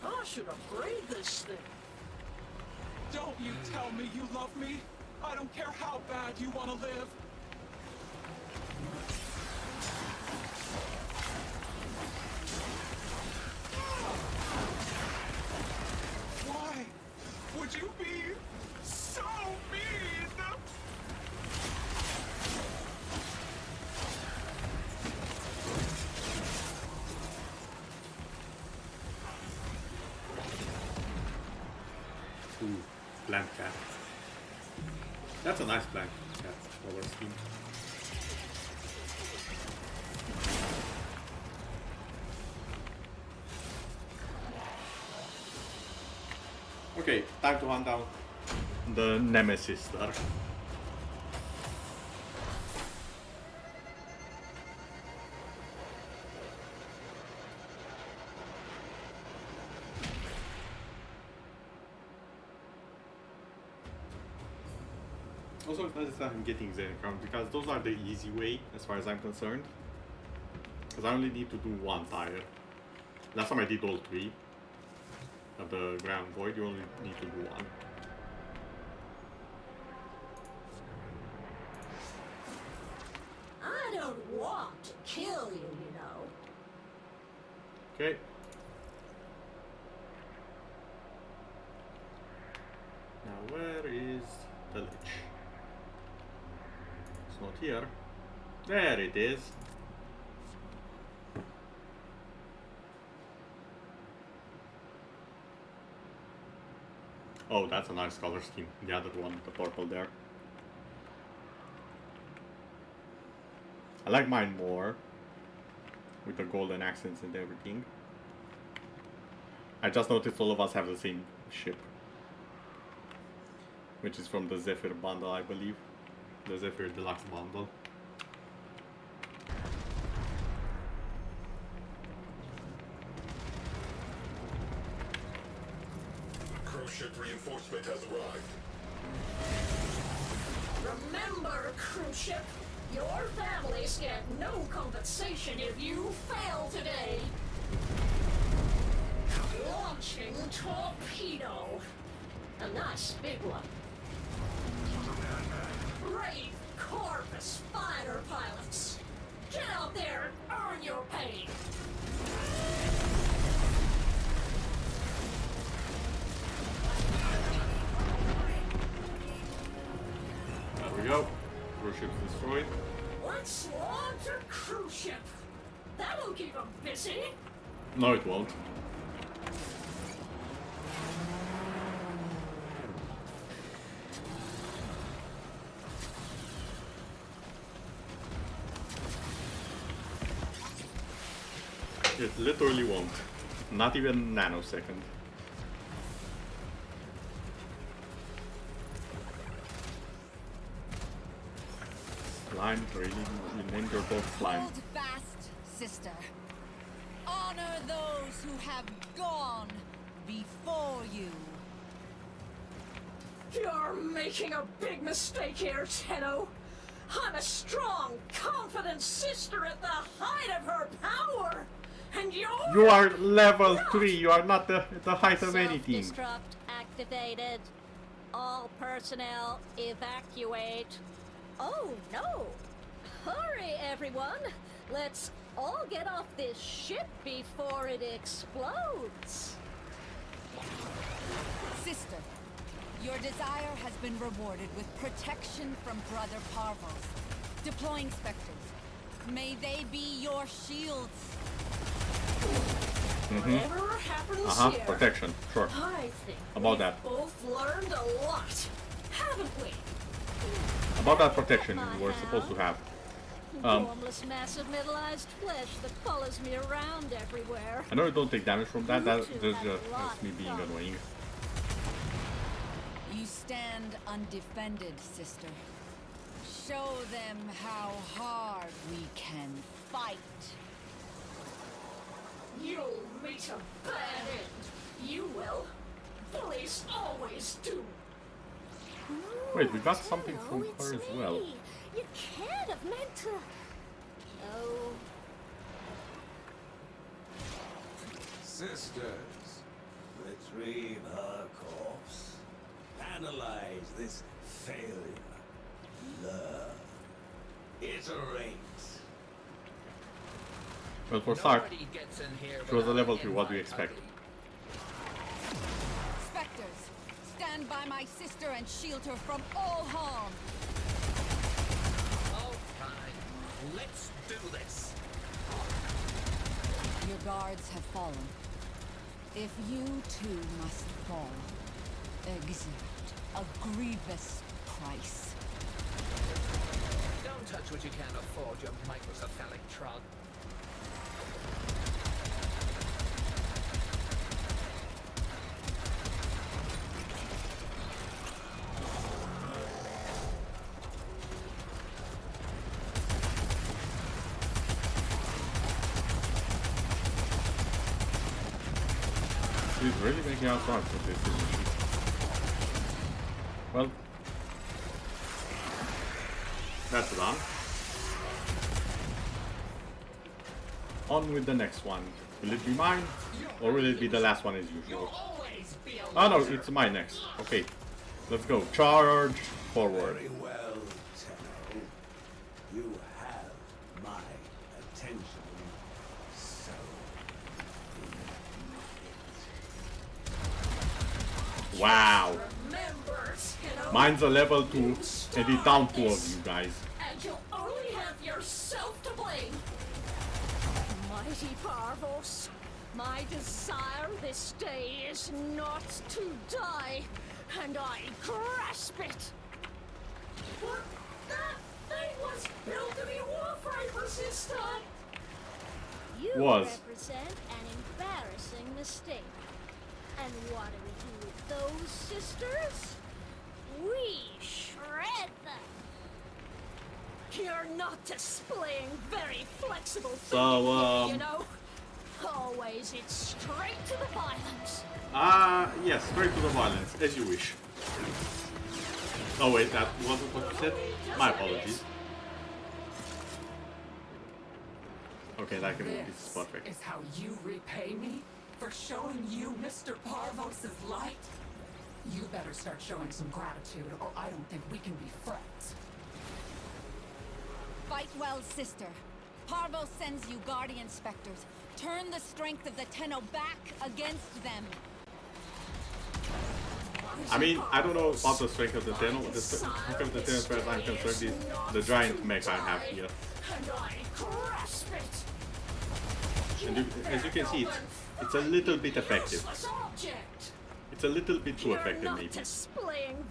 I should upgrade this thing. Don't you tell me you love me. I don't care how bad you want to live. Why would you be so mean? Ooh, blank cat. That's a nice blank cat color scheme. Okay, time to hunt down the Nemesis there. Also, it's nice that I'm getting Zen account because those are the easy way as far as I'm concerned. Because I only need to do one tire. Last time I did all three of the ground void, you only need to do one. I don't want to kill you, you know. Okay. Now where is the lich? It's not here. There it is. Oh, that's a nice color scheme. The other one, the purple there. I like mine more, with the golden accents and everything. I just noticed all of us have the same ship, which is from the Zephyr bundle, I believe. The Zephyr Deluxe bundle. Ship reinforcement has arrived. Remember, cruise ship, your families get no compensation if you fail today. Launching torpedo. A nice big one. Brave Corvus fighter pilots. Get out there and earn your pay. There we go. Cruise ship's destroyed. Let's launch a cruise ship. That'll keep them busy. No, it won't. It literally won't. Not even a nanosecond. Slime, really? You named your dog Slime. Hold fast, sister. Honor those who have gone before you. You're making a big mistake here, Tenno. I'm a strong, confident sister at the height of her power. And You are level 3, you are not the height of anything. Self-destruct activated. All personnel evacuate. Oh no! Hurry, everyone! Let's all get off this ship before it explodes. Sister, your desire has been rewarded with protection from Brother Parvos. Deploying specters. May they be your shields. Whatever happens here, protection, sure. I think About we've that. both learned a lot, haven't we? About that protection we were supposed to have. Formless, massive, metallized flesh that follows me around everywhere. I know you don't take damage from that, that's You two just have a lot that's me being in common. annoying. You stand undefended, sister. Show them how hard we can fight. You'll meet a bad end. You will. Bullies always do. Wait, we got something from her as well. You can't have meant to. Oh. Sisters, retrieve her corpse. Analyze this failure. Love. Iterate. Well, for start, Nobody gets in here she was a without level an 3, what do you invite, expect? Specters, stand by my sister and shield her from all harm. Oh, fine. Let's do this. Your guards have fallen. If you too must fall, exert a grievous price. Don't touch what you can't afford, you microcephalic trog. She's really making out front with this, isn't she? Well, that's done. On with the next one. Will it be mine? Or will it be the last one as usual? Oh no, it's mine next. Okay, let's go. Charge forward. Very well, Tenno. You have my attention. So Wow. Remember, Tenno, Mine's a level 2 and it's down 2 of this, you guys. and you'll only have yourself to blame. Mighty Parvos, my desire this day is not to die, and I grasp it. But that thing was built to be Warframe resistant. You Was. represent an embarrassing mistake. And what do we do with those sisters? We shred them. You're not displaying very flexible So, thinking, you know. Always, it's straight to the violence. Yes, straight to the violence, as you wish. Oh wait, that wasn't what you said? My apologies. Okay, that can this is perfect. Is how you repay me for showing you Mr. Parvos' light? You better start showing some gratitude, or I don't think we can be friends. Fight well, sister. Parvos sends you guardian specters. Turn the strength of the Tenno back against them. I mean, I don't know about the strength of the Tenno. The strength of the Tenno, as far as I'm concerned, is the giant mech I have here. And as you can see, it's a little bit effective. It's a little bit too effective, maybe.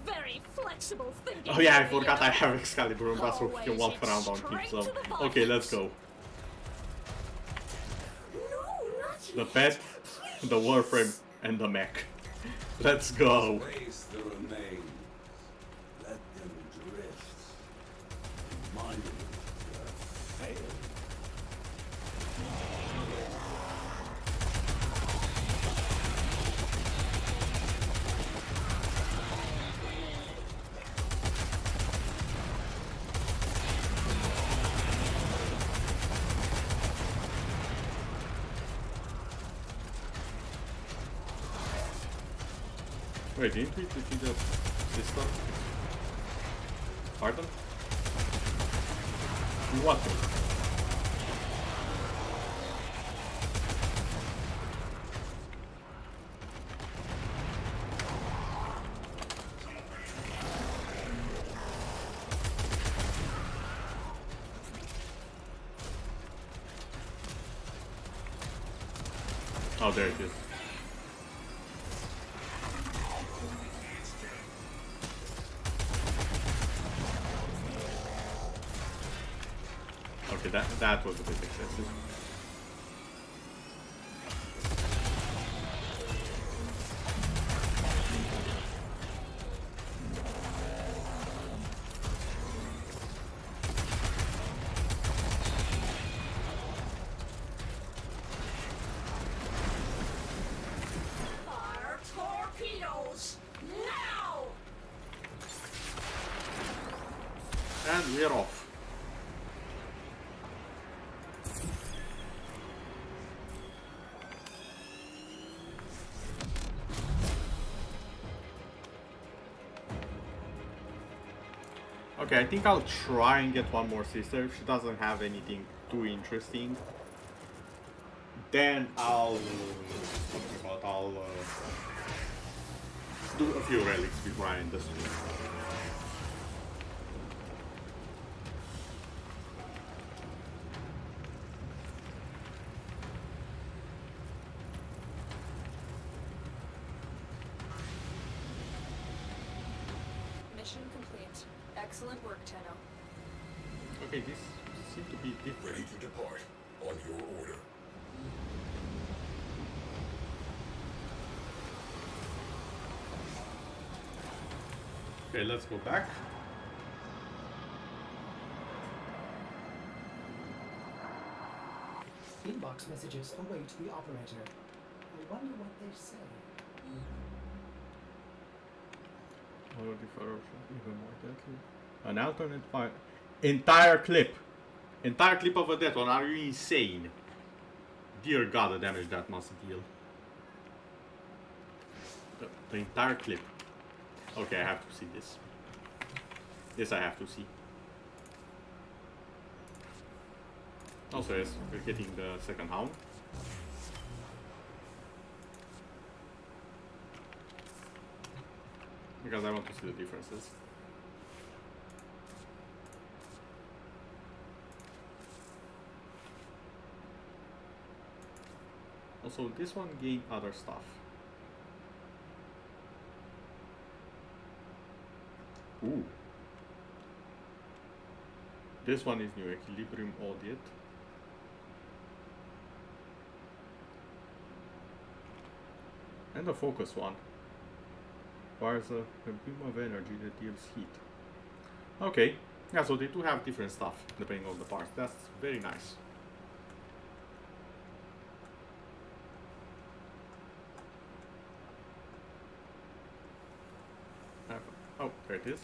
Very flexible thinking. Oh yeah, I forgot I have Excalibur and Basso can walk around on him, so... Okay, let's go. The pet, the Warframe, and the mech. Let's go. Waste the remains. Let them drift. Monument fail. Wait, didn't we defeat the sister? Pardon? What? Oh, there it is. Okay, that was a bit excessive. Fire torpedoes now! And we're off. Okay, I think I'll try and get one more sister. If she doesn't have anything too interesting, then I'll do a few relics before I end the stream. Mission complete. Excellent work, Tenno. Okay, this seems to be different. Ready to depart. On your order. Okay, let's go back. Inbox messages await the operator. I wonder what they say. Even more deadly. An alternate fire. Entire clip of a death one. Are you insane? Dear God, the damage that must deal. The entire clip. Okay, I have to see this. This I have to see. Also, yes, we're getting the second hound. Because I want to see the differences. Also, this one gained other stuff. Ooh. This one is new, Equilibrium Audit. And the focus one. Fires a beam of energy that deals heat. Okay, yeah, so they do have different stuff depending on the parts. That's very nice. There it is.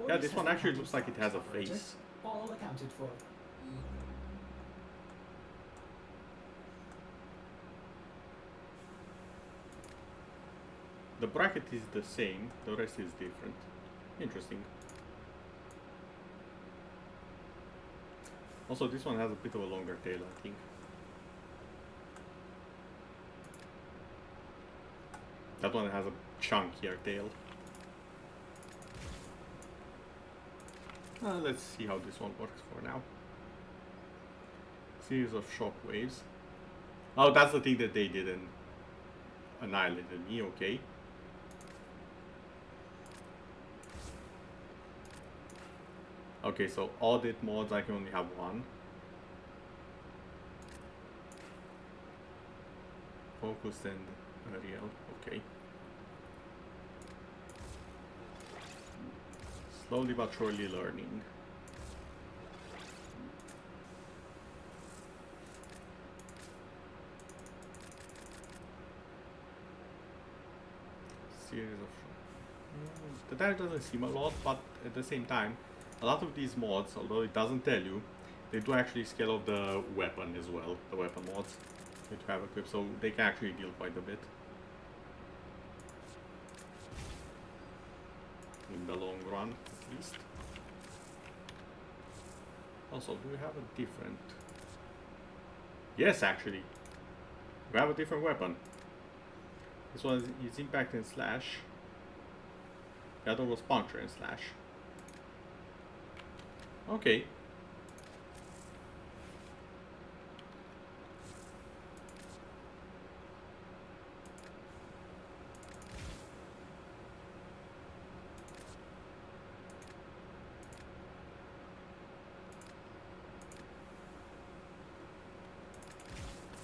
Yeah, this one actually looks like it has a face. All accounted for. The bracket is the same, the rest is different. Interesting. Also, this one has a bit of a longer tail, I think. That one has a chunkier tail. Let's see how this one works for now. Series of shock waves. Oh, that's the thing that they didn't annihilated me, okay. Okay, so audit mods, I can only have one. Focus and real, okay. Slowly but surely learning. Series of... The dive doesn't seem a lot, but at the same time, a lot of these mods, although it doesn't tell you, they do actually scale up the weapon as well, the weapon mods that you have equipped, so they can actually deal quite a bit. In the long run, at least. Also, do we have a different... Yes, actually. We have a different weapon. This one is impact and slash. The other was puncture and slash. Okay.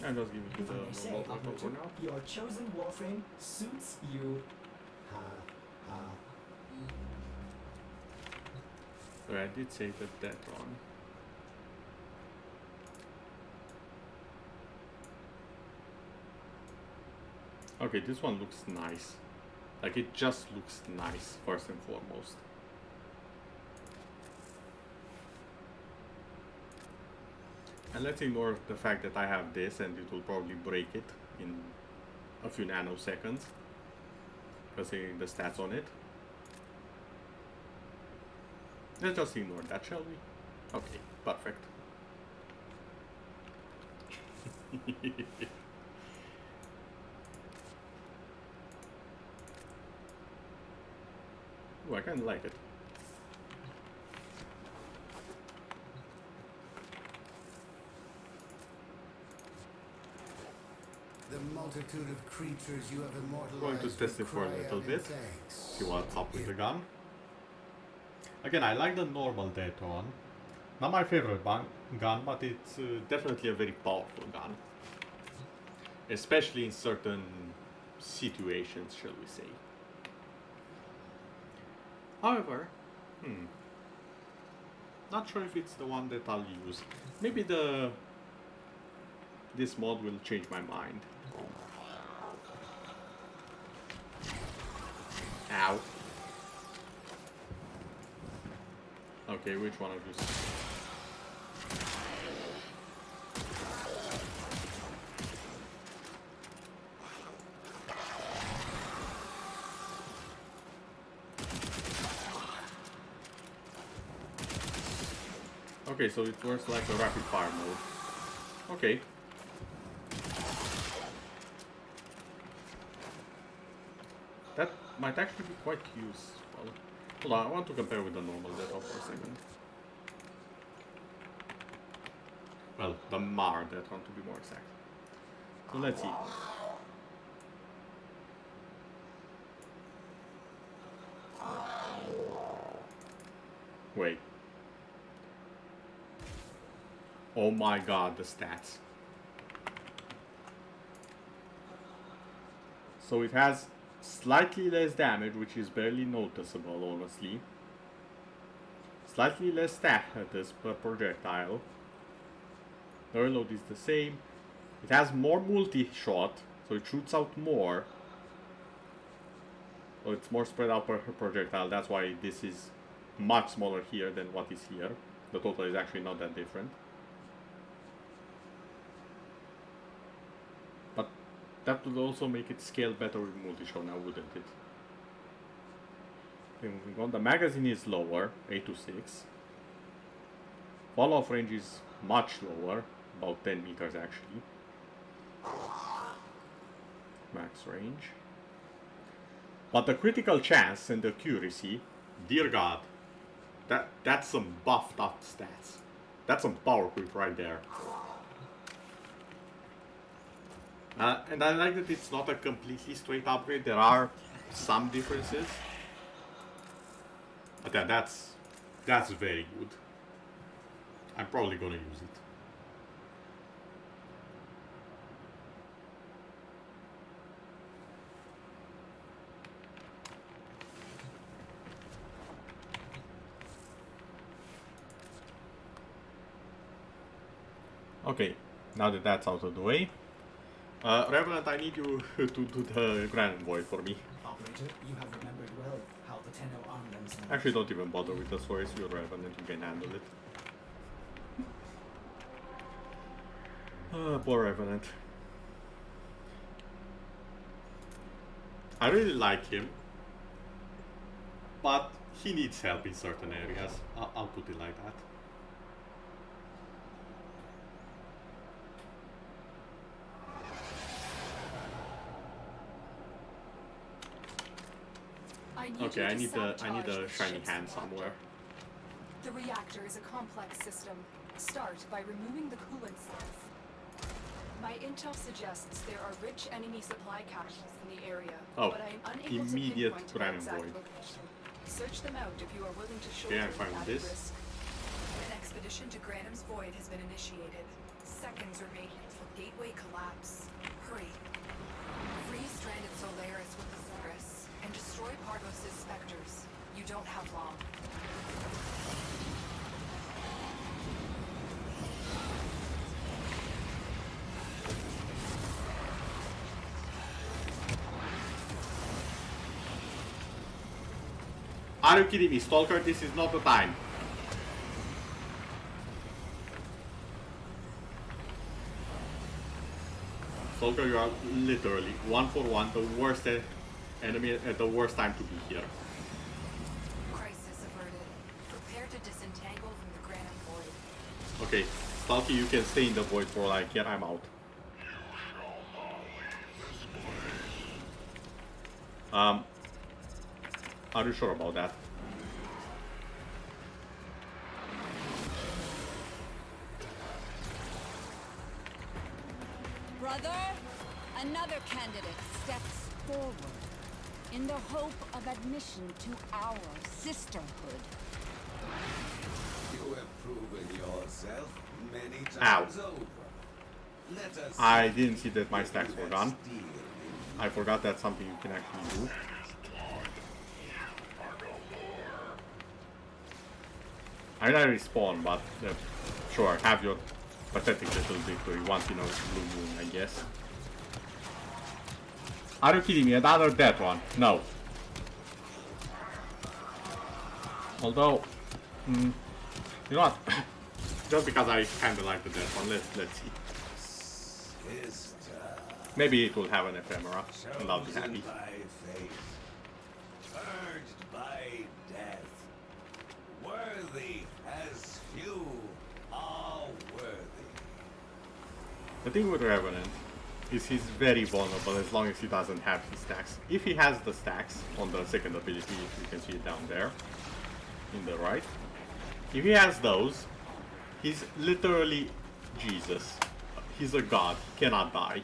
And just give it to If I may say, the normal operator, for now. your chosen warframe suits you. So I did say that wrong. Okay, this one looks nice. Like, it just looks nice, first and foremost. And let's ignore the fact that I have this and it will probably break it in a few nanoseconds, considering the stats on it. Let's just ignore that, shall we? Okay, perfect. Ooh, I kinda like it. The multitude of creatures you have immortalized. Going to test it for a cry little out bit. thanks. See what's up with the gun. Again, I like the normal Death one. Not my favorite gun, but it's definitely a very powerful gun. Especially in certain situations, shall we say. However, not sure if it's the one that I'll use. Maybe this mod will change my mind. Ow. Okay, which one of you? Okay, so it works like a rapid fire mode. Okay. That might actually be quite useful. Hold on, I want to compare with the normal Death for a second. Well, the Mar Death one to be more exact. So let's see. Wait. Oh my god, the stats. So it has slightly less damage, which is barely noticeable, honestly. Slightly less status per projectile. The reload is the same. It has more multi-shot, so it shoots out more. Oh, it's more spread out per projectile. That's why this is much smaller here than what is here. The total is actually not that different. But that would also make it scale better with multi-show now, wouldn't it? Okay, moving on. The magazine is lower, 8 to 6. Fall-off range is much lower, about 10 meters actually. Max range. But the critical chance and the accuracy, dear God, that's some buffed up stats. That's some power creep right there. And I like that it's not a completely straight upgrade. There are some differences. But yeah, that's very good. I'm probably gonna use it. Okay, now that that's out of the way, Revenant, I need you to do the Grand Void for me. Operator, you have remembered well how the Tenno arm themselves. Actually, don't even bother with the stories. You're Revenant, you can handle it. Poor Revenant. I really like him, but he needs help in certain areas. I'll put it like that. Okay, I need a shiny hand somewhere. The reactor is a complex system. Start by removing the coolant cells. My intel suggests there are rich enemy supply caches in the area, but I am unable immediate to pinpoint their Grand exact Void. location. Search them out if you are willing to shoulder Okay, I'm fine the with added this. risk. An expedition to Granum's Void has been initiated. Seconds remain until gateway collapse. Hurry. Free stranded Solaris with the Cirrus and destroy Parvos' specters. You don't have long. Are you kidding me, Stalker? This is not the time. Stalker, you are literally 1-for-1, the worst enemy at the worst time to be here. Crisis averted. Prepare to disentangle from the Granum Void. Okay, Stalky, you can stay in the void for like, yeah, I'm out. Are you sure about that? Brother, another candidate steps forward in the hope of admission to our sisterhood. You have proven yourself many Ow. times over. Let us I didn't see that my stacks were gone. I forgot that's something you can actually do. I mean, I respawn, but sure, have your pathetic little victory once in a blue moon, I guess. Are you kidding me? Another death one? No. Although, you know what? Just because I kinda like the death one, let's see. Maybe it will have an ephemera, and I'll be happy. By faith, urged by death, worthy as few are worthy. The thing with Revenant is he's very vulnerable as long as he doesn't have his stacks. If he has the stacks on the second ability, if you can see it down there, in the right. If he has those, he's literally Jesus. He's a god, he cannot die.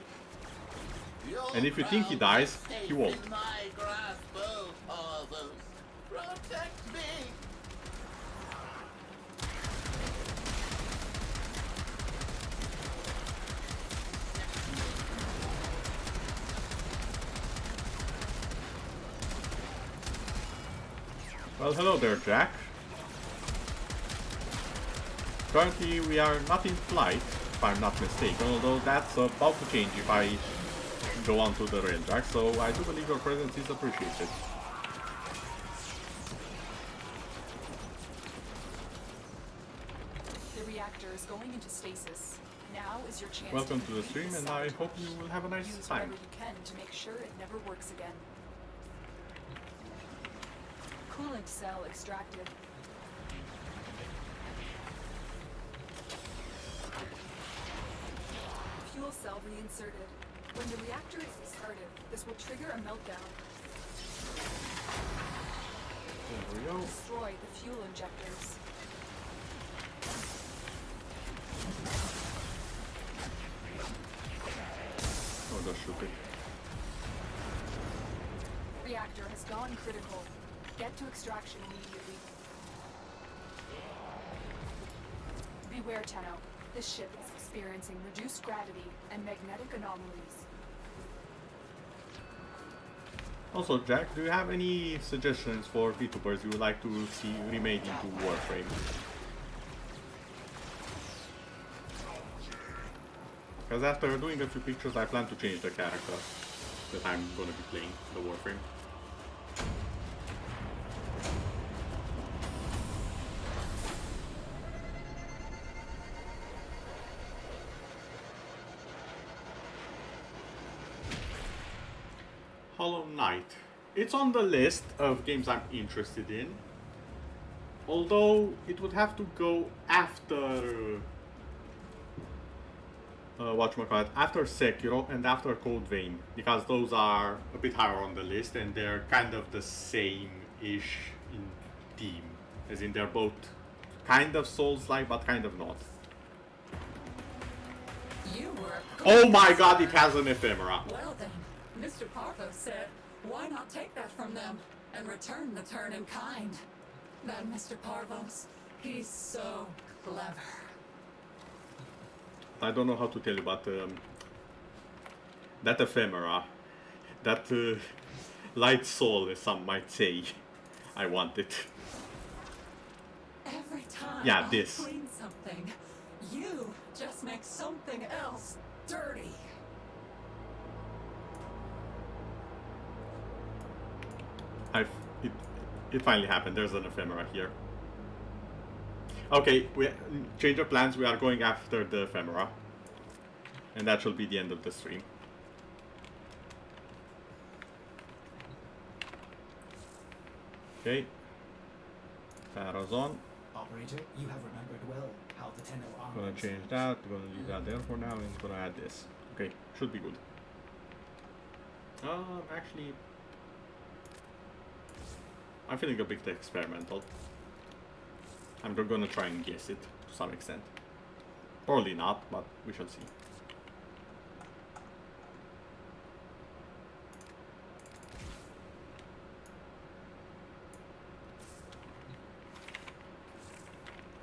And if you think he dies, he won't. In my grasp, oh, Parvos. Protect me! Well, hello there, Jack. Currently, we are not in flight, if I'm not mistaken, although that's about to change if I go on to the rail track, so I do believe your presence is appreciated. reactor is going into stasis. Now is your chance. Welcome to the complete stream, this and I sabotage. hope you will have a nice Use time. whatever you can to make sure it never works again. Coolant cell extracted. Fuel cell reinserted. When the reactor is restarted, this will trigger a meltdown. There we go. Destroy the fuel injectors. Oh, just shoot it. Reactor has gone critical. Get to extraction immediately. Beware, Tenno. This ship is experiencing reduced gravity and magnetic anomalies. Also, Jack, do you have any suggestions for VTubers you would like to see remade into Warframe? Because after doing a few pictures, I plan to change the character that I'm gonna be playing, the Warframe. Hollow Knight. It's on the list of games I'm interested in. Although it would have to go after whatchamacallit, after Sekiro and after Code Vein, because those are a bit higher on the list and they're kind of the same-ish in theme. As in they're both kind of Souls-like but kind of not. You were. Oh my god, it has an ephemera. Well then, Mr. Parvos said, why not take that from them and return the turn in kind? That Mr. Parvos, he's so clever. I don't know how to tell you, but that ephemera, that light soul, as some might say, I want it. Every time Yeah, I this. clean something, you just make something else dirty. It finally happened. There's an ephemera here. Okay, we change of plans. We are going after the ephemera, and that shall be the end of the stream. Okay, arrows on. Operator, you have remembered well how the Tenno armor. Gonna change that. Gonna leave that there for now, and gonna add this. Okay, should be good. Actually, I'm feeling a bit experimental. I'm gonna try and guess it to some extent. Probably not, but we shall see.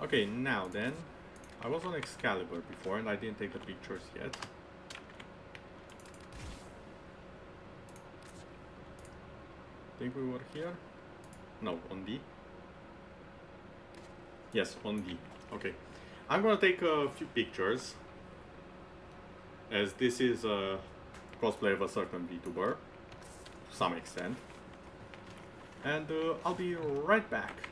Okay, now then, I was on Excalibur before and I didn't take the pictures yet. Think we were here? No, on D. Yes, on D. Okay. I'm gonna take a few pictures, as this is a cosplay of a certain VTuber, to some extent. And I'll be right back.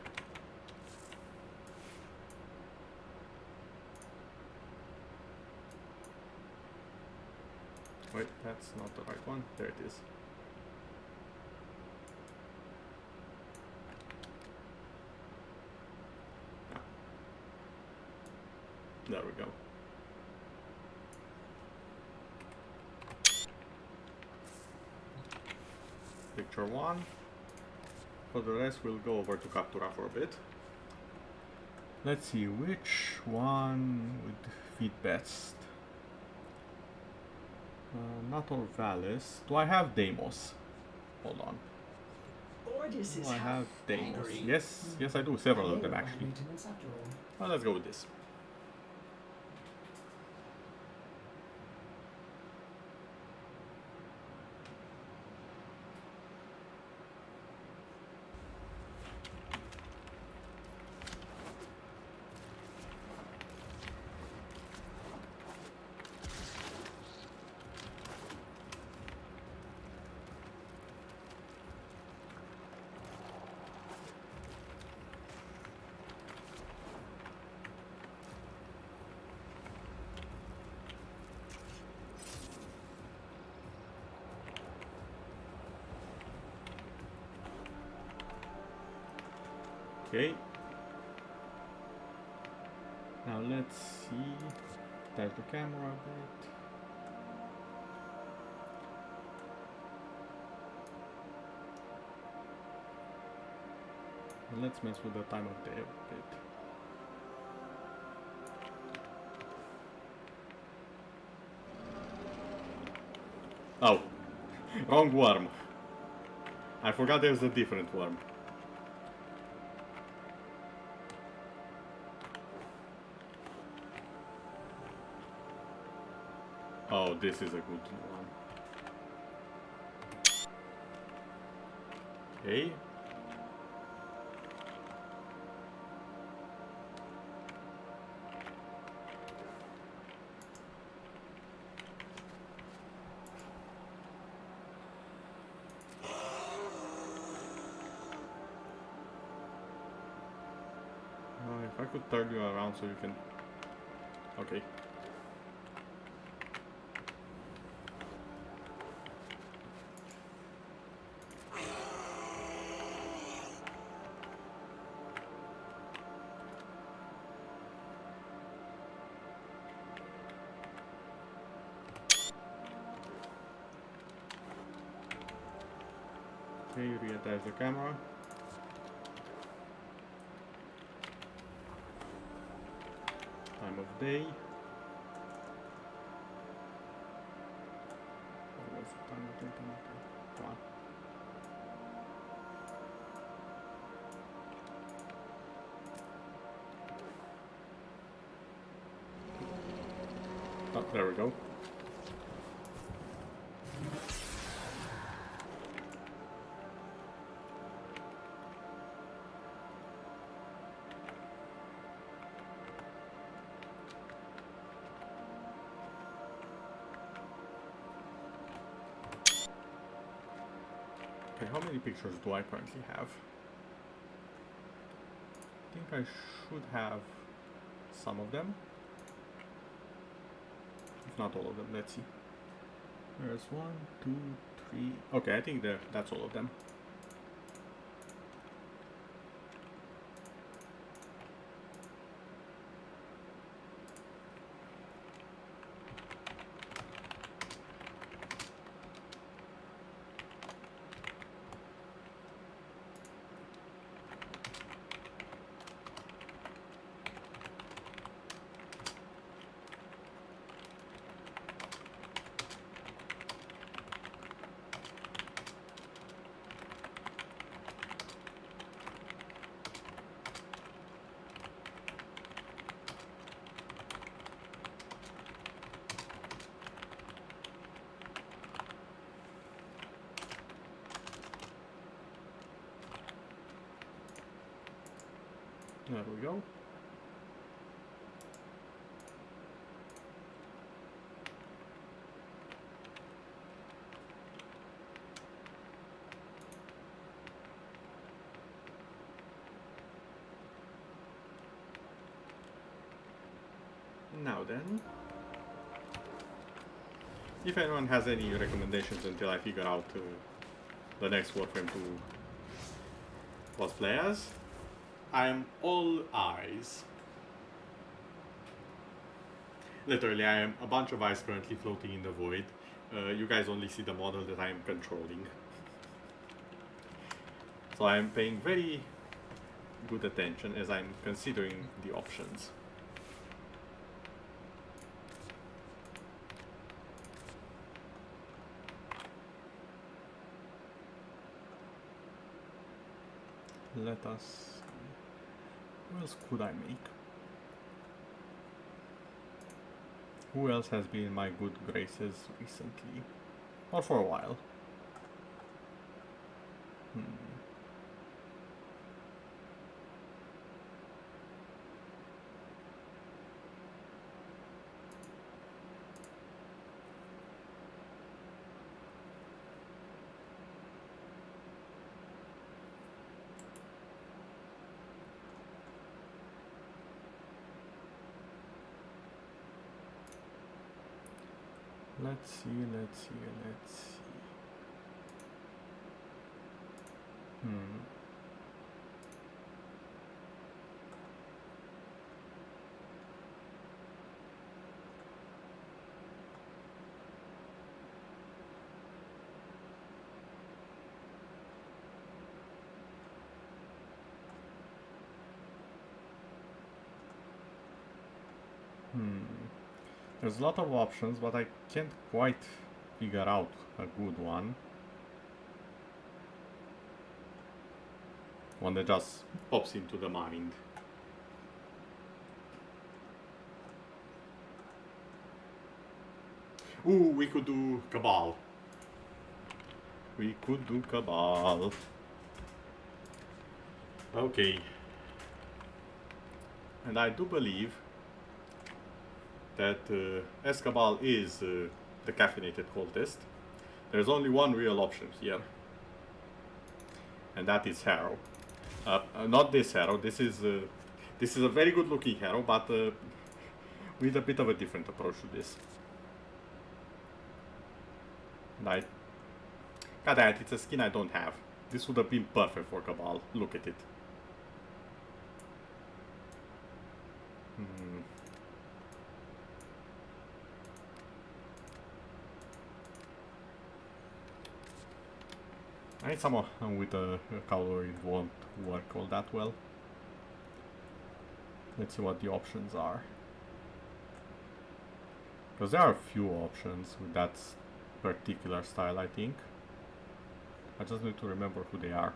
Wait, that's not the right one. There it is. Ah. There we go. Picture one. For the rest, we'll go over to Captura for a bit. Let's see which one would fit best. Not Orvalis. Do I have Deimos? Hold on. Ordis Do is I have Deimos? angry. Yes, yes I do. Several of them actually. Maintenance after all. Well, let's go with this. Okay. Now let's see. There's the camera a bit. And let's mess with the time of day a bit. Oh, wrong worm. I forgot there's a different worm. Oh, this is a good one. Okay. If I could turn you around so you can... Okay. Okay, reattach the camera. Time of day. What was the time of day? Come on. Oh, there we go. Okay, how many pictures do I currently have? I think I should have some of them. If not all of them, let's see. There's 1, 2, 3. Okay, I think that's all of them. There we go. Now then, if anyone has any recommendations until I figure out the next Warframe to cosplay as, I am all eyes. Literally, I am a bunch of eyes currently floating in the void. You guys only see the model that I am controlling. So I am paying very good attention as I'm considering the options. Let us see. Who else could I make? Who else has been in my good graces recently? Or for a while? Let's see. There's a lot of options, but I can't quite figure out a good one. One that just pops into the mind. Ooh, we could do Cabal. We could do Cabal. Okay. And I do believe that as Cabal is the caffeinated cultist, there's only one real option here. And that is Harrow. Not this Harrow, this is a very good looking Harrow, but with a bit of a different approach to this. God damn it, it's a skin I don't have. This would have been perfect for Cabal. Look at it. I need someone with a color it won't work all that well. Let's see what the options are. Because there are a few options with that particular style, I think. I just need to remember who they are.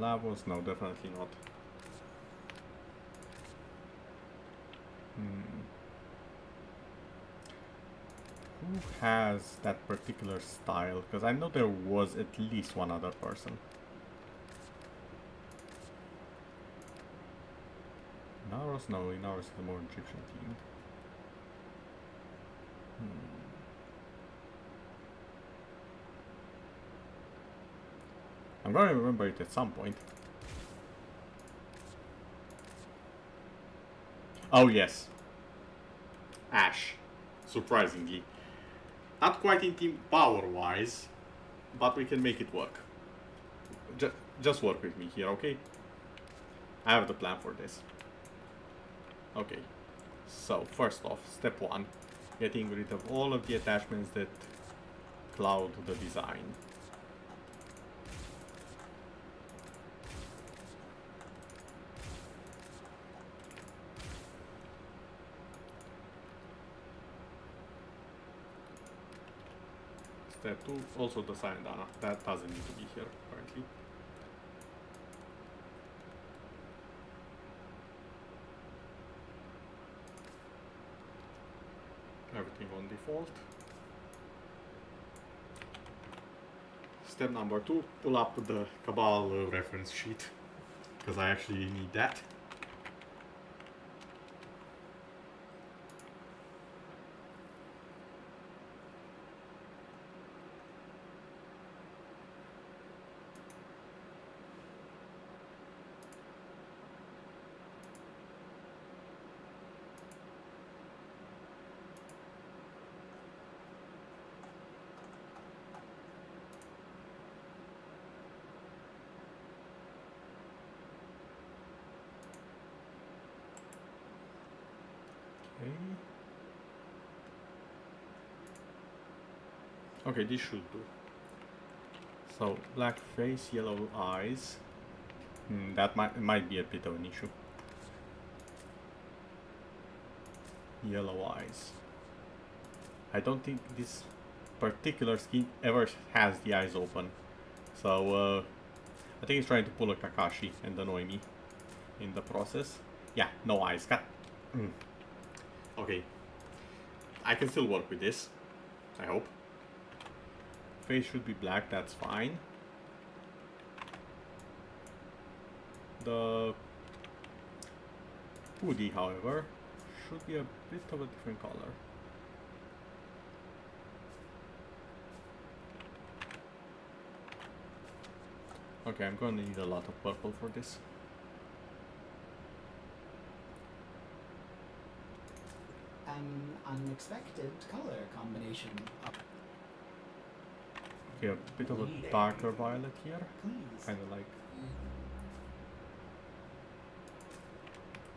Lavos? No, definitely not. Who has that particular style? Because I know there was at least one other person. Inaros? No, Inaros is the more Egyptian team. I'm gonna remember it at some point. Oh yes. Ash. Surprisingly. Not quite in team power-wise, but we can make it work. Just work with me here, okay? I have the plan for this. Okay. So, first off, step 1. Getting rid of all of the attachments that cloud the design. Step 2, also the Sayandana. That doesn't need to be here currently. Everything on default. Step number 2, pull up the Cabal reference sheet, because I actually need that. Okay, this should do. So, black face, yellow eyes. That might be a bit of an issue. Yellow eyes. I don't think this particular skin ever has the eyes open. So, I think he's trying to pull a Kakashi and annoy me in the process. Yeah, no eyes. Cut. Okay. I can still work with this. I hope. Face should be black, that's fine. The hoodie, however, should be a bit of a different color. Okay, I'm gonna need a lot of purple for this. An unexpected color combination. Okay, a bit of a darker violet here. Kind of like...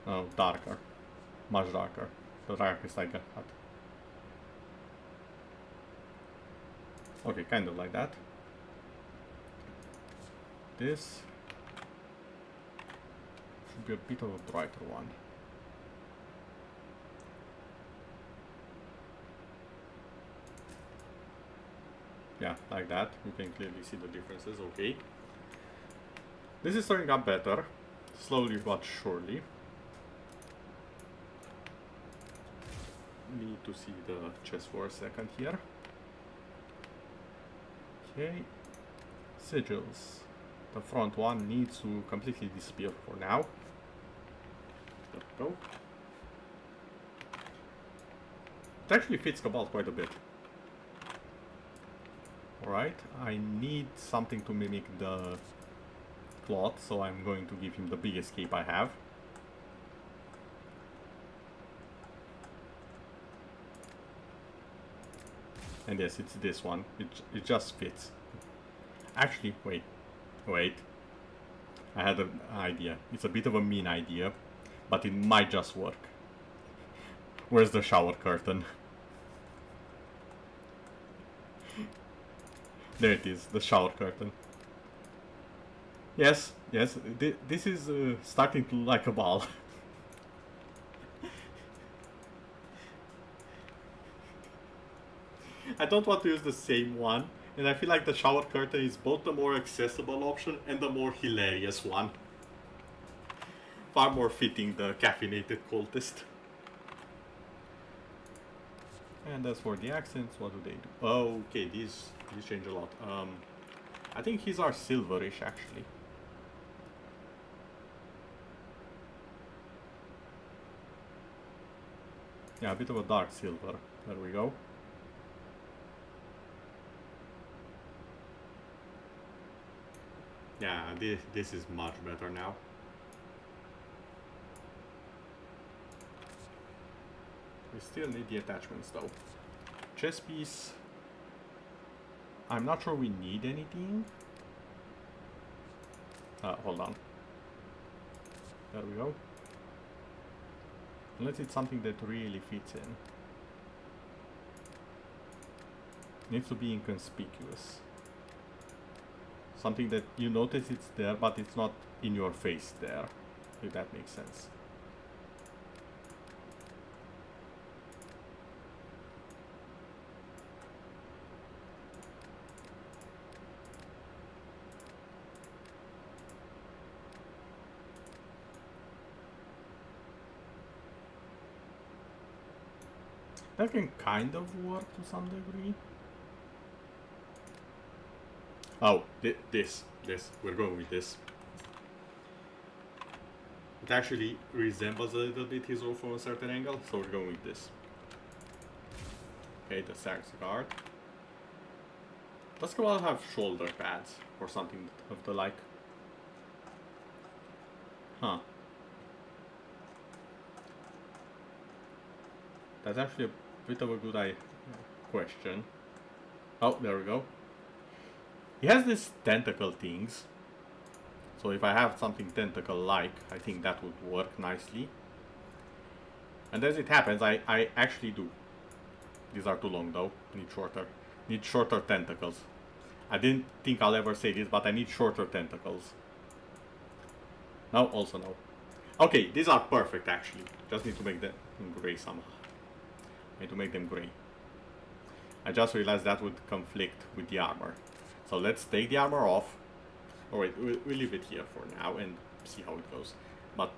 Oh, darker. Much darker. The darkest I got. Okay, kind of like that. This Should be a bit of a brighter one. Yeah, like that. You can clearly see the differences. Okay. This is turning up better. Slowly but surely. Need to see the chest for a second here. Okay. Sigils. The front one needs to completely disappear for now. There we go. It actually fits Cabal quite a bit. Alright, I need something to mimic the cloth, so I'm going to give him the biggest cape I have. And yes, it's this one. It just fits. Actually, wait. I had an idea. It's a bit of a mean idea, but it might just work. Where's the shower curtain? There it is, the shower curtain. Yes, this is starting to look like a ball. I don't want to use the same one, and I feel like the shower curtain is both the more accessible option and the more hilarious one. Far more fitting the caffeinated cultist. And as for the accents, what do they do? Oh, okay, these change a lot. I think his are silverish actually. Yeah, a bit of a dark silver. There we go. Yeah, this is much better now. We still need the attachments though. Chest piece. I'm not sure we need anything. Hold on. There we go. Unless it's something that really fits in. Needs to be inconspicuous. Something that you notice it's there, but it's not in your face there. If that makes sense. That can kind of work to some degree. Oh, this. We're going with this. It actually resembles a little bit his own from a certain angle, so we're going with this. Okay, the Sax guard. Does Cabal have shoulder pads or something of the like? Huh. That's actually a bit of a good question. Oh, there we go. He has these tentacle things. So if I have something tentacle-like, I think that would work nicely. And as it happens, I actually do. These are too long though. Need shorter. Need shorter tentacles. I didn't think I'll ever say this, but I need shorter tentacles. No, also no. Okay, these are perfect actually. Just need to make them gray somehow. I need to make them gray. I just realized that would conflict with the armor. So let's take the armor off. Oh wait, we'll leave it here for now and see how it goes. But,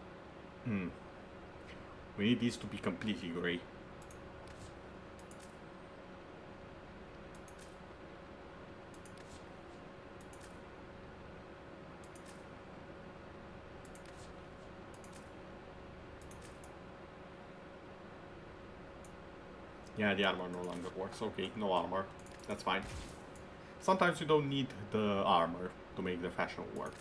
we need these to be completely gray. Yeah, the armor no longer works. Okay, no armor. That's fine. Sometimes you don't need the armor to make the fashion work.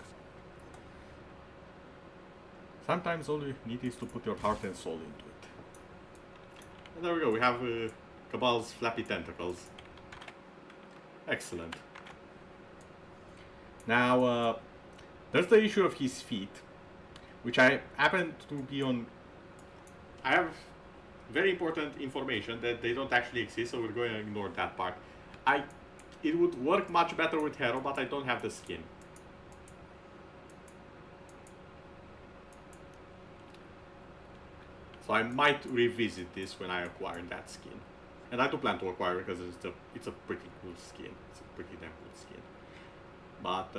Sometimes all you need is to put your heart and soul into it. And there we go, we have Cabal's flappy tentacles. Excellent. Now, there's the issue of his feet, which I happen to be on... I have very important information that they don't actually exist, so we're going to ignore that part. It would work much better with Hero, but I don't have the skin. So I might revisit this when I acquire that skin. And I do plan to acquire it because it's a pretty cool skin. It's a pretty damn cool skin. But,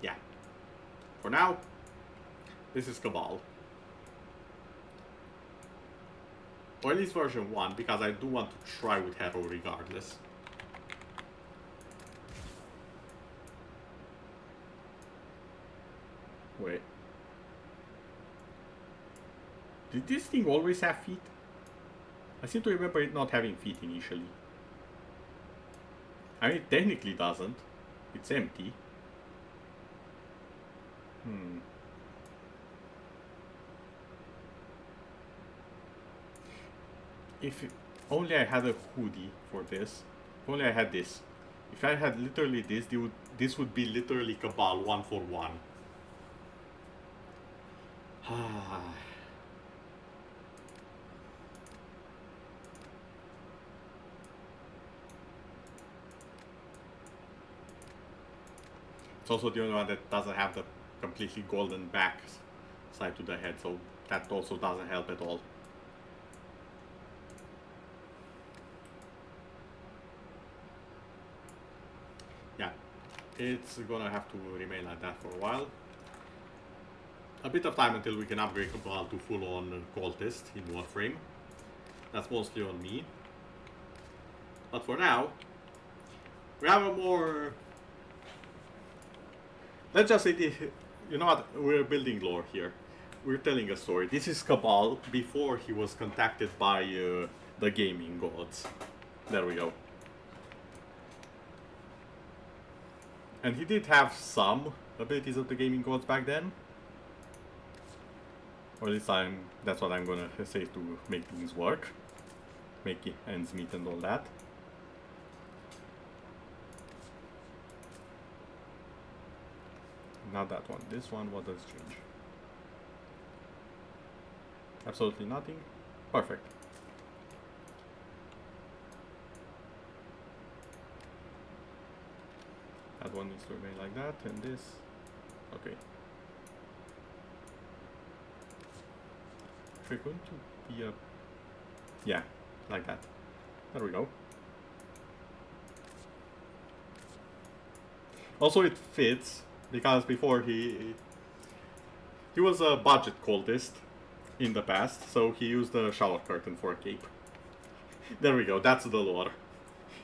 yeah. For now, this is Cabal. Or at least version 1, because I do want to try with Hero regardless. Wait. Did this thing always have feet? I seem to remember it not having feet initially. I mean, it technically doesn't. It's empty. If only I had a hoodie for this. If only I had this. If I had literally this, this would be literally Cabal 1-for-1. It's also the only one that doesn't have the completely golden back side to the head, so that also doesn't help at all. Yeah, it's gonna have to remain like that for a while. A bit of time until we can upgrade Cabal to full-on cultist in Warframe. That's mostly on me. But for now, we have a more... Let's just say, you know what, we're building lore here. We're telling a story. This is Cabal before he was contacted by the gaming gods. There we go. And he did have some abilities of the gaming gods back then. Or at least that's what I'm gonna say to make things work. Make ends meet and all that. Not that one. This one, what does change? Absolutely nothing. Perfect. That one needs to remain like that, and this. Okay. We're going to be a... Yeah, like that. There we go. Also, it fits. Because before he was a budget cultist in the past, so he used a shower curtain for a cape. There we go, that's the lore.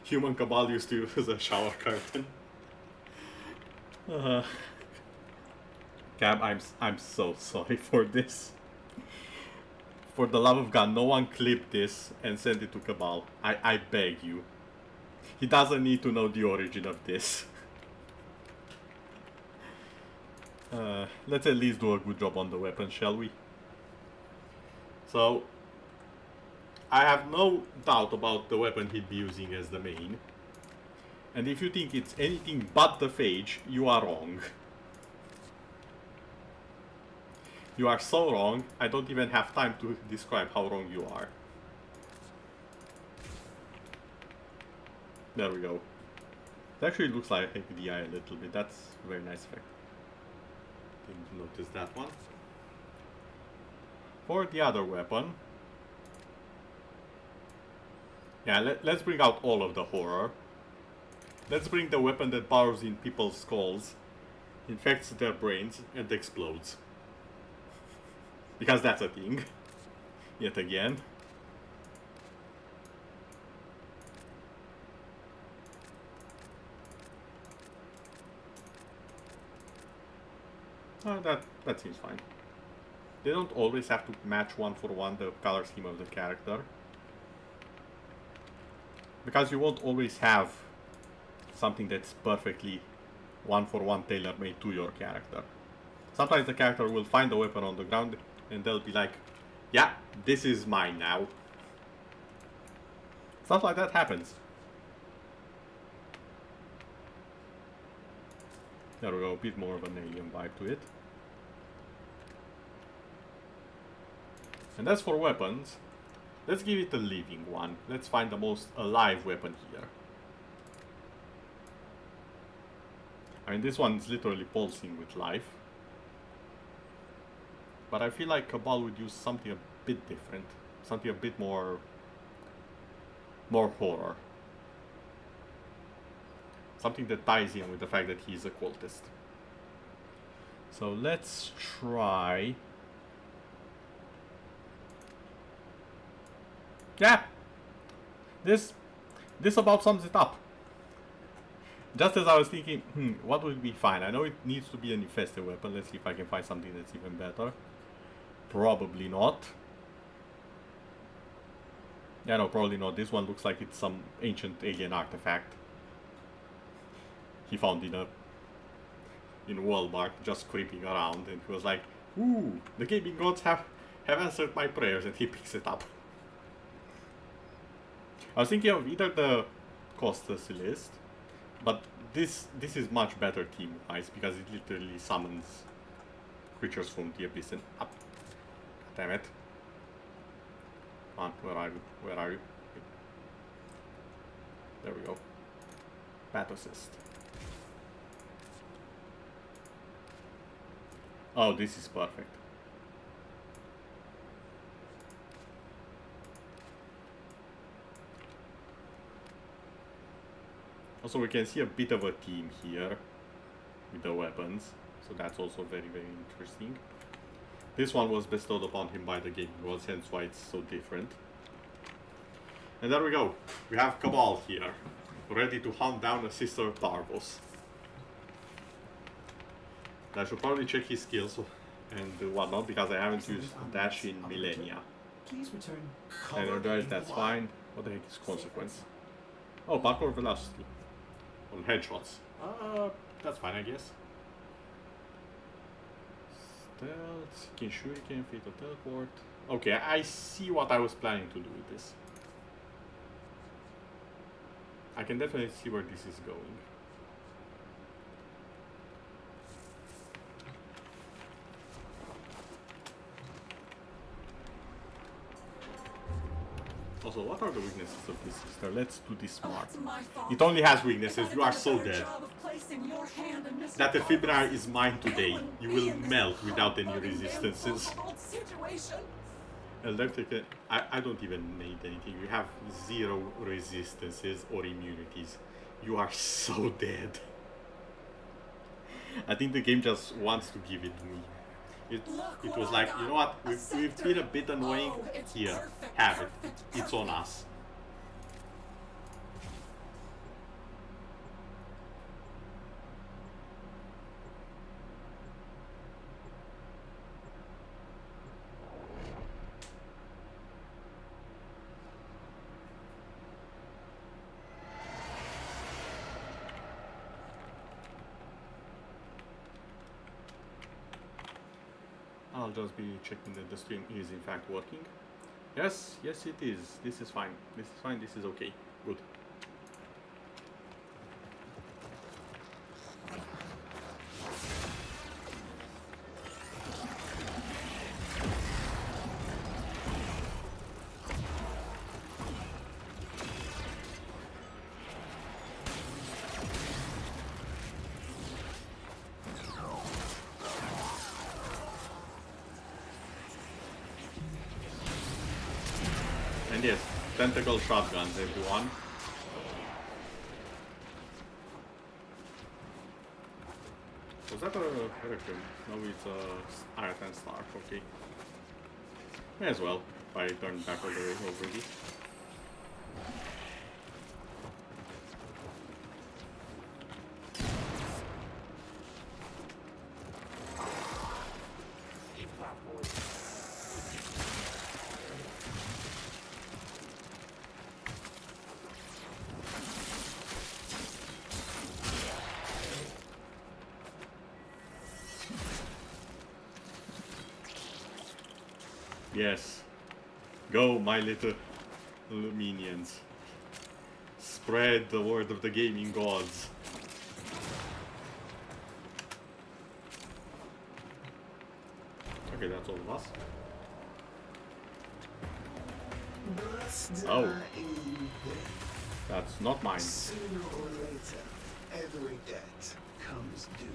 Human Cabal used to use a shower curtain. Cam, I'm so sorry for this. For the love of God, no one clip this and send it to Cabal. I beg you. He doesn't need to know the origin of this. Let's at least do a good job on the weapon, shall we? So, I have no doubt about the weapon he'd be using as the main. And if you think it's anything but the Phage, you are wrong. You are so wrong, I don't even have time to describe how wrong you are. There we go. It actually looks like the eye a little bit, that's a very nice effect. Didn't notice that one. For the other weapon, yeah, let's bring out all of the horror. Let's bring the weapon that burrows in people's skulls, infects their brains, and explodes. Because that's a thing. Yet again. That seems fine. They don't always have to match 1-for-1 the color scheme of the character. Because you won't always have something that's perfectly 1-for-1 tailor-made to your character. Sometimes the character will find a weapon on the ground and they'll be like, yeah, this is mine now. Stuff like that happens. There we go, a bit more of an alien vibe to it. And as for weapons, let's give it a living one. Let's find the most alive weapon here. I mean, this one's literally pulsing with life. But I feel like Cabal would use something a bit different. Something a bit more horror. Something that ties in with the fact that he's a cultist. So let's try. Yeah! This about sums it up. Just as I was thinking, what would be fine? I know it needs to be an infested weapon. Let's see if I can find something that's even better. Probably not. Yeah, no, probably not. This one looks like it's some ancient alien artifact he found in Walmart, just creeping around, and he was like, "Ooh, the gaming gods have answered my prayers," and he picks it up. I was thinking of either the Costas list, but this is much better team-wise because it literally summons creatures from the abyss and up. Damn it! Come on, where are you? Where are you? There we go. Bat assist. Oh, this is perfect. Also, we can see a bit of a team here with the weapons, so that's also very, very interesting. This one was bestowed upon him by the gaming gods, hence why it's so different. And there we go. We have Cabal here, ready to hunt down a sister parvos. I should probably check his skills and whatnot, because I haven't used dash in millennia. Please return. Energize, that's fine. What the heck is consequence? Oh, parkour velocity. On headshots. That's fine, I guess. Stealth, can shuriken, fatal teleport. Okay, I see what I was planning to do with this. I can definitely see where this is going. Also, what are the weaknesses of this sister? Let's do this smart. It only has weaknesses. You are so dead. That ephemera is mine today. You will melt without any resistances. Electric, I don't even need anything. You have 0 resistances or immunities. You are so dead. I think the game just wants to give it to me. It was like, you know what, we've been a bit annoying. Here, have it. It's on us. I'll just be checking that the stream is in fact working. Yes, yes it is. This is fine. This is fine. This is okay. Good. And yes, tentacle shotguns, everyone. Was that a record? No, it's a Iron Star, okay. May as well, if I turn back all the way already. Yes. Go, my little minions. Spread the word of the gaming gods. Okay, that's all of us. Oh. That's not mine. Sooner or later, every debt comes due.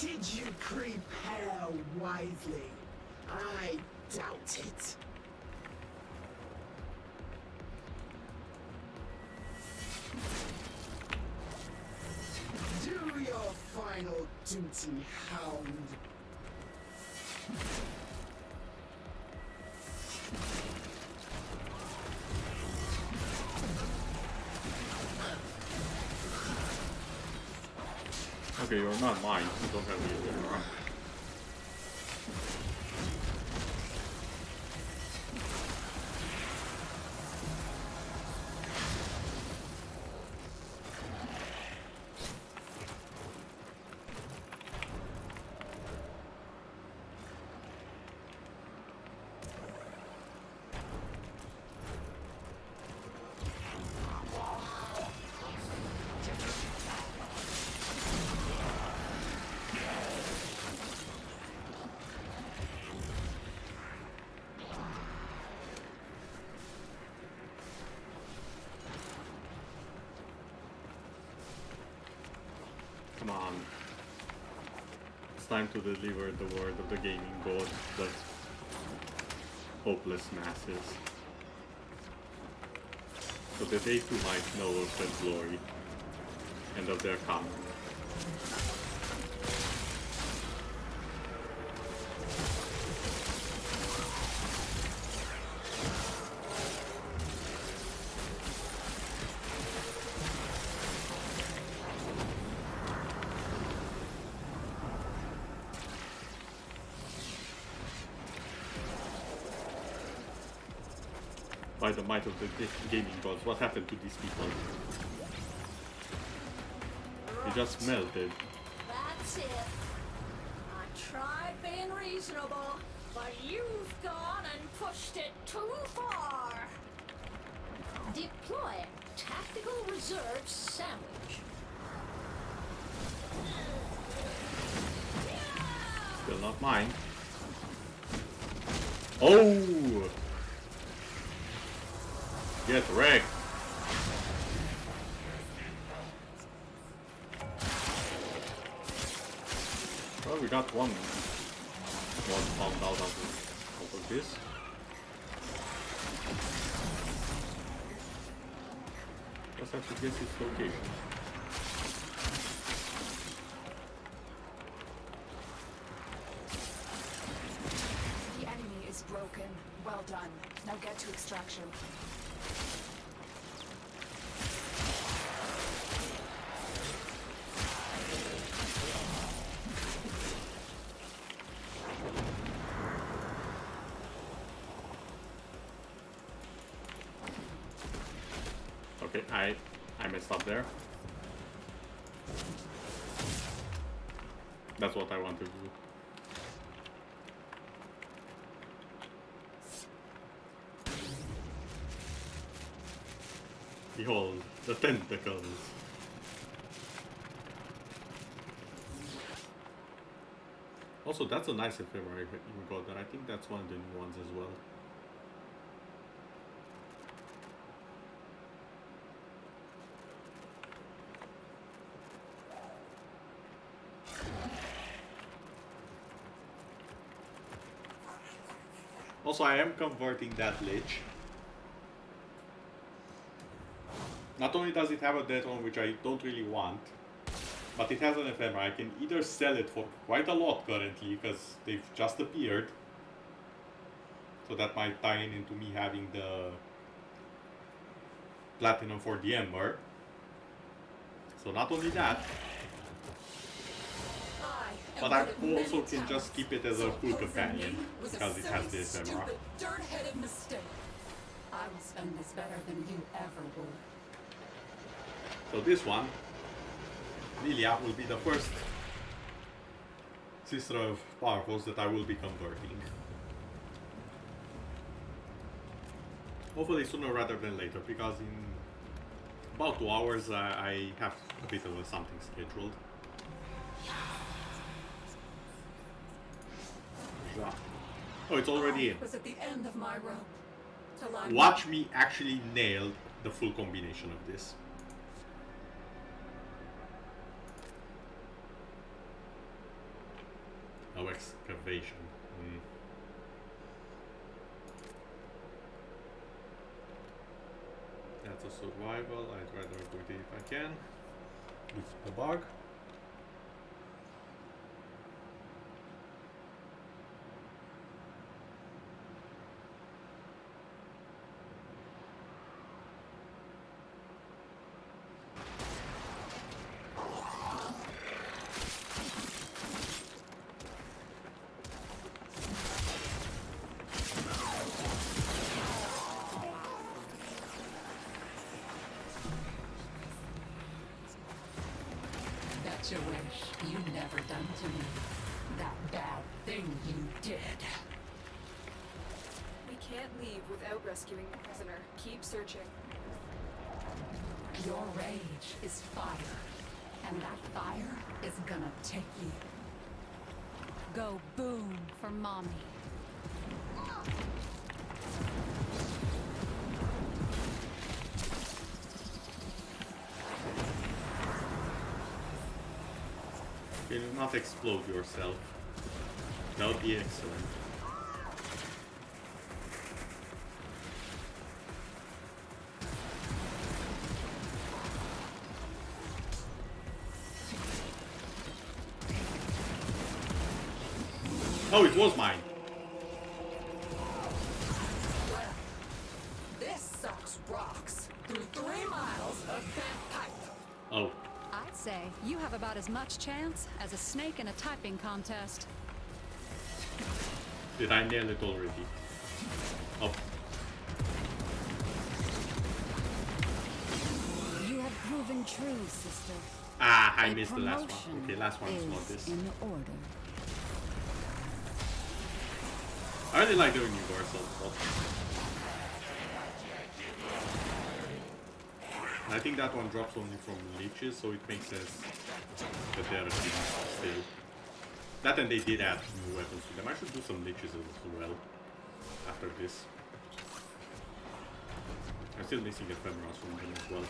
Did you prepare wisely? I doubt it. Do your final duty, hound. Okay, you're not mine. You don't have the ephemera. Come on. It's time to deliver the word of the gaming god that hopeless masses. So that they too might know of their glory and of their coming. By the might of the gaming gods, what happened to these people? They just melted. That's it. I tried being reasonable, but you've gone and pushed it too far. Deploy tactical reserve sandwich. Still not mine. Oh! Get wrecked! Well, we got one found out of this. Just have to guess its location. The enemy is broken. Well done. Now get to extraction. Okay, I messed up there. That's what I wanted to do. Behold, the tentacles. Also, that's a nice ephemera you got there. I think that's one of the new ones as well. Also, I am converting that lich. Not only does it have a dead one, which I don't really want, but it has an ephemera. I can either sell it for quite a lot currently, because they've just appeared. So that might tie in into me having the platinum for the Ember. So not only that, but I also can just keep it as a full companion, because it has the ephemera. Dirt-headed mistake. I will spend this better than you ever will. So this one, Lilia, will be the first sister of parvos that I will be converting. Hopefully sooner rather than later, because in about 2 hours I have a bit of something scheduled. Oh, it's already in. Was at the end of my rope. Till I Watch me actually nail the full combination of this. excavation. That's a survival. I'd rather do it if I can. With the bug. You wish you'd never done to me that bad thing you did. We can't leave without rescuing the prisoner. Keep searching. Your rage is fire, and that fire is gonna take you. Go boom for mommy. Can you not explode yourself? That would be excellent. Oh, it was mine. This sucks rocks through 3 miles of bent pipe. Oh. I'd say you have about as much chance as a snake in a typing contest. Did I nail it already? Oh. You have proven true, sister. Ah, I missed the last one. Okay, last one is not this. In order. I really like the universal stuff. I think that one drops only from leeches, so it makes sense that they're still. That and they did add new weapons to them. I should do some leeches as well after this. I'm still missing ephemeras from them as well.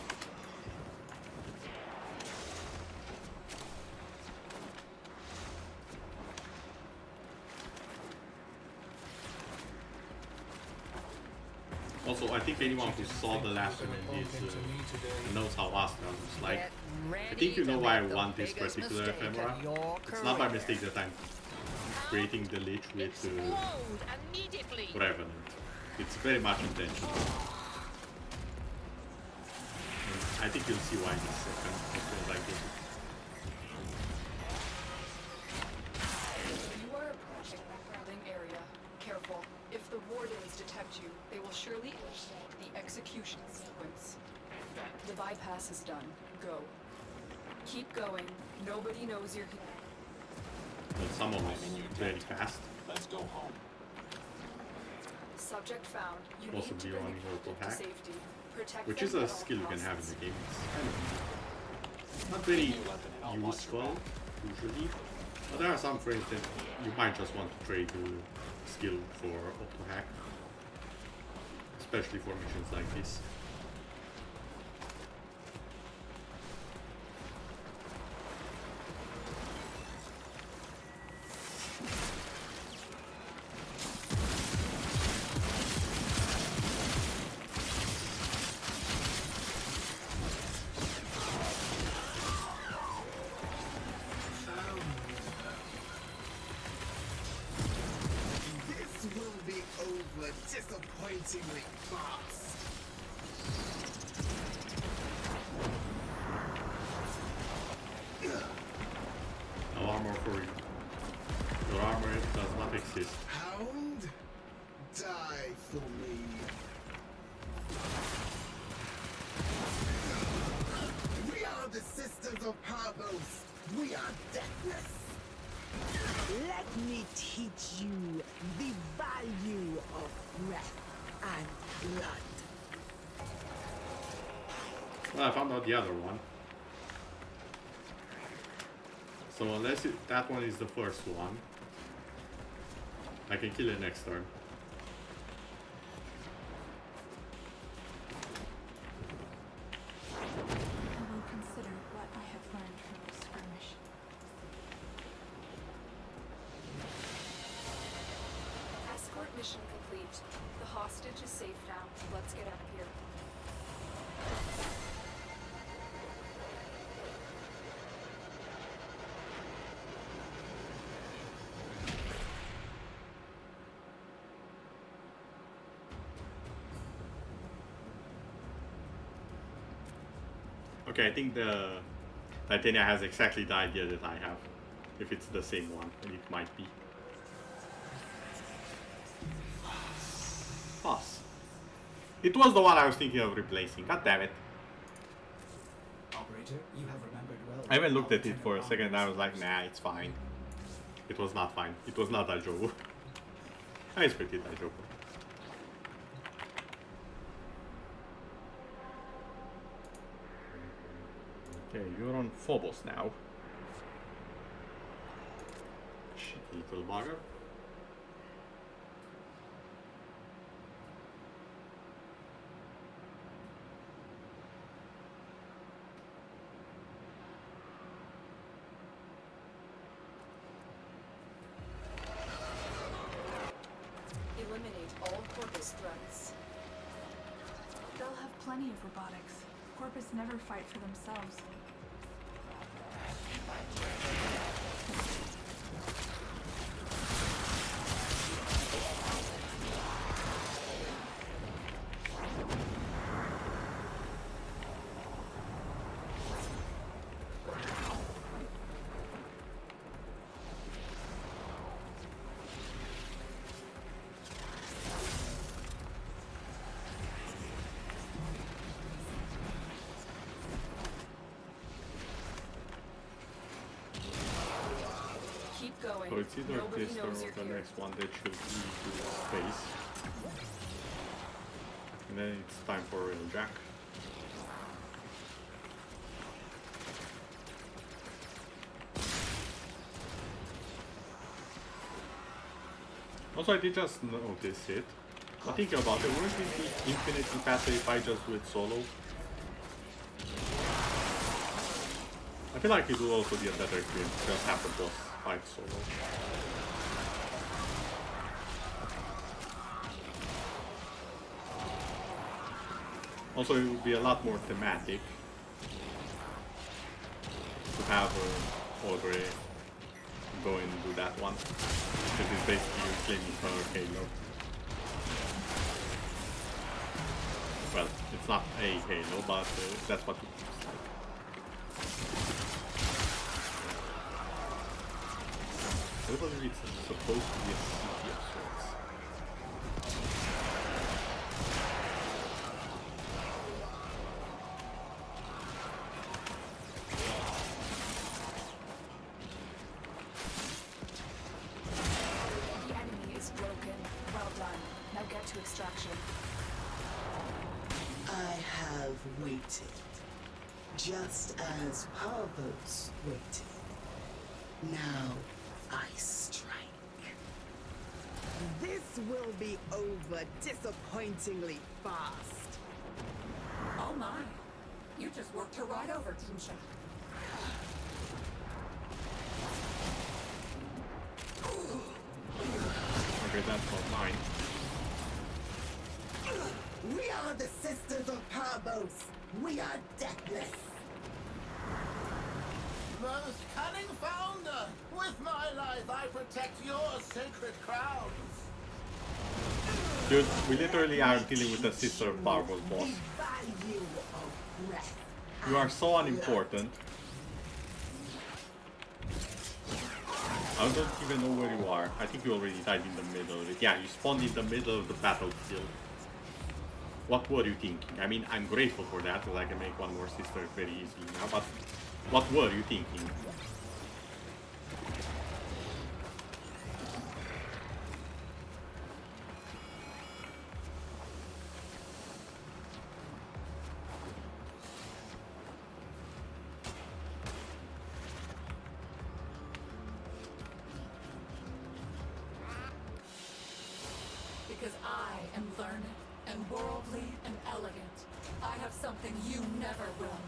Also, I think anyone who saw the last one and knows how Astra looks like. I think you know why I want this particular ephemera. It's not by mistake that I'm creating the lich with Revenant. It's very much intentional. And I think you'll see why in a second. Something like this. You are approaching the crowding area. Careful. If the wardens detect you, they will surely initiate the execution sequence. The bypass is done. Go. Keep going. Nobody knows you're here. Well, someone was very fast. Let's go home. Subject found. You Possibly need to running bring auto to hack, safety. Protect which them is a at all skill you can have in costs. the game. It's kind of not very useful usually, but there are some frames that you might just want to trade the skill for auto hack, especially for missions like this. This will be over disappointingly fast. No armor for you. Your armor does not exist. Hound, die for me. We are the sisters of parvos. We are deathless. Let me teach you the value of breath and blood. Well, I found out the other one. So unless that one is the first one, I can kill it next turn. I will consider what I have learned from this skirmish. Okay, I think the Titania has exactly the idea that I have. If it's the same one, and it might be. Pass. It was the one I was thinking of replacing. God damn it. Operator, you have remembered well. I even looked at it for a second and I was like, nah, it's fine. It was not fine. It was not Daijoubu. I expected Daijoubu. Okay, you're on Phobos now. Shitty little bugger. Eliminate all Corpus threats. They'll have plenty of robotics. Corpus never fight for themselves. So it's either this or the next one that should lead to space. And then it's time for a real jack. Also, I did just notice it. But thinking about it, wouldn't it be infinitely faster if I just do it solo? I feel like it would also be a better experience to just have the boss fight solo. Also, it would be a lot more thematic to have Audrey go and do that one, because it's basically you claiming her Halo. Well, it's not a Halo, but that's what it looks like. I believe it's supposed to be a city of sorts. The enemy is broken. Well done. Now get to extraction. I have waited, just as parvos waited. Now I strike. This will be over disappointingly fast. Oh my. You just worked her right over, didn't you? Okay, that's not mine. We are the sisters of Parvos. We are deathless. Most cunning founder, with my life I protect your sacred crowns. Dude, we literally are dealing with the sister of Parvos boss. Value of breath. You are so unimportant. I don't even know where you are. I think you already died in the middle of it. Yeah, you spawned in the middle of the battlefield. What were you thinking? I mean, I'm grateful for that, because I can make one more sister very easily now, but what were you thinking? Because I am learned and worldly and elegant. I have something you never will.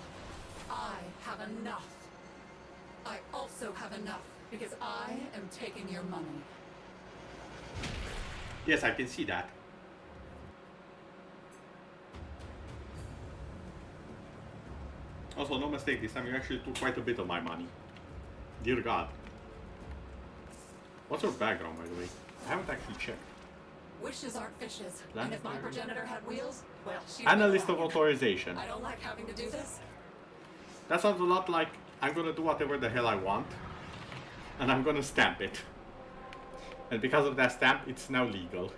I have enough. I also have enough because I am taking your money. Yes, I can see that. Also, no mistake, this time you actually took quite a bit of my money. Dear God. What's your background, by the way? I haven't actually checked. Wishes aren't fishes. And if my progenitor had wheels, well, she'd And a be list of wrong. authorization. I don't like having to do this. That sounds a lot like I'm gonna do whatever the hell I want, and I'm gonna stamp it. And because of that stamp, it's now legal.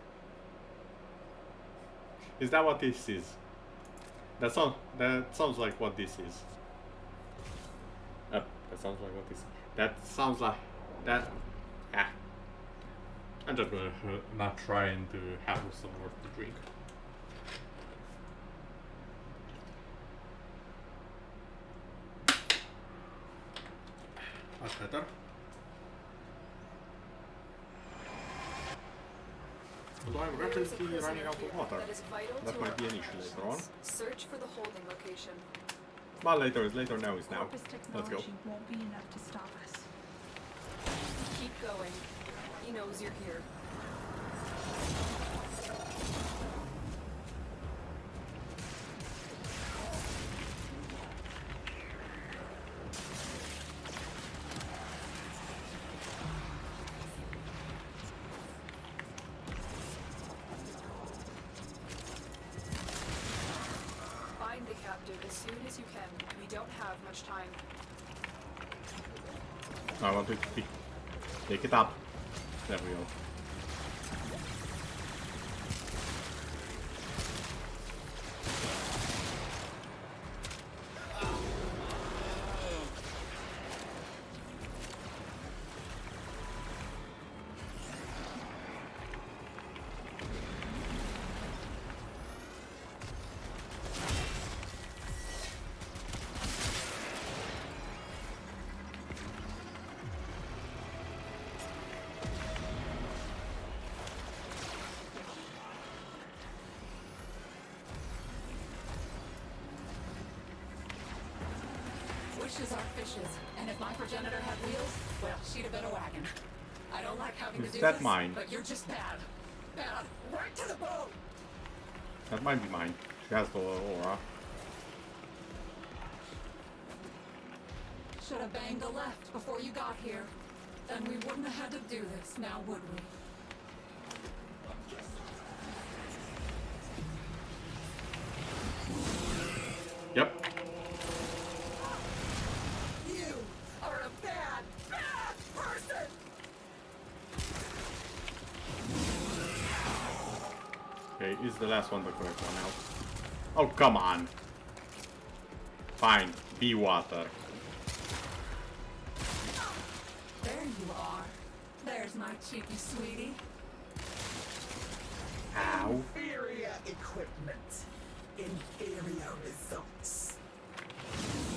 Is that what this is? That sounds like what this is. That sounds like what this is. That sounds like that. Ah. I'm just gonna not try and have some more to drink. Much better. Although I'm rapidly running out of water. That might be an issue later on. Search for the holding location. But later is later, now is now. Let's go. Won't be enough to stop us. Keep going. He knows you're here. Find the captive as soon as you can. We don't have much time. I want it to be. Take it up. There we go. Wishes are fishes, and if my progenitor had wheels, well, she'd have been a wagon. I don't like having to do that this, mine? but you're just bad. Bad. Right to the bone! That might be mine. She has the aura. Should have banged the left before you got here. Then we wouldn't have had to do this, now would we? Yep. You are a bad, bad person! Okay, is the last one the correct one now? Oh, come on. Fine, be water. There you are. There's my cheeky sweetie. Ow. Inferior equipment. Inferior results.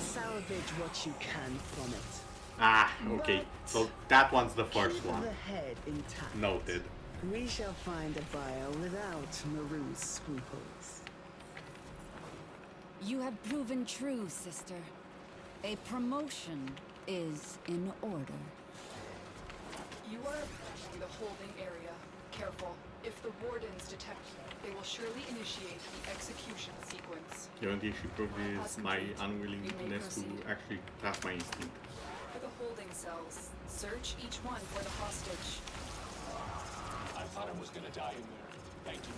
Salvage what you can from it. Ah, okay. So that one's the first Keep one. the head intact. Noted. We shall find a buyer without Maru's scruples. You have proven true, sister. A promotion is in order. You are approaching the holding area. Careful. If the wardens detect you, they will surely initiate the execution sequence. Guarantee she proves my unwillingness to actually trust my instinct. For the holding cells, search each one for the hostage. I thought I was gonna die in there. Thank you.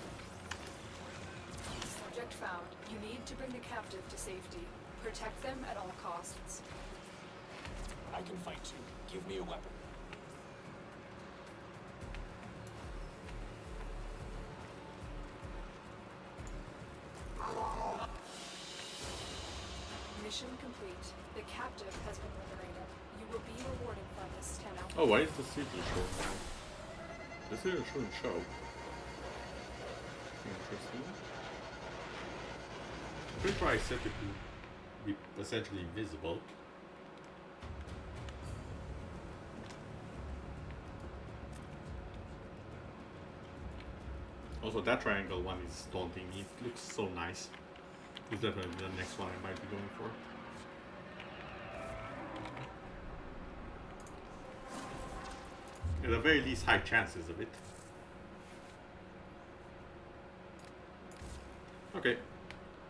Subject found. You need to bring the captive to safety. Protect them at all costs. I can fight too. Give me a weapon. Mission complete. The captive has been liberated. You will be rewarded for this 10 hours. Oh, why is the city show now? The city shouldn't show. Interesting. I'm pretty sure I set it to be essentially invisible. Also, that triangle one is daunting. It looks so nice. It's definitely the next one I might be going for. At the very least, high chances of it. Okay,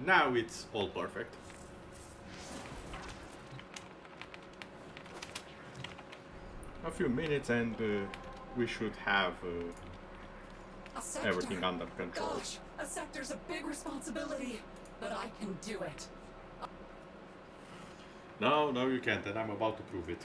now it's all perfect. A few minutes and we should have everything under control. Gosh, a sector's a big responsibility, but I can do it. No, no, you can't, and I'm about to prove it.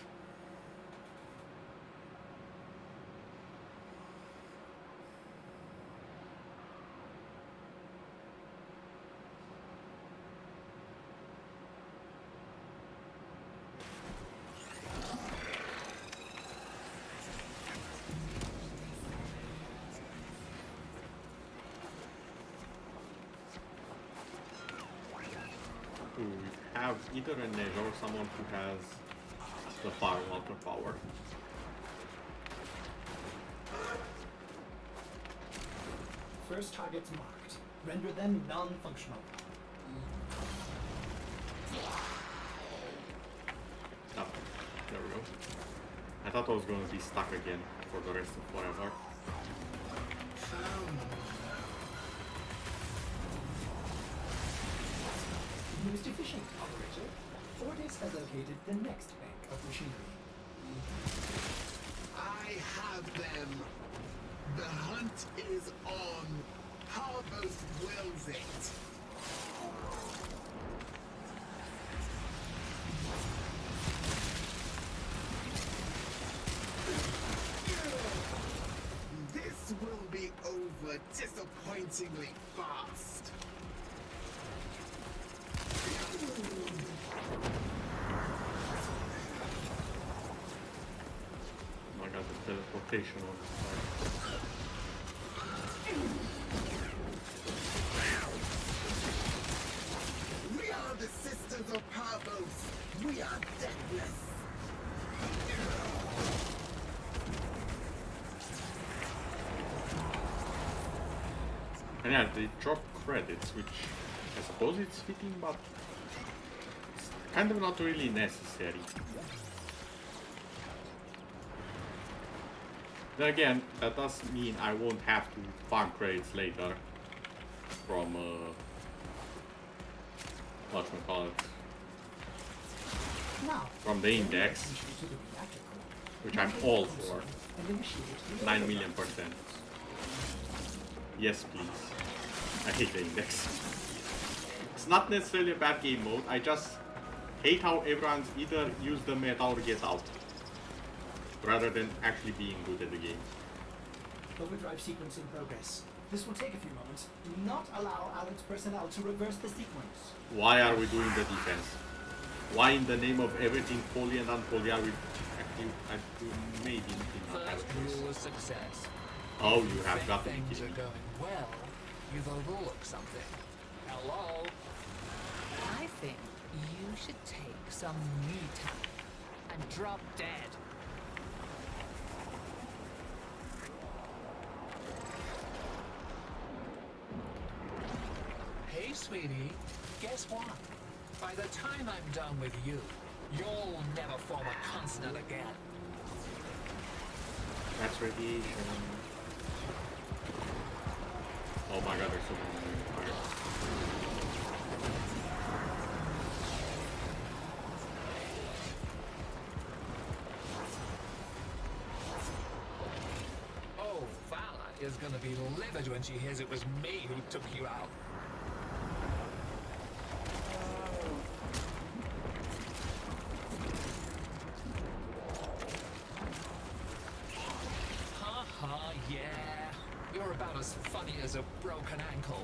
We have either a ninja or someone who has the fire water power. First targets marked. Render them non-functional. Oh, there we go. I thought I was going to be stuck again for the rest of forever. Most efficient, operator. Ordis has located the next bank of machinery. I have them. The hunt is on. Parvos wills it. This will be over disappointingly fast. Oh, I got the teleportation on the side. We are the sisters of Parvos. We are deathless. And yeah, they drop credits, which I suppose it's fitting, but it's kind of not really necessary. Then again, that does mean I won't have to farm credits later from, whatchamacallit, from the index, which I'm all for. 9 million %. Yes, please. I hate the index. It's not necessarily a bad game mode, I just hate how everyone's either use the meta or get out, rather than actually being good at the game. Overdrive sequence in progress. This will take a few moments. Do not allow Alex personnel to reverse the sequence. Why are we doing the defense? Why in the name of everything poly and unpoly are we actually maybe not have First rule of success. Oh, you have got to be Things kidding are me. going well. You've overlooked something. Hello? I think you should take some me time and drop dead. Hey, sweetie. Guess what? By the time I'm done with you, you'll never form a consonant again. That's radiation. Oh my god, there's so many fires. Oh, Vala is gonna be livid when she hears it was me who took you out. Haha, yeah. You're about as funny as a broken ankle.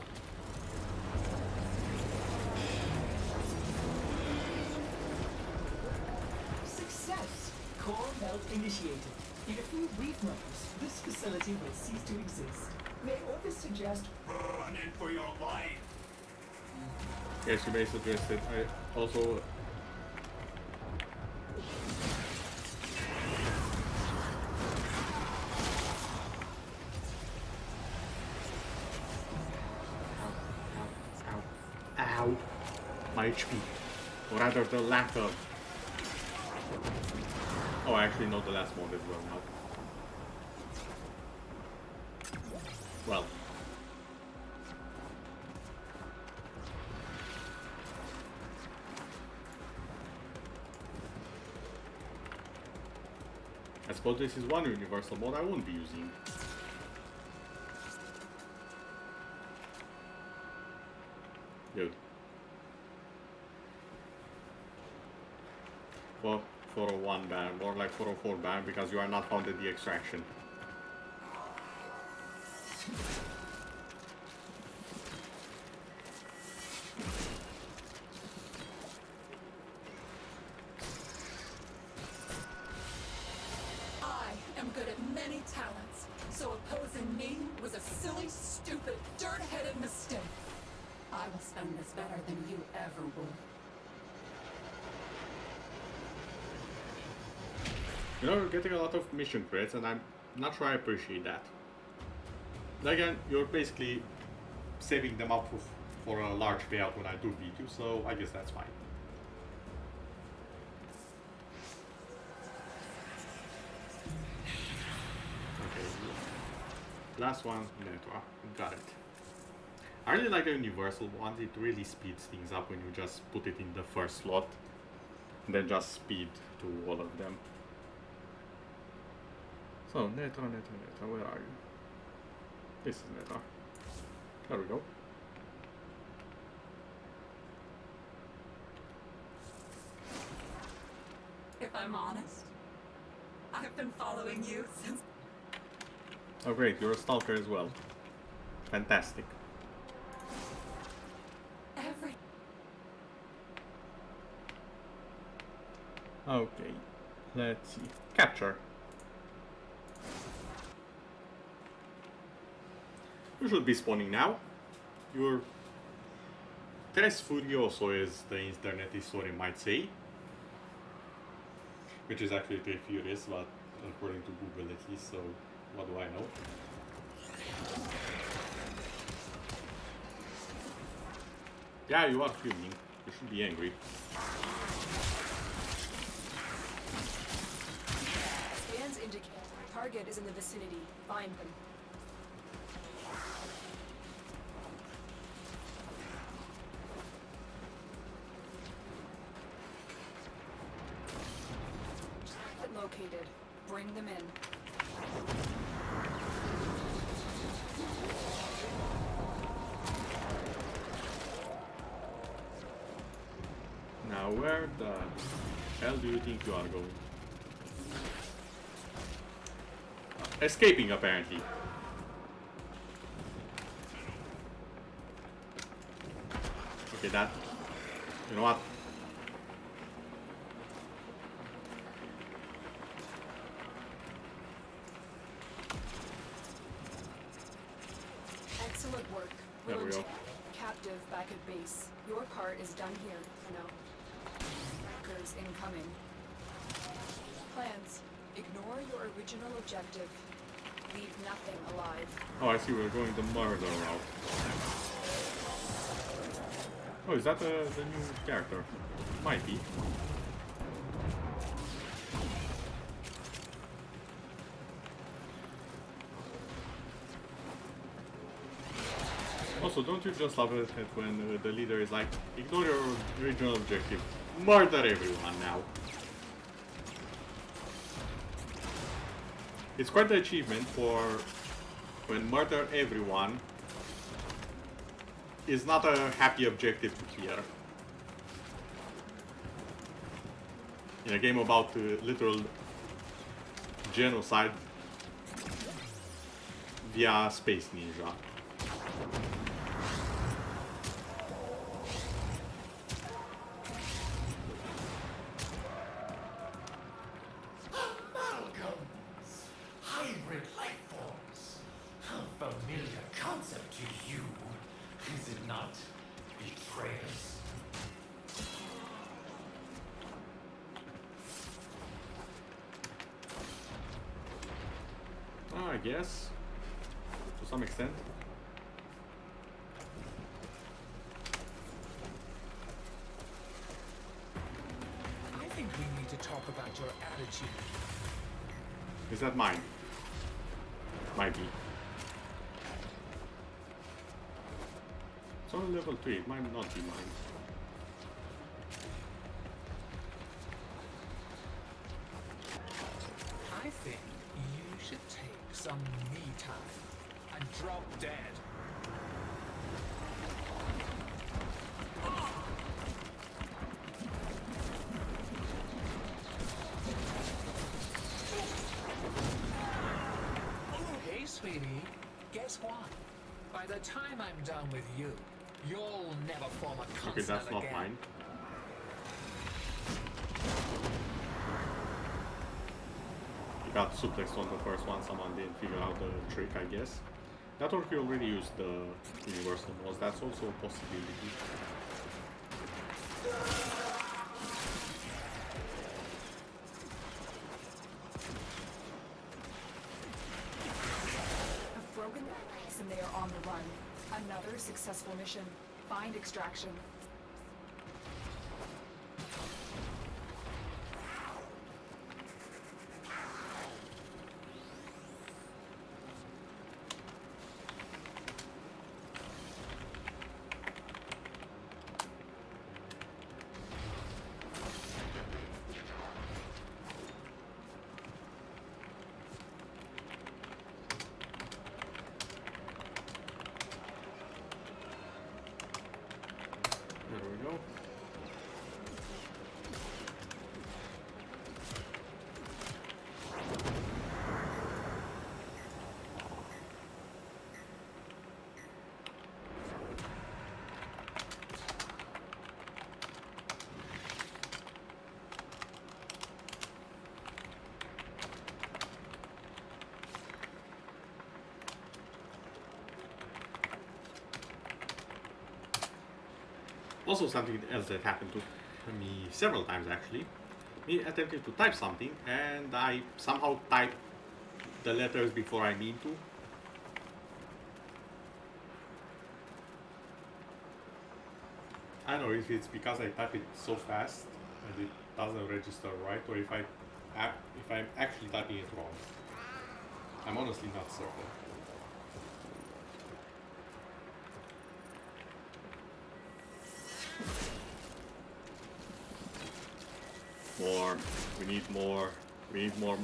Success! Core melt initiated. In a few brief moments, this facility will cease to exist. May Ordis suggest Run in for your life. Yes, you may suggest it. I also... Ow. My HP. Or rather, the lack of... Oh, I actually know the last mod as well now. Well. I suppose this is one universal mod I won't be using. Dude. for 401 ban, more like 404 ban, because you are not found at the extraction. I am good at many talents, so opposing me was a silly, stupid, dirt-headed mistake. I will spend this better than you ever will. You know, you're getting a lot of mission credits, and I'm not sure I appreciate that. Again, you're basically saving them up for a large payout when I do beat you, so I guess that's fine. Okay, last one, narrator. Got it. I really like the universal one. It really speeds things up when you just put it in the first slot, and then just speed to all of them. So, narrator, where are you? This is narrator. There we go. If I'm honest, I've been following you since... Oh great, you're a stalker as well. Fantastic. every... Okay, let's see. Capture. You should be spawning now. You're Tres Furioso, as the internet historian might say. Which is actually Tres Furious, but according to Google at least, so what do I know? Yeah, you are fuming. You should be angry. Scans indicate target is in the vicinity. Find them. Located. Bring them in. Now where the hell do you think you are going? Escaping, apparently. Okay, that... You know what? Excellent work. There we go. Captive back at base. Your part is done here for now. Hackers incoming. Plans. Ignore your original objective. Leave nothing alive. Oh, I see, we're going the murder route. Oh, is that the new character? Might be. Also, don't you just love it when the leader is like, ignore your original objective, murder everyone now. It's quite the achievement for when murder everyone is not a happy objective to clear. In a game about literal genocide via Space Ninja. I guess, to some extent. I think we need to talk about your attitude. Is that mine? Might be. It's only level 3, it might not be mine. I think you should take some me time and drop dead. squad. By the time I'm done with you, you'll never form a consonant Okay, that's not again. mine. You got suplexed on the first one, someone didn't figure out the trick, I guess. That or he already used the universal mods, that's also a possibility. I've broken their ranks and they are on the run. Another successful mission. Find extraction. There we go. Also something else that happened to me several times actually. Me attempting to type something and I somehow type the letters before I mean to. I don't know if it's because I type it so fast and it doesn't register right, or if I'm actually typing it wrong. I'm honestly not certain. More. We need more. We need more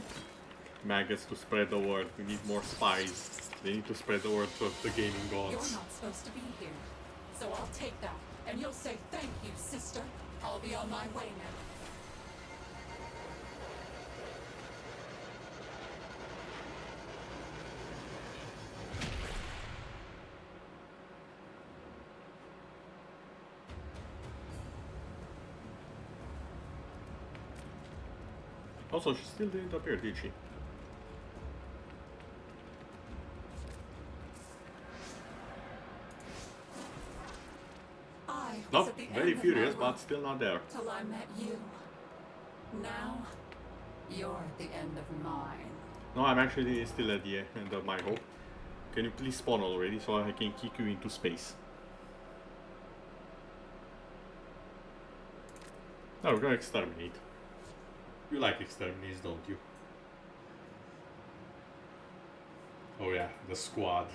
maggots to spread the word. We need more spies. They need to spread the word to the gaming gods. You're not supposed to be here, so I'll take that, and you'll say thank you, sister. I'll be on my way now. Also, she still didn't appear, did she? Not very furious, but still not there. Till I met you. Now, you're at the end of mine. No, I'm actually still at the end of my hope. Can you please spawn already so I can kick you into space? No, we're gonna exterminate. You like exterminates, don't you? Oh yeah, the squad.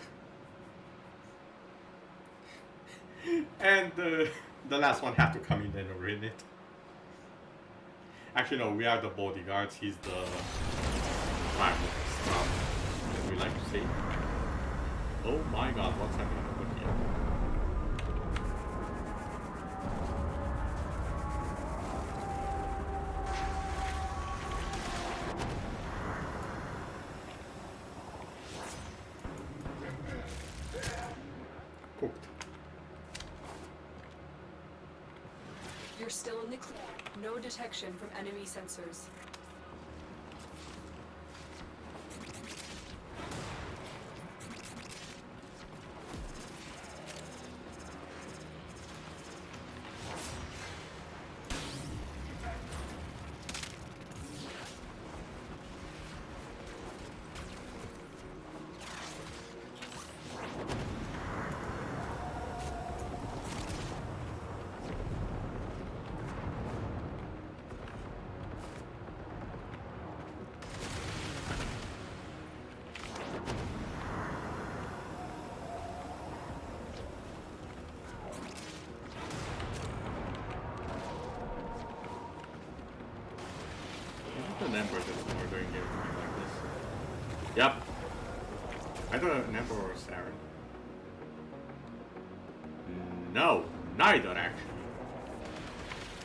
And the last one had to come in and ruin it. Actually no, we are the bodyguards, he's the parvos, as we like to say. Oh my god, what's happening over here? Cooked. You're still in the clear. No detection from enemy sensors. An emperor that's more doing anything like this. Yep. I thought an emperor or a Saren. No, neither actually.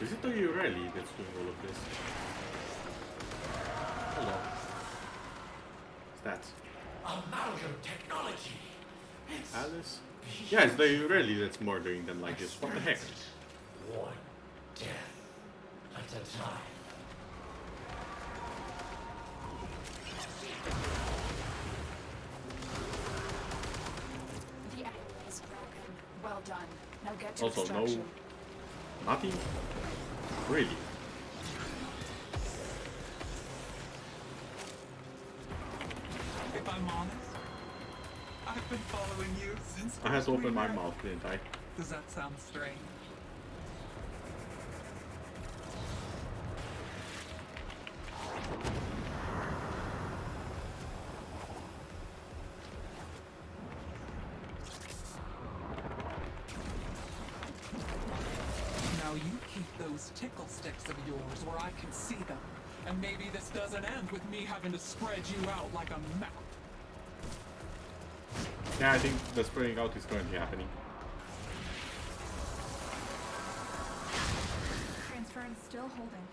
Is it the Ureli that's doing all of this? Hold on. Stats. Amalgam technology. Alice? Yes, they really that's murdering them like this. What the heck? One death at a time. The enemy is broken. Well done. Now get to Also, no. extraction. Nothing? Really? If I'm honest, I've been following you since I had first to we open my met. mouth, didn't I? Does that sound strange? Now you keep those tickle sticks of yours where I can see them. And maybe this doesn't end with me having to spread you out like a map. Yeah, I think the spreading out is currently happening. Transference still holding.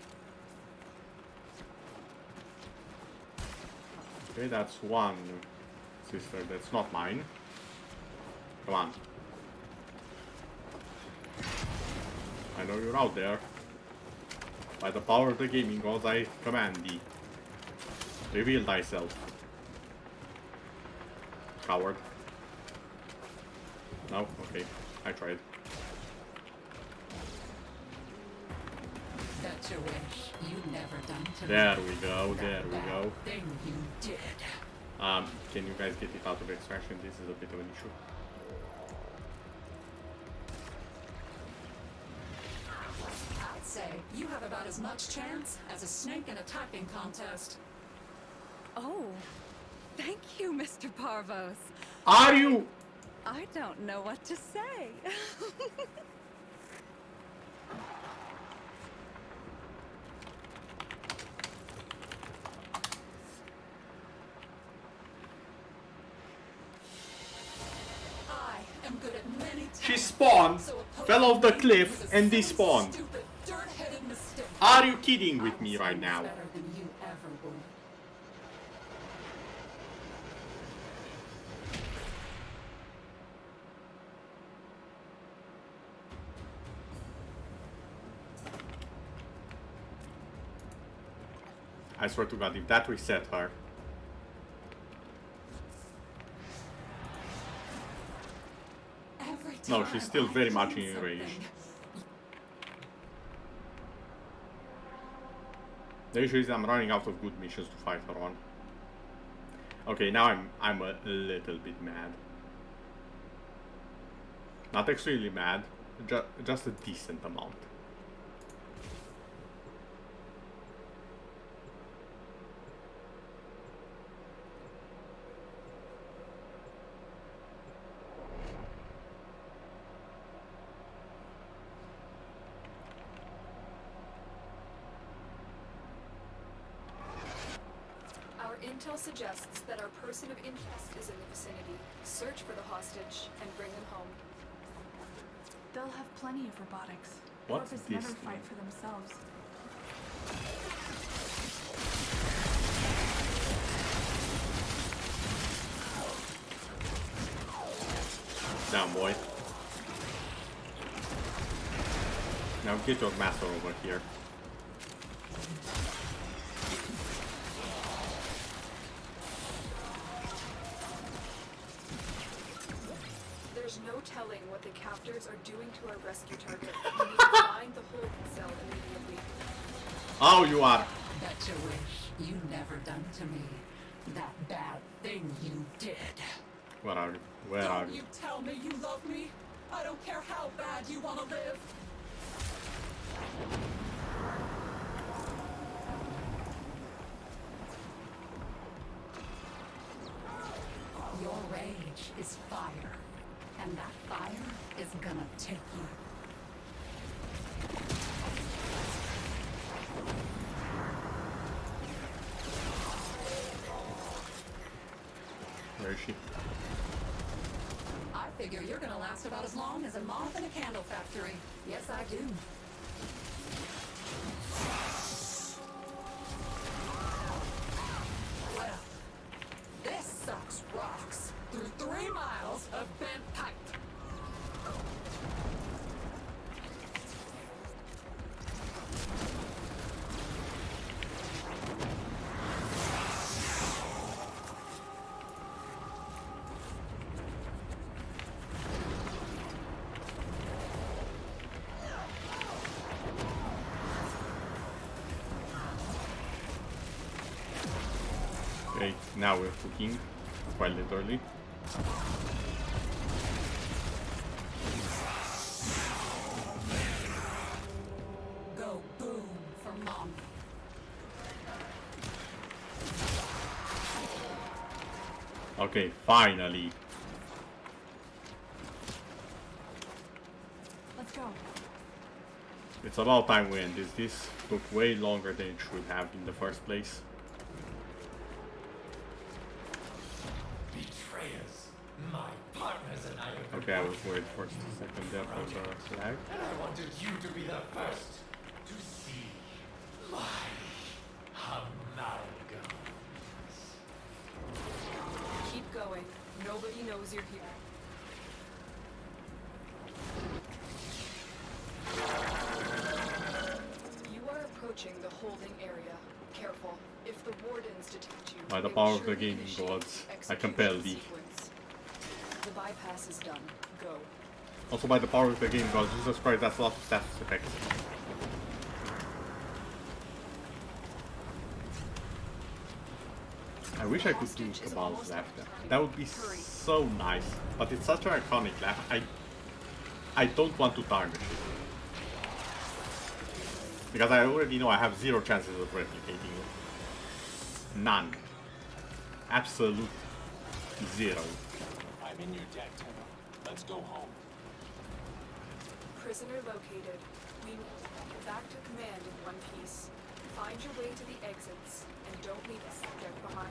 Okay, that's one sister that's not mine. Come on. I know you're out there. By the power of the gaming gods, I command thee. Reveal thyself. Coward. No? Okay. I tried. That's your wish. You never done to There me. we go, there we go. Thing you did. Can you guys get it out of extraction? This is a bit of an issue. I'd say you have about as much chance as a snake in a typing contest. Oh, thank you, Mr. Parvos. Are you? I don't know what to say. I am good at many tasks. She spawned, So a fell off the cliff, is a and silly, despawned. stupid, dirt-headed mistake. Are you kidding with me right now? Better than you ever would. I swear to God, if that reset her. Every No, time she's still I very much clean in something, rage. The issue is I'm running out of good missions to fight her on. Okay, now I'm a little bit mad. Not extremely mad, just a decent amount. Our intel suggests that our person of interest is in the vicinity. Search for the hostage and bring him home. They'll have plenty of robotics. What's Corvus this never thing? fight for themselves. Down, boy. Now get your master over here. There's no telling what the captors are doing to our rescue target. We need to find the holding cell immediately. Oh, you are. That's your wish. You never done to me. That bad thing you did. Where are you? Where are Don't you? you tell me you love me. I don't care how bad you want to live. Your rage is fire. And that fire is gonna take you. Where is she? I figure you're gonna last about as long as a moth in a candle factory. Yes, I do. Well, this sucks rocks. Through 3 miles of Okay, now we're cooking, quite literally. Go boom for mom. Okay, finally. Let's go. It's about time we end this. This took way longer than it should have in the first place. Betrayers. My partners and I have Okay, I was worried for a second there for the flag. and I wanted you to be the first to see my amalgam. Keep going. Nobody knows you're here. You are approaching the holding area. Careful. If the wardens detect you, By the they power will of the surely gaming initiate gods, the I compel execution thee. sequence. The bypass is done. Go. Also by the power of the gaming gods, Jesus Christ, that's a lot of status effects. I wish I could do Cabal's laugh there. That would be so nice, but it's such an iconic laugh. I don't want to tarnish it. Because I already know I have zero chances of replicating it. None. Absolute zero. I'm in your debt, Tenno. Let's go home. Prisoner located. We back to command in one piece. Find your way to the exits, and don't leave a subject behind.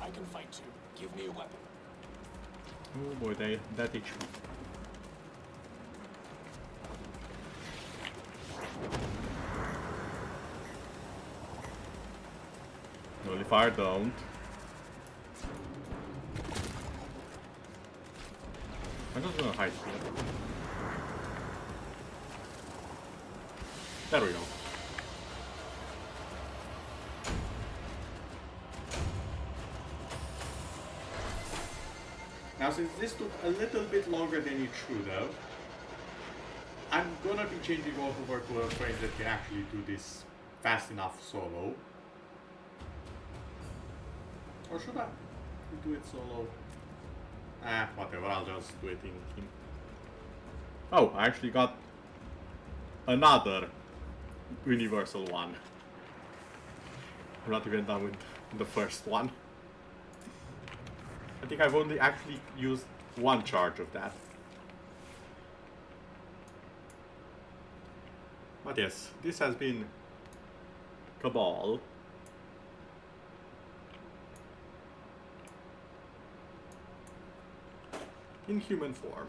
I can fight too. Give me a weapon. Oh boy, that HP. Nullifier don't. I'm just gonna hide here. There we go. Now since this took a little bit longer than it should have, I'm gonna be changing over to a frame that can actually do this fast enough solo. Or should I do it solo? Whatever, I'll just do it in team. Oh, I actually got another universal one. I'm not even done with the first one. I think I've only actually used one charge of that. But yes, this has been Cabal. In human form.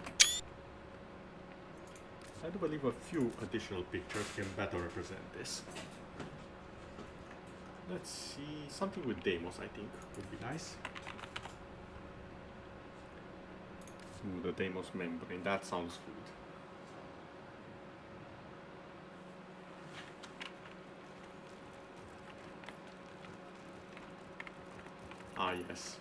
I do believe a few additional pictures can better represent this. Let's see, something with Deimos I think would be nice. Ooh, the Deimos membrane, that sounds good. Ah yes.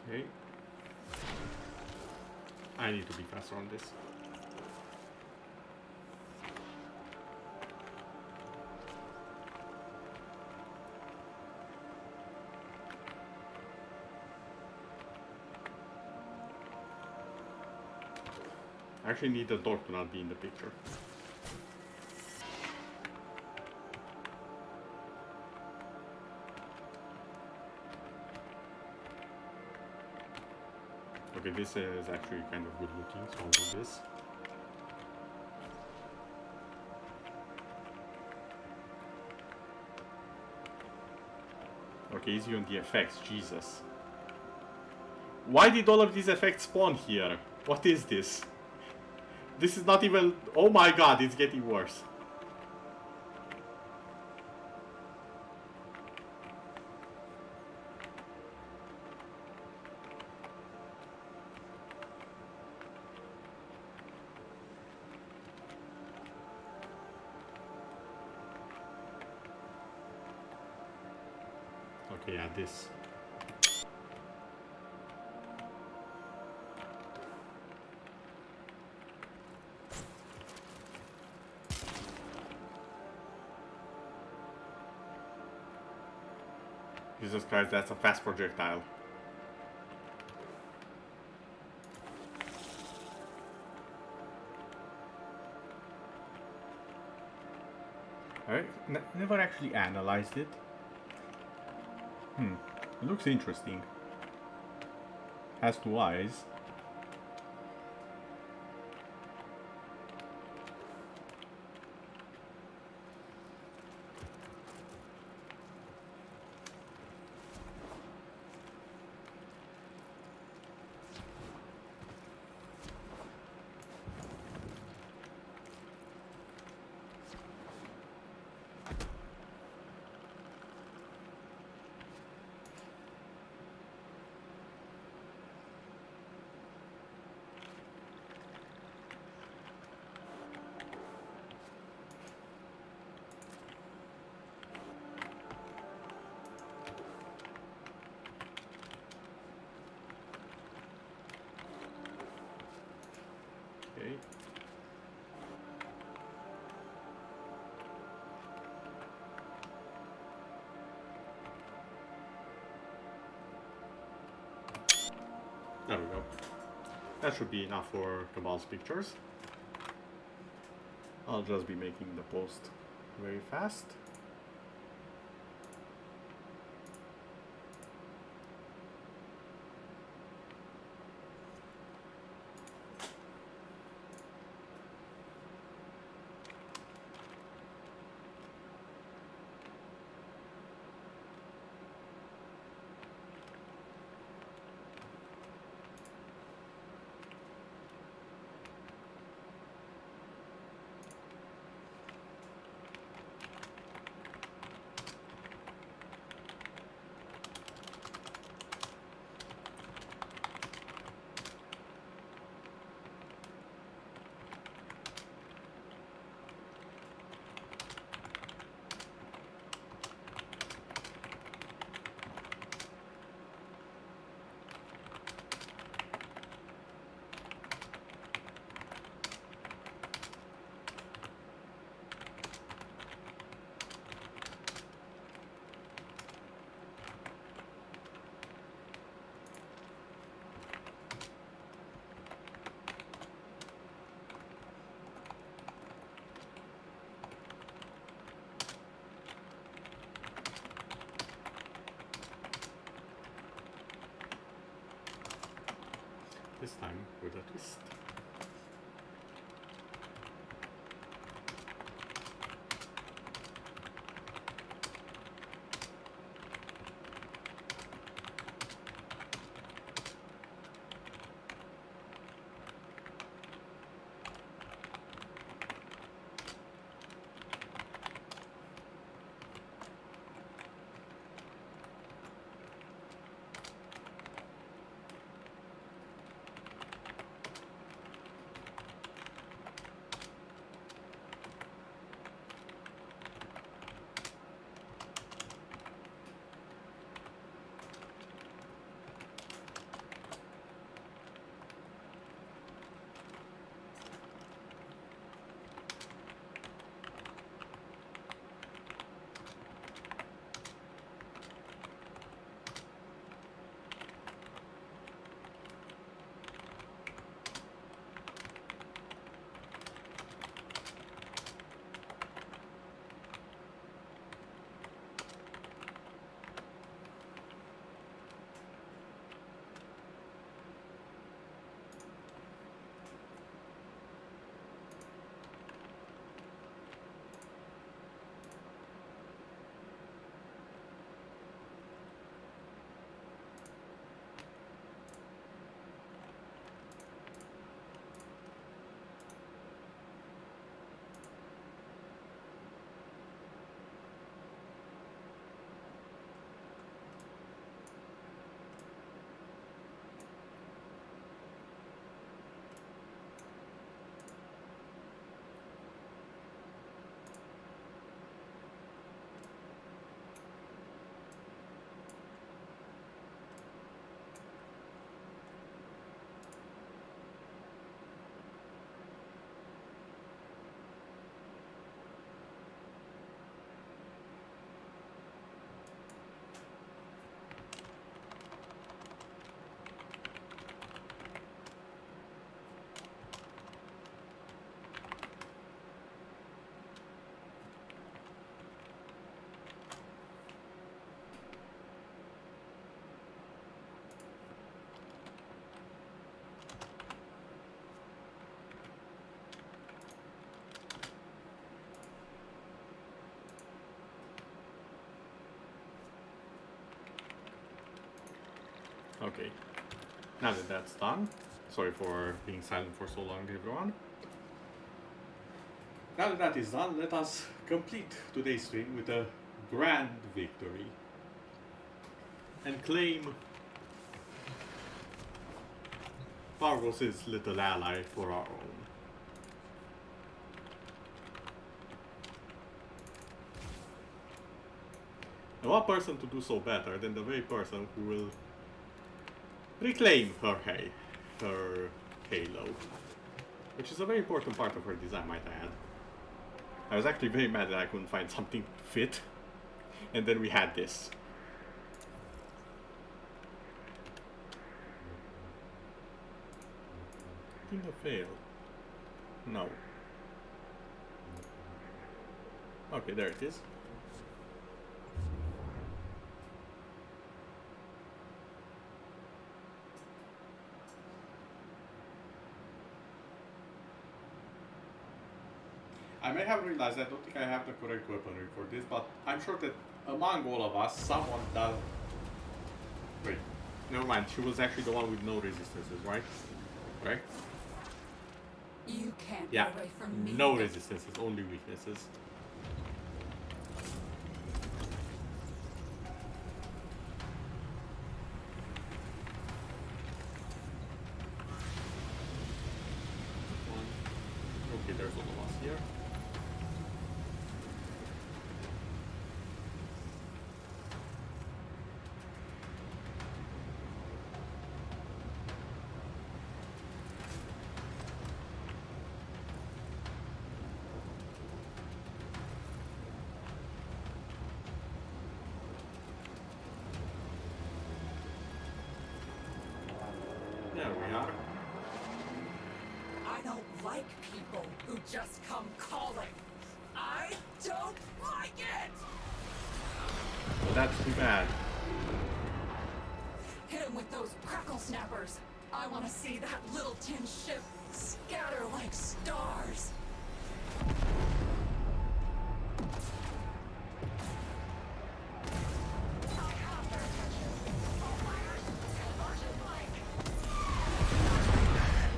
Okay. I need to be faster on this. I actually need the door to not be in the picture. Okay, this is actually kind of good looking, so I'll do this. Okay, easy on the effects, Jesus. Why did all of these effects spawn here? What is this? This is not even... Oh my god, it's getting worse. Okay, yeah, this. Jesus Christ, that's a fast projectile. I never actually analyzed it. It looks interesting. Has 2 eyes. Okay. There we go. That should be enough for the mouse pictures. I'll just be making the post very fast. This time with a twist. Okay. Now that that's done, sorry for being silent for so long, everyone. Now that that is done, let us complete today's stream with a grand victory and claim Parvos' little ally for our own. And what person to do so better than the very person who will reclaim her halo, which is a very important part of her design, might I add. I was actually very mad that I couldn't find something to fit, and then we had this. Team of fail. No. Okay, there it is. I may have realized I don't think I have the correct weaponry for this, but I'm sure that among all of us, someone does. Wait, never mind. She was actually the one with no resistances, right? Right? You can't Yeah, get away from me. no resistances, only weaknesses. Okay, there's all of us here. There we are. I don't like people who just come calling. I don't like it! Well, that's too bad. Hit him with those crackle snappers. I want to see that little tin ship scatter like stars.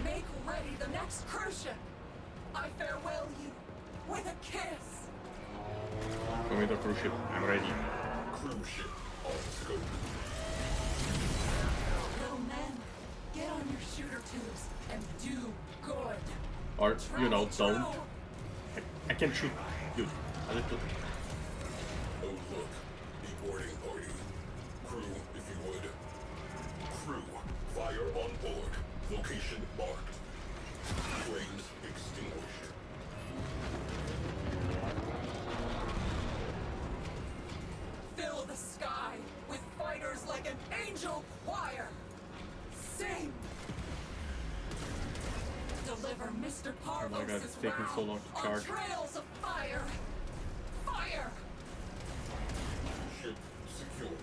Make ready the next cruise ship. I farewell you with a kiss. Come with the cruise ship. I'm ready. Cruise ship on scope. Little men, get on your shooter tubes and do good. Or, you know, don't. I can shoot you a little. Oh look, the boarding party. Crew, if you would. Crew, fire on board. Location marked. Flames extinguished. Fill the sky with fighters like an angel choir. Sing. Deliver Mr. Oh my god, Parvos' it's taking so long to charge. on trails of fire. Fire. Ship secured.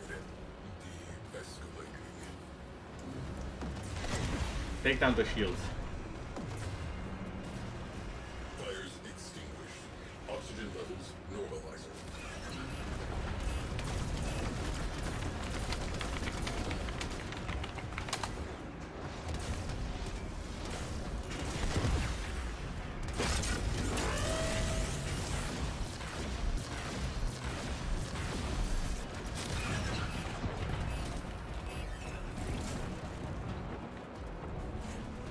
De-escalating. Take down the shields. Fires extinguished. Oxygen levels normalizing.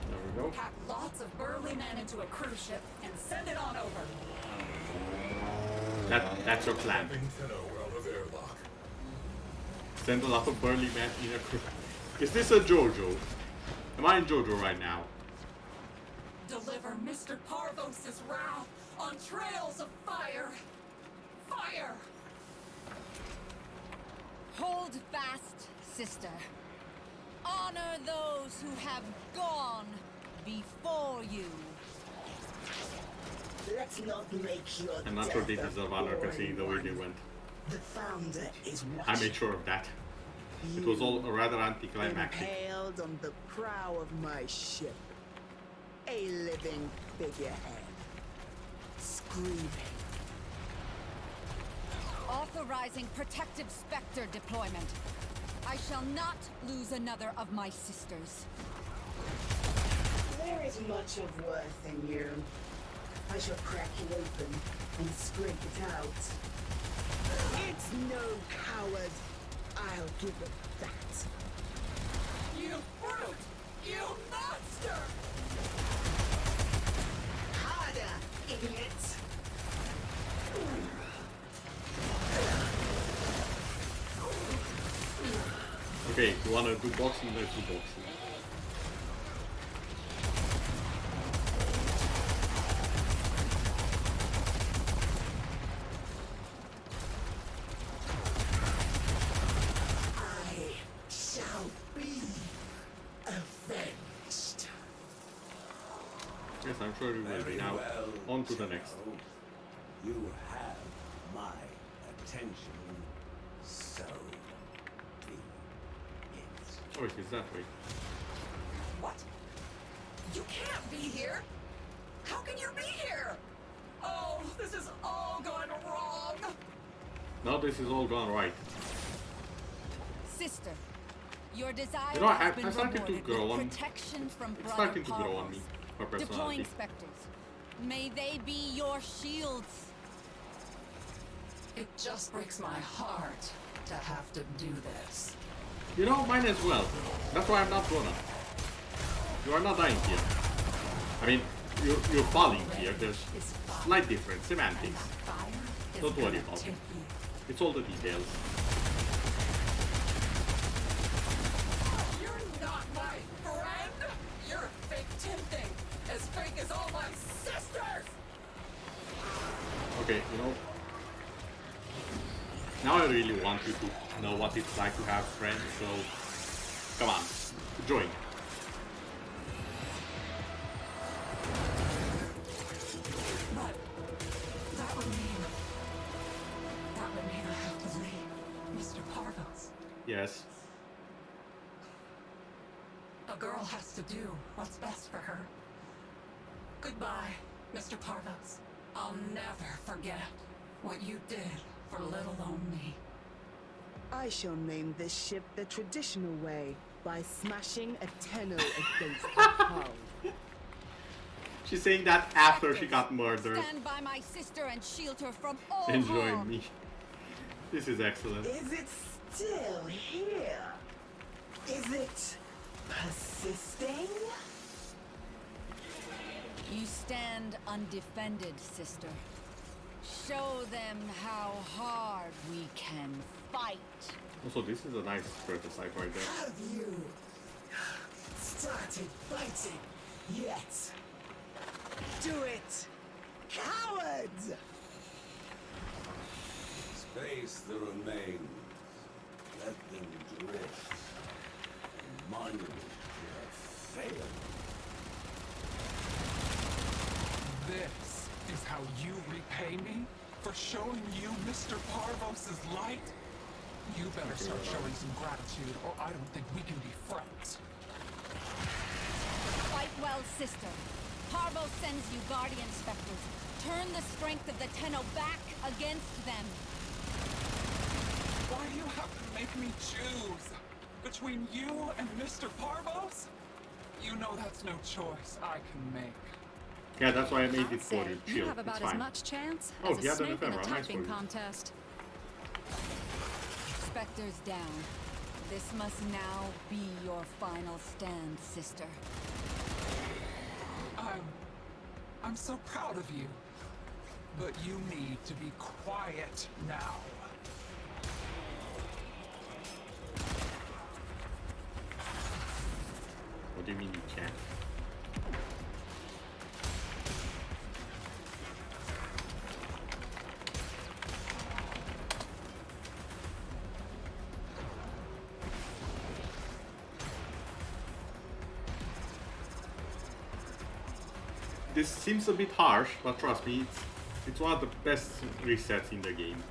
There we go. Pack lots of burly men into a cruise ship and send it on over. That's your plan. Out of airlock. Send a lot of burly men in a crew. Is this a JoJo? Am I in JoJo right now? Deliver Mr. Parvos' wrath on trails of fire. Fire! Hold fast, sister. Honor those who have gone before you. Let's not make your I'm not sure they death a deserve honor boring considering the way they one. went. The founder is I watching. made sure of that. It was all rather anticlimactic. Impaled on the prow of my ship. A living figurehead. Screaming. Authorizing protective specter deployment. I shall not lose another of my sisters. There is much of worth in you. I shall crack you open and scrape it out. It's no coward. I'll give it that. You brute! You monster! Harder, idiot! Okay, you wanna do boxing? Let's do boxing. I shall be avenged. Yes, I'm sure you will be. Now, on to the next. You have my attention, so be it. Oh, it is that way. What? You can't be here! How can you be here? Oh, this is all gone wrong! Now this is all gone right. Sister, your desire You know, has been I started to rewarded grow with on. protection from It's brother starting to grow on Parvos. me. Her Deploying personality. specters. May they be your shields. It just breaks my heart to have to do this. You know, mine as well. That's why I'm not gonna. You are not dying here. I mean, you're falling here. There's slight difference, semantics. Don't worry about it. It's all the details. You're not my friend! You're fake tempting! As fake as all my sisters! Okay, you know. Now I really want you to know what it's like to have friends, so come on, join. But that would mean I have to leave Mr. Parvos. Yes. A girl has to do what's best for her. Goodbye, Mr. Parvos. I'll never forget what you did for little old me. I shall name this ship the traditional way by smashing a tenno against the hull. She's saying that after she got murdered. Stand by my sister and shield her from all Enjoying harm. me. This is excellent. Is it still here? Is it persisting? You stand undefended, sister. Show them how hard we can fight. Also, this is a nice prototype right there. Have you started fighting yet? Do it! Cowards! Space the remains. Let them drift. Monument to their failure. This is how you repay me? For showing you Mr. Parvos' light? You better start showing some gratitude, or I don't think we can be friends. Fight well, sister. Parvos sends you guardian specters. Turn the strength of the Tenno back against them. Why do you have to make me choose? Between you and Mr. Parvos? You know that's no choice I can make. Yeah, that's why I made it for you. You Chill, have about it's as fine. much chance Oh, as he a had an snake in a ephemera. Nice for typing you. contest. Specters down. This must now be your final stand, sister. I'm so proud of you. But you need to be quiet now. What do you mean you can't? This seems a bit harsh, but trust me, it's one of the best resets in the game.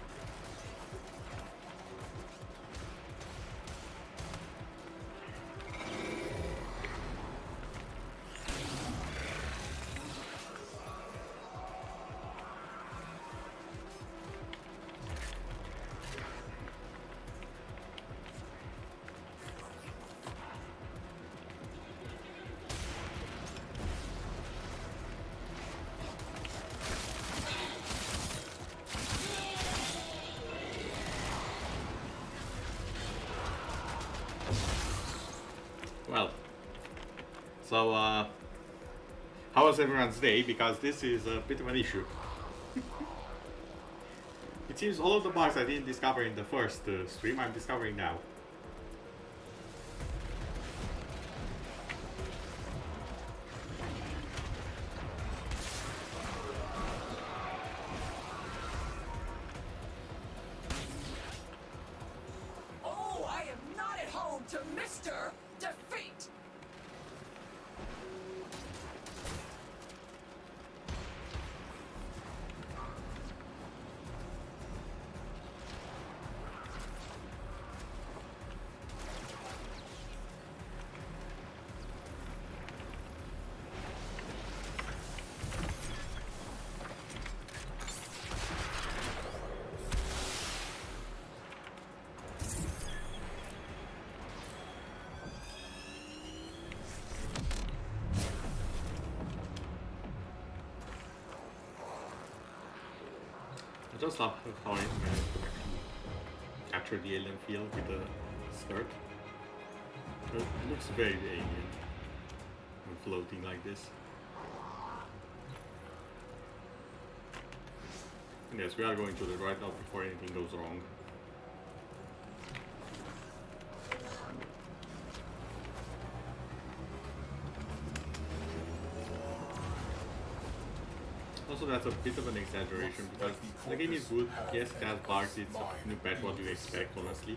Well, so how was everyone's day? Because this is a bit of an issue. It seems all of the bugs I didn't discover in the first stream, I'm discovering now. Oh, I am not at home to Mr. Defeat! I just love how I managed to actually capture the alien feel with the skirt. It looks very alien when floating like this. And yes, we are going to the right now before anything goes wrong. Also, that's a bit of an exaggeration because the game is good. Yes, it has bugs. It's a new patch. What do you expect, honestly?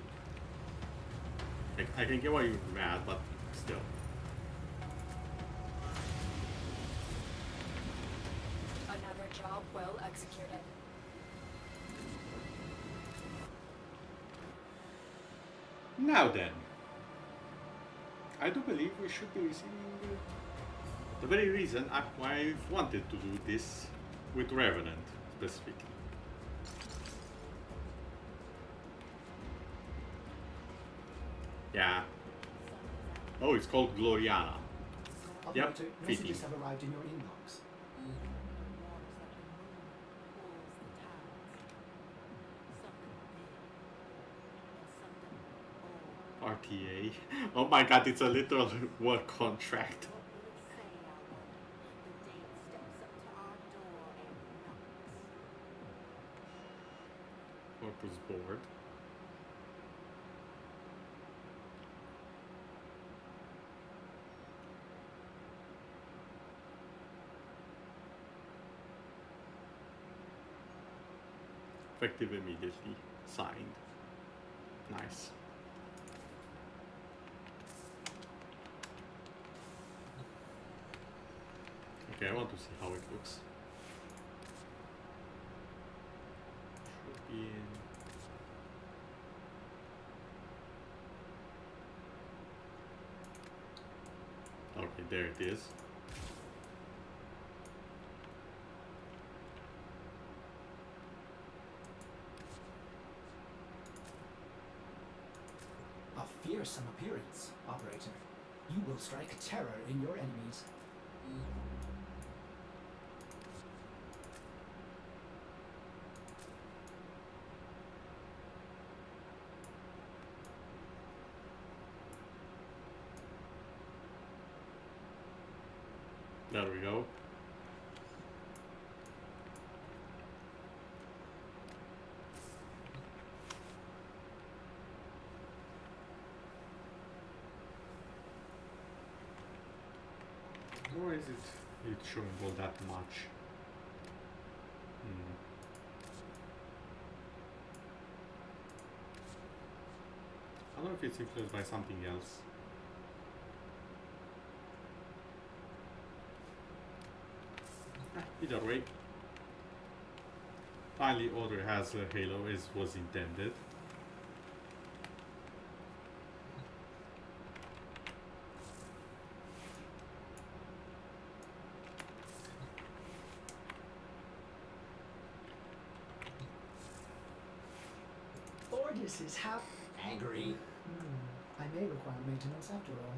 Like, I can get why you're mad, but still. Another job well executed. Now then, I do believe we should be receiving the very reason why I've wanted to do this with Revenant specifically. Yeah. Oh, it's called Gloriana. Yep, Operator, fitting. messages have arrived in your inbox. RTA. Oh my god, it's a literal work contract. Corpus board. Effective immediately. Signed. Nice. Okay, I want to see how it looks. Should be in. Okay, there it is. A fearsome appearance, Operator. You will strike terror in your enemies. There we go. Or is it showing all that much? I don't know if it's influenced by something else. Either way, finally Order has a Halo as was intended. Ordis is angry. I may require maintenance after all.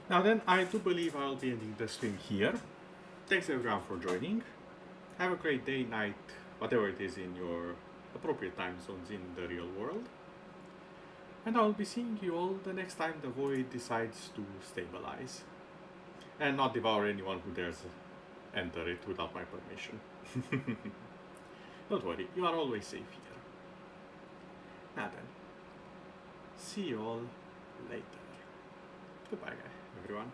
Now then, I do believe I'll be ending the stream here. Thanks everyone for joining. Have a great day, night, whatever it is in your appropriate time zones in the real world. And I'll be seeing you all the next time the void decides to stabilize. And not devour anyone who dares enter it without my permission. Don't worry, you are always safe here. Now then, see you all later. Goodbye, everyone.